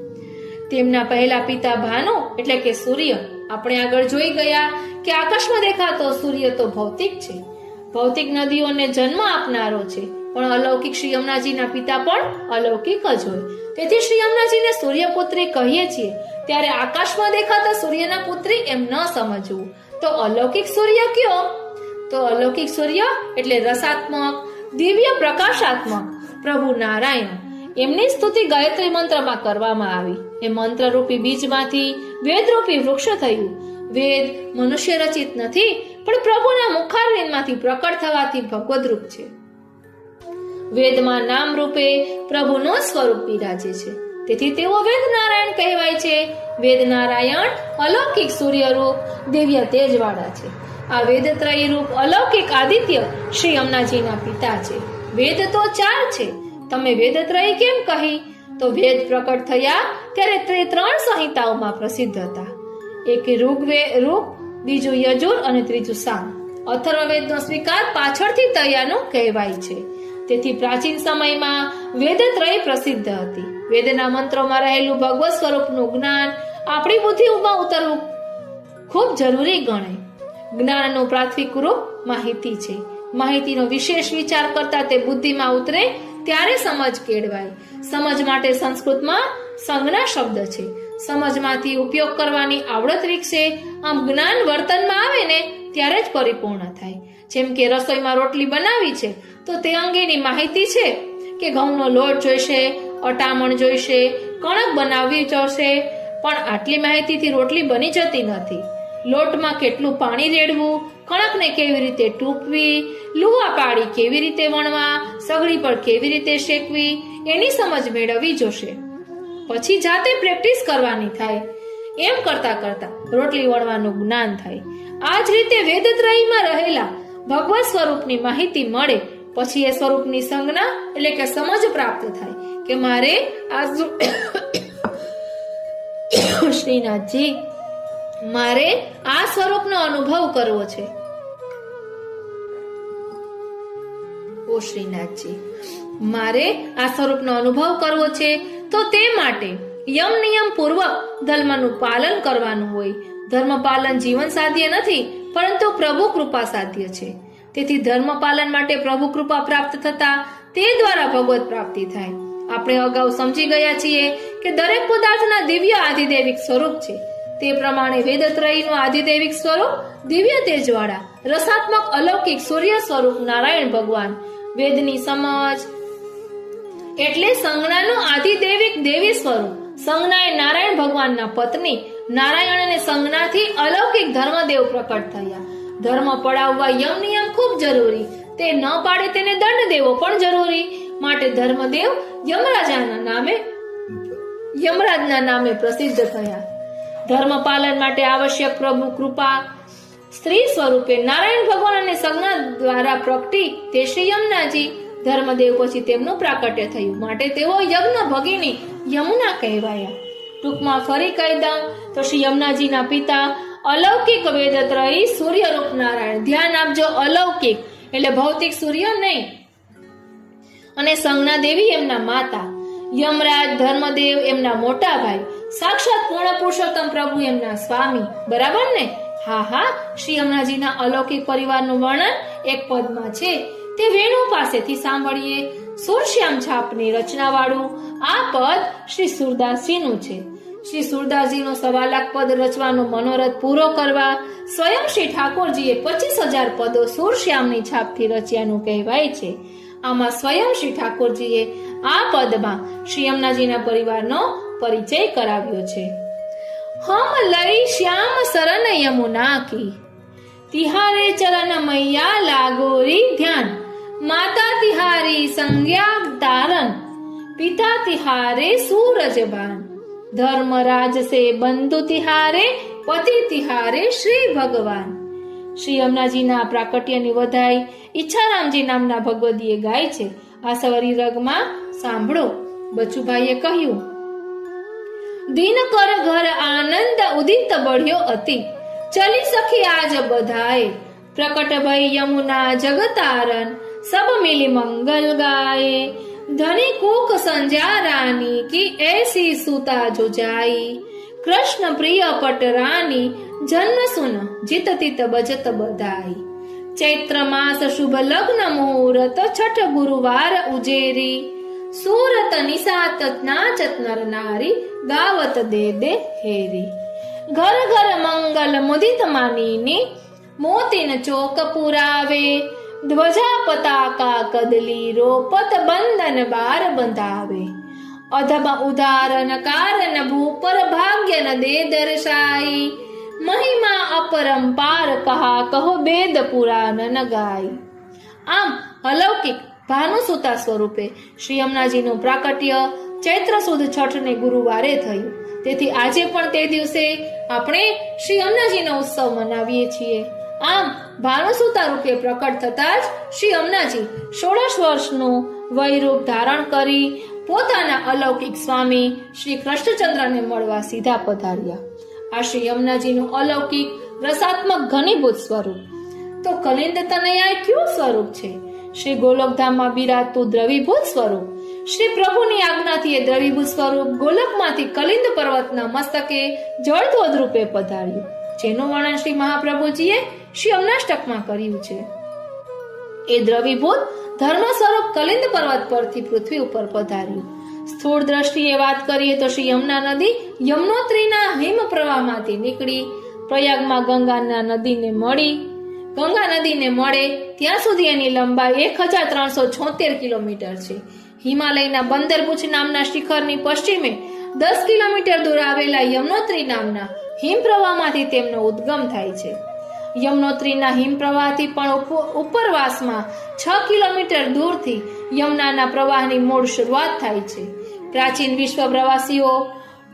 તેમના પહેલા પિતા ભાનુ એટલે કે સૂર્ય આપણે આગળ જોઈ ગયા કે આકાશમાં દેખાતો સૂર્ય તો ભૌતિક છે, ભૌતિક નદીઓને જન્મ આપનારો છે, પણ અલૌકિક શ્રી યમુનાજીના પિતા પણ અલૌકિક જ હોય. તેથી શ્રી યમુનાજીને સૂર્યપુત્રી કહીએ છીએ ત્યારે આકાશમાં દેખાતા સૂર્યના પુત્રી એમ ન સમજવું. તો અલૌકિક સૂર્ય કયો? તો અલૌકિક સૂર્ય એટલે રસાત્મક, દિવ્ય પ્રકાશાત્મક પ્રભુ નારાયણ. એમની સ્તુતિ ગાયત્રી મંત્રમાં કરવામાં આવી. એ મંત્ર રૂપી બીજમાંથી વેદરૂપી વૃક્ષ થયું. વેદ મનુષ્ય રચિત નથી, પણ પ્રભુના મુખારવિંદમાંથી પ્રકટ થવાથી ભગવદ રૂપ છે. વેદમાં નામ રૂપે પ્રભુનો સ્વરૂપ બિરાજે છે, તેથી તેઓ વેદ નારાયણ કહેવાય છે. વેદ નારાયણ અલૌકિક સૂર્ય રૂપ દિવ્ય તેજવાળા છે. આ વેદત્રયી રૂપ અલૌકિક આદિત્ય શ્રી યમુનાજીના પિતા છે. વેદ તો 4 છે, તમે વેદત્રયી કેમ કહી? તો વેદ પ્રકટ થયા ત્યારે તે 3 સંહિતાઓમાં પ્રસિદ્ધ હતા. એક ઋગ, બીજું યજુર અને ત્રીજું સામ. અથર્વવેદનો સ્વીકાર પાછળથી થયાનો કહેવાય છે. તેથી પ્રાચીન સમયમાં વેદત્રય પ્રસિદ્ધ હતી. વેદના મંત્રોમાં રહેલું ભગવત સ્વરૂપનું જ્ઞાન આપણી બુદ્ધિમાં ઉતરવું ખૂબ જરૂરી ગણાય. જ્ઞાનનું પ્રાથમિક રૂપ માહિતી છે. માહિતીનો વિશેષ વિચાર કરતા તે બુદ્ધિમાં ઉતરે ત્યારે સમજ કેળવાય. સમજ માટે સંસ્કૃતમાં સંજ્ઞા શબ્દ છે. સમજમાંથી ઉપયોગ કરવાની આવડત વિકસે. આમ જ્ઞાન વર્તનમાં આવે ને ત્યારે જ પરિપૂર્ણ થાય. જેમ કે રસોઈમાં રોટલી બનાવી છે તો તે અંગેની માહિતી છે કે ઘઉંનો લોટ જોઈશે, અટામણ જોઈશે, કણક બનાવવી જોઈશે, પણ આટલી માહિતીથી રોટલી બની જતી નથી. લોટમાં કેટલું પાણી રેડવું, કણકને કેવી રીતે ટૂંપવી, લુવા પાડી કેવી રીતે વણવા, સગડી પર કેવી રીતે શેકવી, એની સમજ મેળવવી જોશે. પછી જાતે પ્રેક્ટિસ કરવાની થાય. એમ કરતા કરતા રોટલી વણવાનું જ્ઞાન થાય. આ જ રીતે વેદત્રયીમાં રહેલા ભગવત સ્વરૂપની માહિતી મળે પછી એ સ્વરૂપની સંજ્ઞા એટલે કે સમજ પ્રાપ્ત થાય કે મારે આ શ્રીનાથજી મારે આ સ્વરૂપનો અનુભવ કરવો છે. ઓ શ્રીનાથજી મારે આ સ્વરૂપનો અનુભવ કરવો છે તો તે માટે યમ નિયમ પૂર્વક ધર્મનું પાલન કરવાનું હોય. ધર્મ પાલન જીવન સાધ્ય નથી, પરંતુ પ્રભુ કૃપા સાધ્ય છે. તેથી ધર્મ પાલન માટે પ્રભુ કૃપા પ્રાપ્ત થતા તે દ્વારા ભગવત પ્રાપ્તિ થાય. આપણે અગાઉ સમજી ગયા છીએ કે દરેક પદાર્થના દિવ્ય આધિદૈવિક સ્વરૂપ છે. તે પ્રમાણે વેદત્રયીનું આધિદૈવિક સ્વરૂપ દિવ્ય તેજવાળા રસાત્મક અલૌકિક સૂર્ય સ્વરૂપ નારાયણ ભગવાન. વેદની સમજ એટલે સંજ્ઞાનું આધિદૈવિક દેવી સ્વરૂપ. સંજ્ઞા એ નારાયણ ભગવાનના પત્ની. નારાયણ અને સંજ્ઞાથી અલૌકિક ધર્મદેવ પ્રકટ થયા. ધર્મ પડાવવા યમ નિયમ ખૂબ જરૂરી. તે ન પાડે તેને દંડ દેવો પણ જરૂરી. માટે ધર્મદેવ યમરાજના નામે પ્રસિદ્ધ થયા. ધર્મ પાલન માટે આવશ્યક પ્રભુ કૃપા સ્ત્રી સ્વરૂપે નારાયણ ભગવાન અને સંજ્ઞા દ્વારા પ્રગટી તે શ્રી યમુનાજી. ધર્મદેવ પછી તેમનું પ્રાકટ્ય થયું માટે તેઓ યજ્ઞ ભગિની યમુના કહેવાયા. ટૂંકમાં ફરી કહી દઉં તો શ્રી યમુનાજીના પિતા અલૌકિક વેદત્રયી સૂર્ય રૂપ નારાયણ. ધ્યાન આપજો, અલૌકિક એટલે ભૌતિક સૂર્ય નહીં. અને સંજ્ઞા દેવી એમના માતા, યમરાજ ધર્મદેવ એમના મોટા ભાઈ, સાક્ષાત પૂર્ણ પુરુષોત્તમ પ્રભુ એમના સ્વામી. બરાબર ને? હા, શ્રી યમુનાજીના અલૌકિક પરિવારનું વર્ણન એક પદમાં છે. તે વેણુ પાસેથી સાંભળીએ. સુરશ્યામ છાપની રચના વાળું આ પદ શ્રી સુરદાસજીનું છે. શ્રી સુરદાસજીનો 1.25 લાખ પદ રચવાનો મનોરથ પૂરો કરવા સ્વયં શ્રી ઠાકોરજીએ 25,000 પદો સુરશ્યામની છાપથી રચ્યાનું કહેવાય છે. આમાં સ્વયં શ્રી ઠાકોરજીએ આ પદમાં શ્રી યમુનાજીના પરિવારનો પરિચય કરાવ્યો છે. હમ લઈ શ્યામ શરણ યમુના કી, તિહારે ચરણ મૈયા લાગોરી ધ્યાન, માતા તિહારી સંજ્ઞા તારન, પિતા તિહારે સૂરજબાન, ધર્મરાજ સે બંધુ તિહારે, પતિ તિહારે શ્રી ભગવાન. શ્રી યમુનાજીના પ્રાકટ્યની વધાઈ ઈચ્છારામજી નામના ભગવદીએ ગાય છે. આ સવારી રગમાં સાંભળો. બચુભાઈએ કહ્યું, દિન કર ઘર આનંદ ઉદિત બઢ્યો અતિ, ચલી સખી આજ બધાએ, પ્રકટ ભઈ યમુના જગતારન, સબ મિલી મંગલ ગાએ, ધની કુક સંજા રાની કી એસી સુતા જો જાઈ, કૃષ્ણ પ્રિય પટ રાની જન્મ સુન જીત તિત બજત બધાઈ. ચૈત્ર માસ શુભ લગ્ન મુહૂર્ત છઠ ગુરુવાર ઉજેરી. સુરત નિસાત નાચત નર નારી ગાવત દે દે હેરી. ઘર ઘર મંગલ મુદિત માનીની મોતીન ચોક પુરાવે. ધ્વજા પતાકા કદલી રોપત બંધન બાર બંધાવે. અધમ ઉદાહરણ કારણ ભૂપર ભાગ્ય ન દે દર્શાઈ. મહિમા અપરંપાર કહા કહો વેદ પુરાણ ન ગાય. આમ અલૌકિક ભાનુસુતા સ્વરૂપે શ્રી યમુનાજીનું પ્રાકટ્ય ચૈત્ર સુદ છઠને ગુરુવારે થયું. તેથી આજે પણ તે દિવસે આપણે શ્રી યમુનાજીનો ઉત્સવ મનાવીએ છીએ. આમ ભાનુસુતા રૂપે પ્રકટ થતા જ શ્રી યમુનાજી 16 વર્ષનું વયરૂપ ધારણ કરી પોતાના અલૌકિક સ્વામી શ્રી કૃષ્ણચંદ્રને મળવા સીધા પધાર્યા. આ શ્રી યમુનાજીનું અલૌકિક રસાત્મક ઘનીભૂત સ્વરૂપ. તો કલિંદ તનયા કયું સ્વરૂપ છે? શ્રી ગોલકધામમાં બિરાજતું દ્રવીભૂત સ્વરૂપ. શ્રી પ્રભુની આજ્ઞાથી એ દ્રવીભૂત સ્વરૂપ ગોલકમાંથી કલિંદ પર્વતના મસ્તકે જળધોધ રૂપે પધાર્યું, જેનું વર્ણન શ્રી મહાપ્રભુજીએ શ્રી યમુનાષ્ટકમાં કર્યું છે. એ દ્રવીભૂત ધર્મ સ્વરૂપ કલિંદ પર્વત પરથી પૃથ્વી ઉપર પધાર્યું. સ્થૂળ દ્રષ્ટિએ વાત કરીએ તો શ્રી યમુના નદી યમનોત્રીના હિમ પ્રવાહમાંથી નીકળી પ્રયાગમાં ગંગા નદીને મળે ત્યાં સુધી એની લંબાઈ 1376 કિલોમીટર છે. હિમાલયના બંદરપુછ નામના શિખરની પશ્ચિમે 10 કિલોમીટર દૂર આવેલા યમનોત્રી નામના હિમ પ્રવાહમાંથી તેમનો ઉદ્ગમ થાય છે. યમનોત્રીના હિમ પ્રવાહથી પણ ઉપરવાસમાં 6 કિલોમીટર દૂરથી યમુનાના પ્રવાહની મૂળ શરૂઆત થાય છે. પ્રાચીન વિશ્વ પ્રવાસીઓ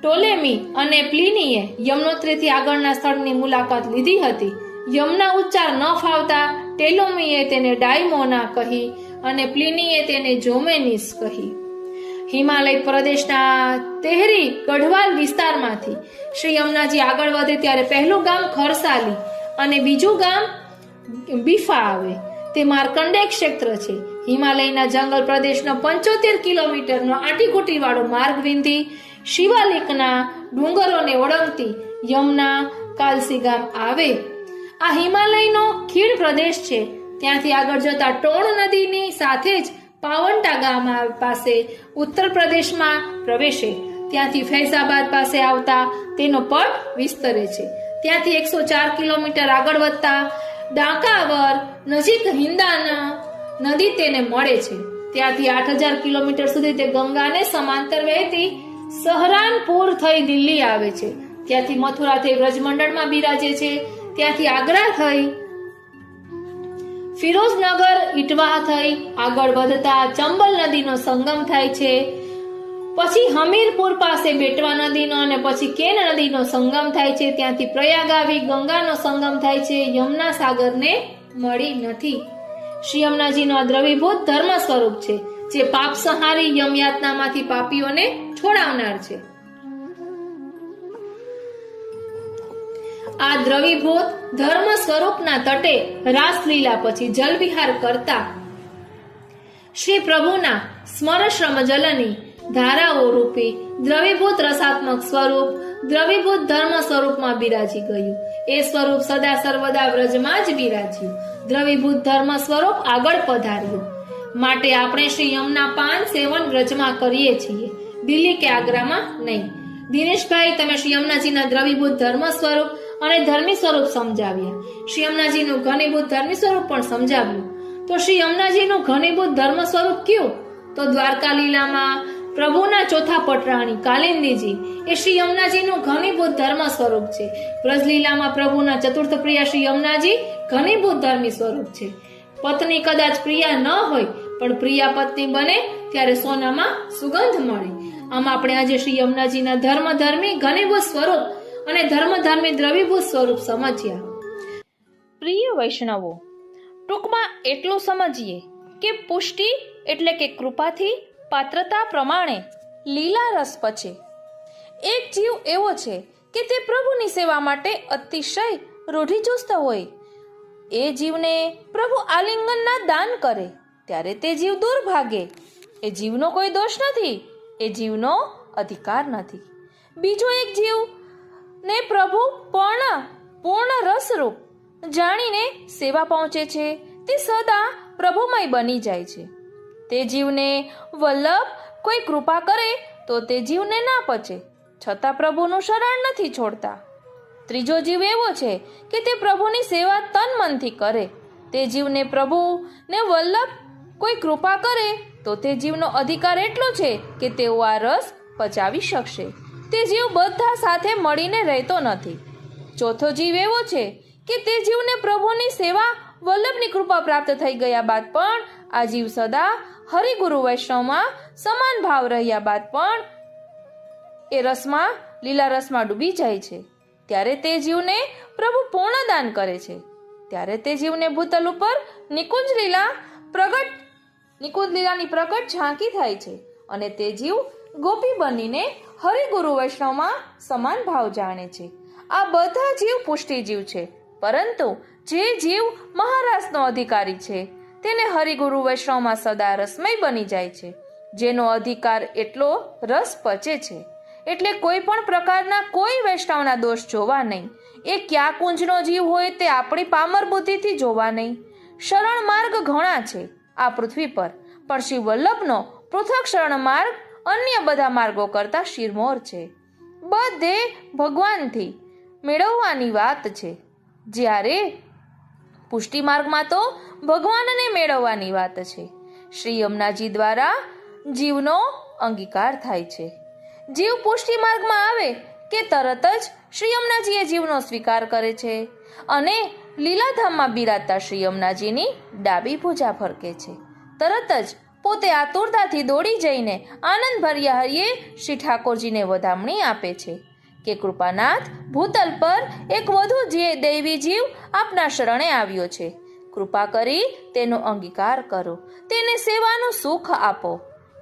ટોલેમી અને પ્લિનીએ યમનોત્રીથી આગળના સ્થળની મુલાકાત લીધી હતી. યમુના ઉચ્ચાર ન ફાવતા ટેલોમીએ તેને ડાયમોના કહી અને પ્લિનીએ તેને જોમેનિસ કહી. હિમાલય પ્રદેશના તેહરી ગઢવાલ વિસ્તારમાંથી શ્રી યમુનાજી આગળ વધે ત્યારે પહેલું ગામ ખરસાલી અને બીજું ગામ બીફા આવે. તે માર્કંડેય ક્ષેત્ર છે. હિમાલયના જંગલ પ્રદેશનો 75 કિલોમીટરનો આંટીઘૂંટી વાળો માર્ગ વિંધી શિવાલિકના ડુંગરોને ઓળંગતી યમુના કાલસી ગામ આવે. આ હિમાલયનો ખીણ પ્રદેશ છે. ત્યાંથી આગળ જતા ટોણ નદીની સાથે જ પાવંટા ગામ પાસે ઉત્તર પ્રદેશમાં પ્રવેશે. ત્યાંથી ફૈઝાબાદ પાસે આવતા તેનો પટ વિસ્તરે છે. ત્યાંથી 104 કિલોમીટર આગળ વધતા ડાંકાવર નજીક હિંદાના નદી તેને મળે છે. ત્યાંથી 8000 કિલોમીટર સુધી તે ગંગાને સમાંતર વહેતી સહરાનપુર થઈ દિલ્હી આવે છે. ત્યાંથી મથુરા થઈ વ્રજમંડળમાં બિરાજે છે. ત્યાંથી આગ્રા થઈ ફિરોઝનગર ઇટવાહ થઈ આગળ વધતા ચંબલ નદીનો સંગમ થાય છે. પછી હમીરપુર પાસે બેટવા નદીનો અને પછી કેન નદીનો સંગમ થાય છે. ત્યાંથી પ્રયાગ આવી ગંગાનો સંગમ થાય છે. યમુના સાગરને મળી નથી. શ્રી યમુનાજીનો આ દ્રવીભૂત ધર્મ સ્વરૂપ છે, જે પાપ સંહારી યમયાતનામાંથી પાપીઓને છોડાવનાર છે. આ દ્રવીભૂત ધર્મ સ્વરૂપના તટે રાસલીલા પછી જલવિહાર કરતા શ્રી પ્રભુના સ્મરશ્રમ જલની ધારાઓ રૂપી દ્રવીભૂત રસાત્મક સ્વરૂપ દ્રવીભૂત ધર્મ સ્વરૂપમાં બિરાજી ગયું. એ સ્વરૂપ સદા સર્વદા વ્રજમાં જ બિરાજ્યું. દ્રવીભૂત ધર્મ સ્વરૂપ આગળ પધાર્યું. માટે આપણે શ્રી યમુના પાન સેવન વ્રજમાં કરીએ છીએ, દિલ્હી કે આગ્રામાં નહીં. દિનેશભાઈ, તમે શ્રી યમુનાજીના દ્રવીભૂત ધર્મ સ્વરૂપ અને ધર્મી સ્વરૂપ સમજાવ્યા. શ્રી યમુનાજીનું ઘનીભૂત ધર્મી સ્વરૂપ પણ સમજાવ્યું. તો શ્રી યમુનાજીનું ઘનીભૂત ધર્મ સ્વરૂપ કયું? તો દ્વારકા લીલામાં પ્રભુના ચોથા પટરાણી કાલિંદીજી એ શ્રી યમુનાજીનું ઘનીભૂત ધર્મ સ્વરૂપ છે. વ્રજલીલામાં પ્રભુના ચતુર્થ પ્રિયા શ્રી યમુનાજી ઘનીભૂત ધર્મી સ્વરૂપ છે. પત્ની કદાચ પ્રિયા ન હોય પણ પ્રિયા પત્ની બને ત્યારે સોનામાં સુગંધ મળે. આમ આપણે આજે શ્રી યમુનાજીના ધર્મી ઘનીભૂત સ્વરૂપ અને ધર્મી દ્રવીભૂત સ્વરૂપ સમજ્યા. પ્રિય વૈષ્ણવો, ટૂંકમાં એટલું સમજીએ કે પુષ્ટિ એટલે કે કૃપાથી પાત્રતા પ્રમાણે લીલા રસ પચે. એક જીવ એવો છે કે તે પ્રભુની સેવા માટે અતિશય રૂઢિચુસ્ત હોય. એ જીવને પ્રભુ આલિંગનના દાન કરે ત્યારે તે જીવ દૂર ભાગે. એ જીવનો કોઈ દોષ નથી, એ જીવનો અધિકાર નથી. બીજો એક જીવ ને પ્રભુ પૂર્ણ રસરૂપ જાણીને સેવા પહોંચે છે તે સદા પ્રભુમય બની જાય છે. તે જીવને વલ્લભ કોઈ કૃપા કરે તો તે જીવને ના પચે, છતાં પ્રભુનું શરણ નથી છોડતા. ત્રીજો જીવ એવો છે કે તે પ્રભુની સેવા તન મનથી કરે. તે જીવને પ્રભુ ને વલ્લભ કોઈ કૃપા કરે તો તે જીવનો અધિકાર એટલો છે કે તેઓ આ રસ પચાવી શકશે. તે જીવ બધા સાથે મળીને રહેતો નથી. ચોથો જીવ એવો છે કે તે જીવને પ્રભુની સેવા વલ્લભની કૃપા પ્રાપ્ત થઈ ગયા બાદ પણ આ જીવ સદા હરિગુરુ વૈષ્ણવમાં સમાન ભાવ રહ્યા બાદ પણ એ રસમાં લીલા રસમાં ડૂબી જાય છે. ત્યારે તે જીવને પ્રભુ પૂર્ણ દાન કરે છે. ત્યારે તે જીવને ભૂતલ ઉપર નિકુંજ લીલાની પ્રગટ ઝાંકી થાય છે અને તે જીવ ગોપી બનીને હરિગુરુ વૈષ્ણવમાં સમાન ભાવ જાણે છે. આ બધા જીવ પુષ્ટિ જીવ છે, પરંતુ જે જીવ મહારાસનો અધિકારી છે તેને હરિગુરુ વૈષ્ણવમાં સદા રસમય બની જાય છે. જેનો અધિકાર એટલો રસ પચે છે એટલે કોઈ પણ પ્રકારના કોઈ વૈષ્ણવના દોષ જોવા નહીં. એ ક્યાં કુંજનો જીવ હોય તે આપણી પામર બુદ્ધિથી જોવા નહીં. શરણ માર્ગ ઘણા છે આ પૃથ્વી પર, પણ શ્રી વલ્લભનો પૃથક શરણ માર્ગ અન્ય બધા માર્ગો કરતા શિરમોર છે. બધે ભગવાનથી મેળવવાની વાત છે, જ્યારે પુષ્ટિ માર્ગમાં તો ભગવાનને મેળવવાની વાત છે. શ્રી યમુનાજી દ્વારા જીવનો અંગીકાર થાય છે. જીવ પુષ્ટિ માર્ગમાં આવે કે તરત જ શ્રી યમુનાજીએ જીવનો સ્વીકાર કરે છે અને લીલાધામમાં બિરાજતા શ્રી યમુનાજીની ડાબી ભુજા ફરકે છે. તરત જ પોતે આતુરતાથી દોડી જઈને આનંદ ભર્યા હૈયે શ્રી ઠાકોરજીને વધામણી આપે છે કે કૃપાનાથ, ભૂતલ પર એક વધુ દૈવી જીવ આપના શરણે આવ્યો છે. કૃપા કરી તેનો અંગીકાર કરો, તેને સેવાનું સુખ આપો.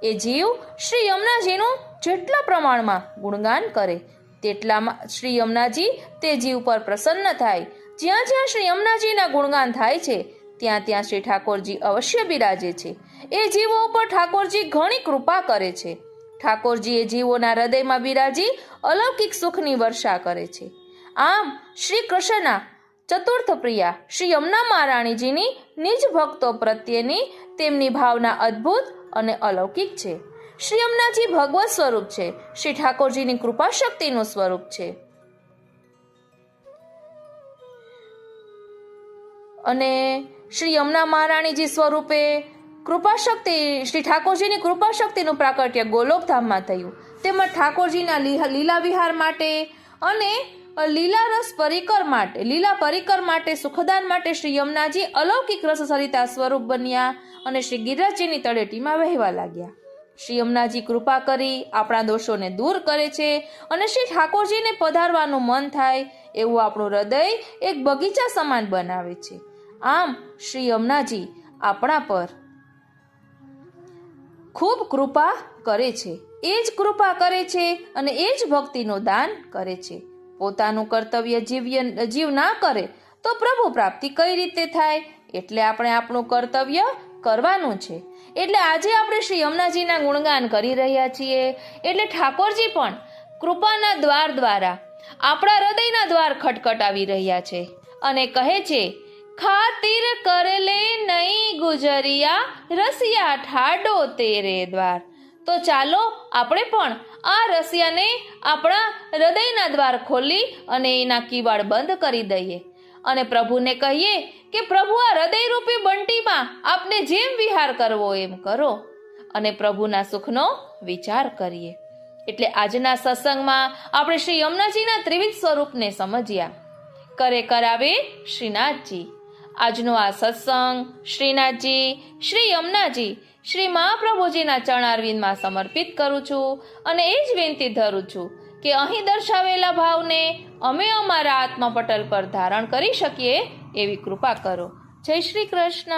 એ જીવ શ્રી યમુનાજીનું જેટલા પ્રમાણમાં ગુણગાન કરે તેટલામાં શ્રી યમુનાજી તે જીવ પર પ્રસન્ન થાય. જ્યાં જ્યાં શ્રી યમુનાજીના ગુણગાન થાય છે ત્યાં ત્યાં શ્રી ઠાકોરજી અવશ્ય બિરાજે છે. એ જીવો ઉપર ઠાકોરજી ઘણી કૃપા કરે છે. ઠાકોરજી એ જીવોના હૃદયમાં બિરાજી અલૌકિક સુખની વર્ષા કરે છે. આમ શ્રી કૃષ્ણના ચતુર્થ પ્રિયા શ્રી યમુના મહારાણીજીની નિજ ભક્તો પ્રત્યેની તેમની ભાવના અદ્ભુત અને અલૌકિક છે. શ્રી યમુનાજી ભગવત સ્વરૂપ છે, શ્રી ઠાકોરજીની કૃપા શક્તિનું સ્વરૂપ છે. અને શ્રી યમુના મહારાણીજી સ્વરૂપે કૃપા શક્તિ શ્રી ઠાકોરજીની કૃપા શક્તિનું પ્રાકટ્ય ગોલોકધામમાં થયું. તેમજ ઠાકોરજીના લીલા વિહાર માટે અને લીલા પરિકર માટે સુખદાન માટે શ્રી યમુનાજી અલૌકિક રસ સરિતા સ્વરૂપ બન્યા અને શ્રી ગિરિરાજજીની તળેટીમાં વહેવા લાગ્યા. શ્રી યમુનાજી કૃપા કરી આપણા દોષોને દૂર કરે છે અને શ્રી ઠાકોરજીને પધારવાનું મન થાય એવું આપણું હૃદય એક બગીચા સમાન બનાવે છે. આમ શ્રી યમુનાજી આપણા પર ખૂબ કૃપા કરે છે. એ જ કૃપા કરે છે અને એ જ ભક્તિનું દાન કરે છે. પોતાનું કર્તવ્ય જીવ ના કરે તો પ્રભુ પ્રાપ્તિ કઈ રીતે થાય? એટલે આપણે આપણું કર્તવ્ય કરવાનું છે. એટલે આજે આપણે શ્રી યમુનાજીના ગુણગાન કરી રહ્યા છીએ. એટલે ઠાકોરજી પણ કૃપાના દ્વાર દ્વારા આપણા હૃદયના દ્વાર ખટખટાવી રહ્યા છે અને કહે છે, ખાतिर कर ले नहीं गुजरिया रसिया ठाडो तेरे द्वार. તો ચાલો આપણે પણ આ રસિયાને આપણા હૃદયના દ્વાર ખોલી અને એના કિવાડ બંધ કરી દઈએ અને પ્રભુને કહીએ કે પ્રભુ, આ હૃદયરૂપી બંટીમાં આપને જેમ વિહાર કરવો એમ કરો અને પ્રભુના સુખનો વિચાર કરીએ. એટલે આજના સત્સંગમાં આપણે શ્રી યમુનાજીના ત્રિવિધ સ્વરૂપને સમજ્યા. કરે કરાવે શ્રીનાથજી. આજનો આ સત્સંગ શ્રીનાથજી, શ્રી યમુનાજી, શ્રી મહાપ્રભુજીના ચરણારવિંદમાં સમર્પિત કરું છું અને એ જ વિનંતી ધરું છું કે અહીં દર્શાવેલા ભાવને અમે અમારા આત્મપટલ પર ધારણ કરી શકીએ એવી કૃપા કરો. જય શ્રી કૃષ્ણ.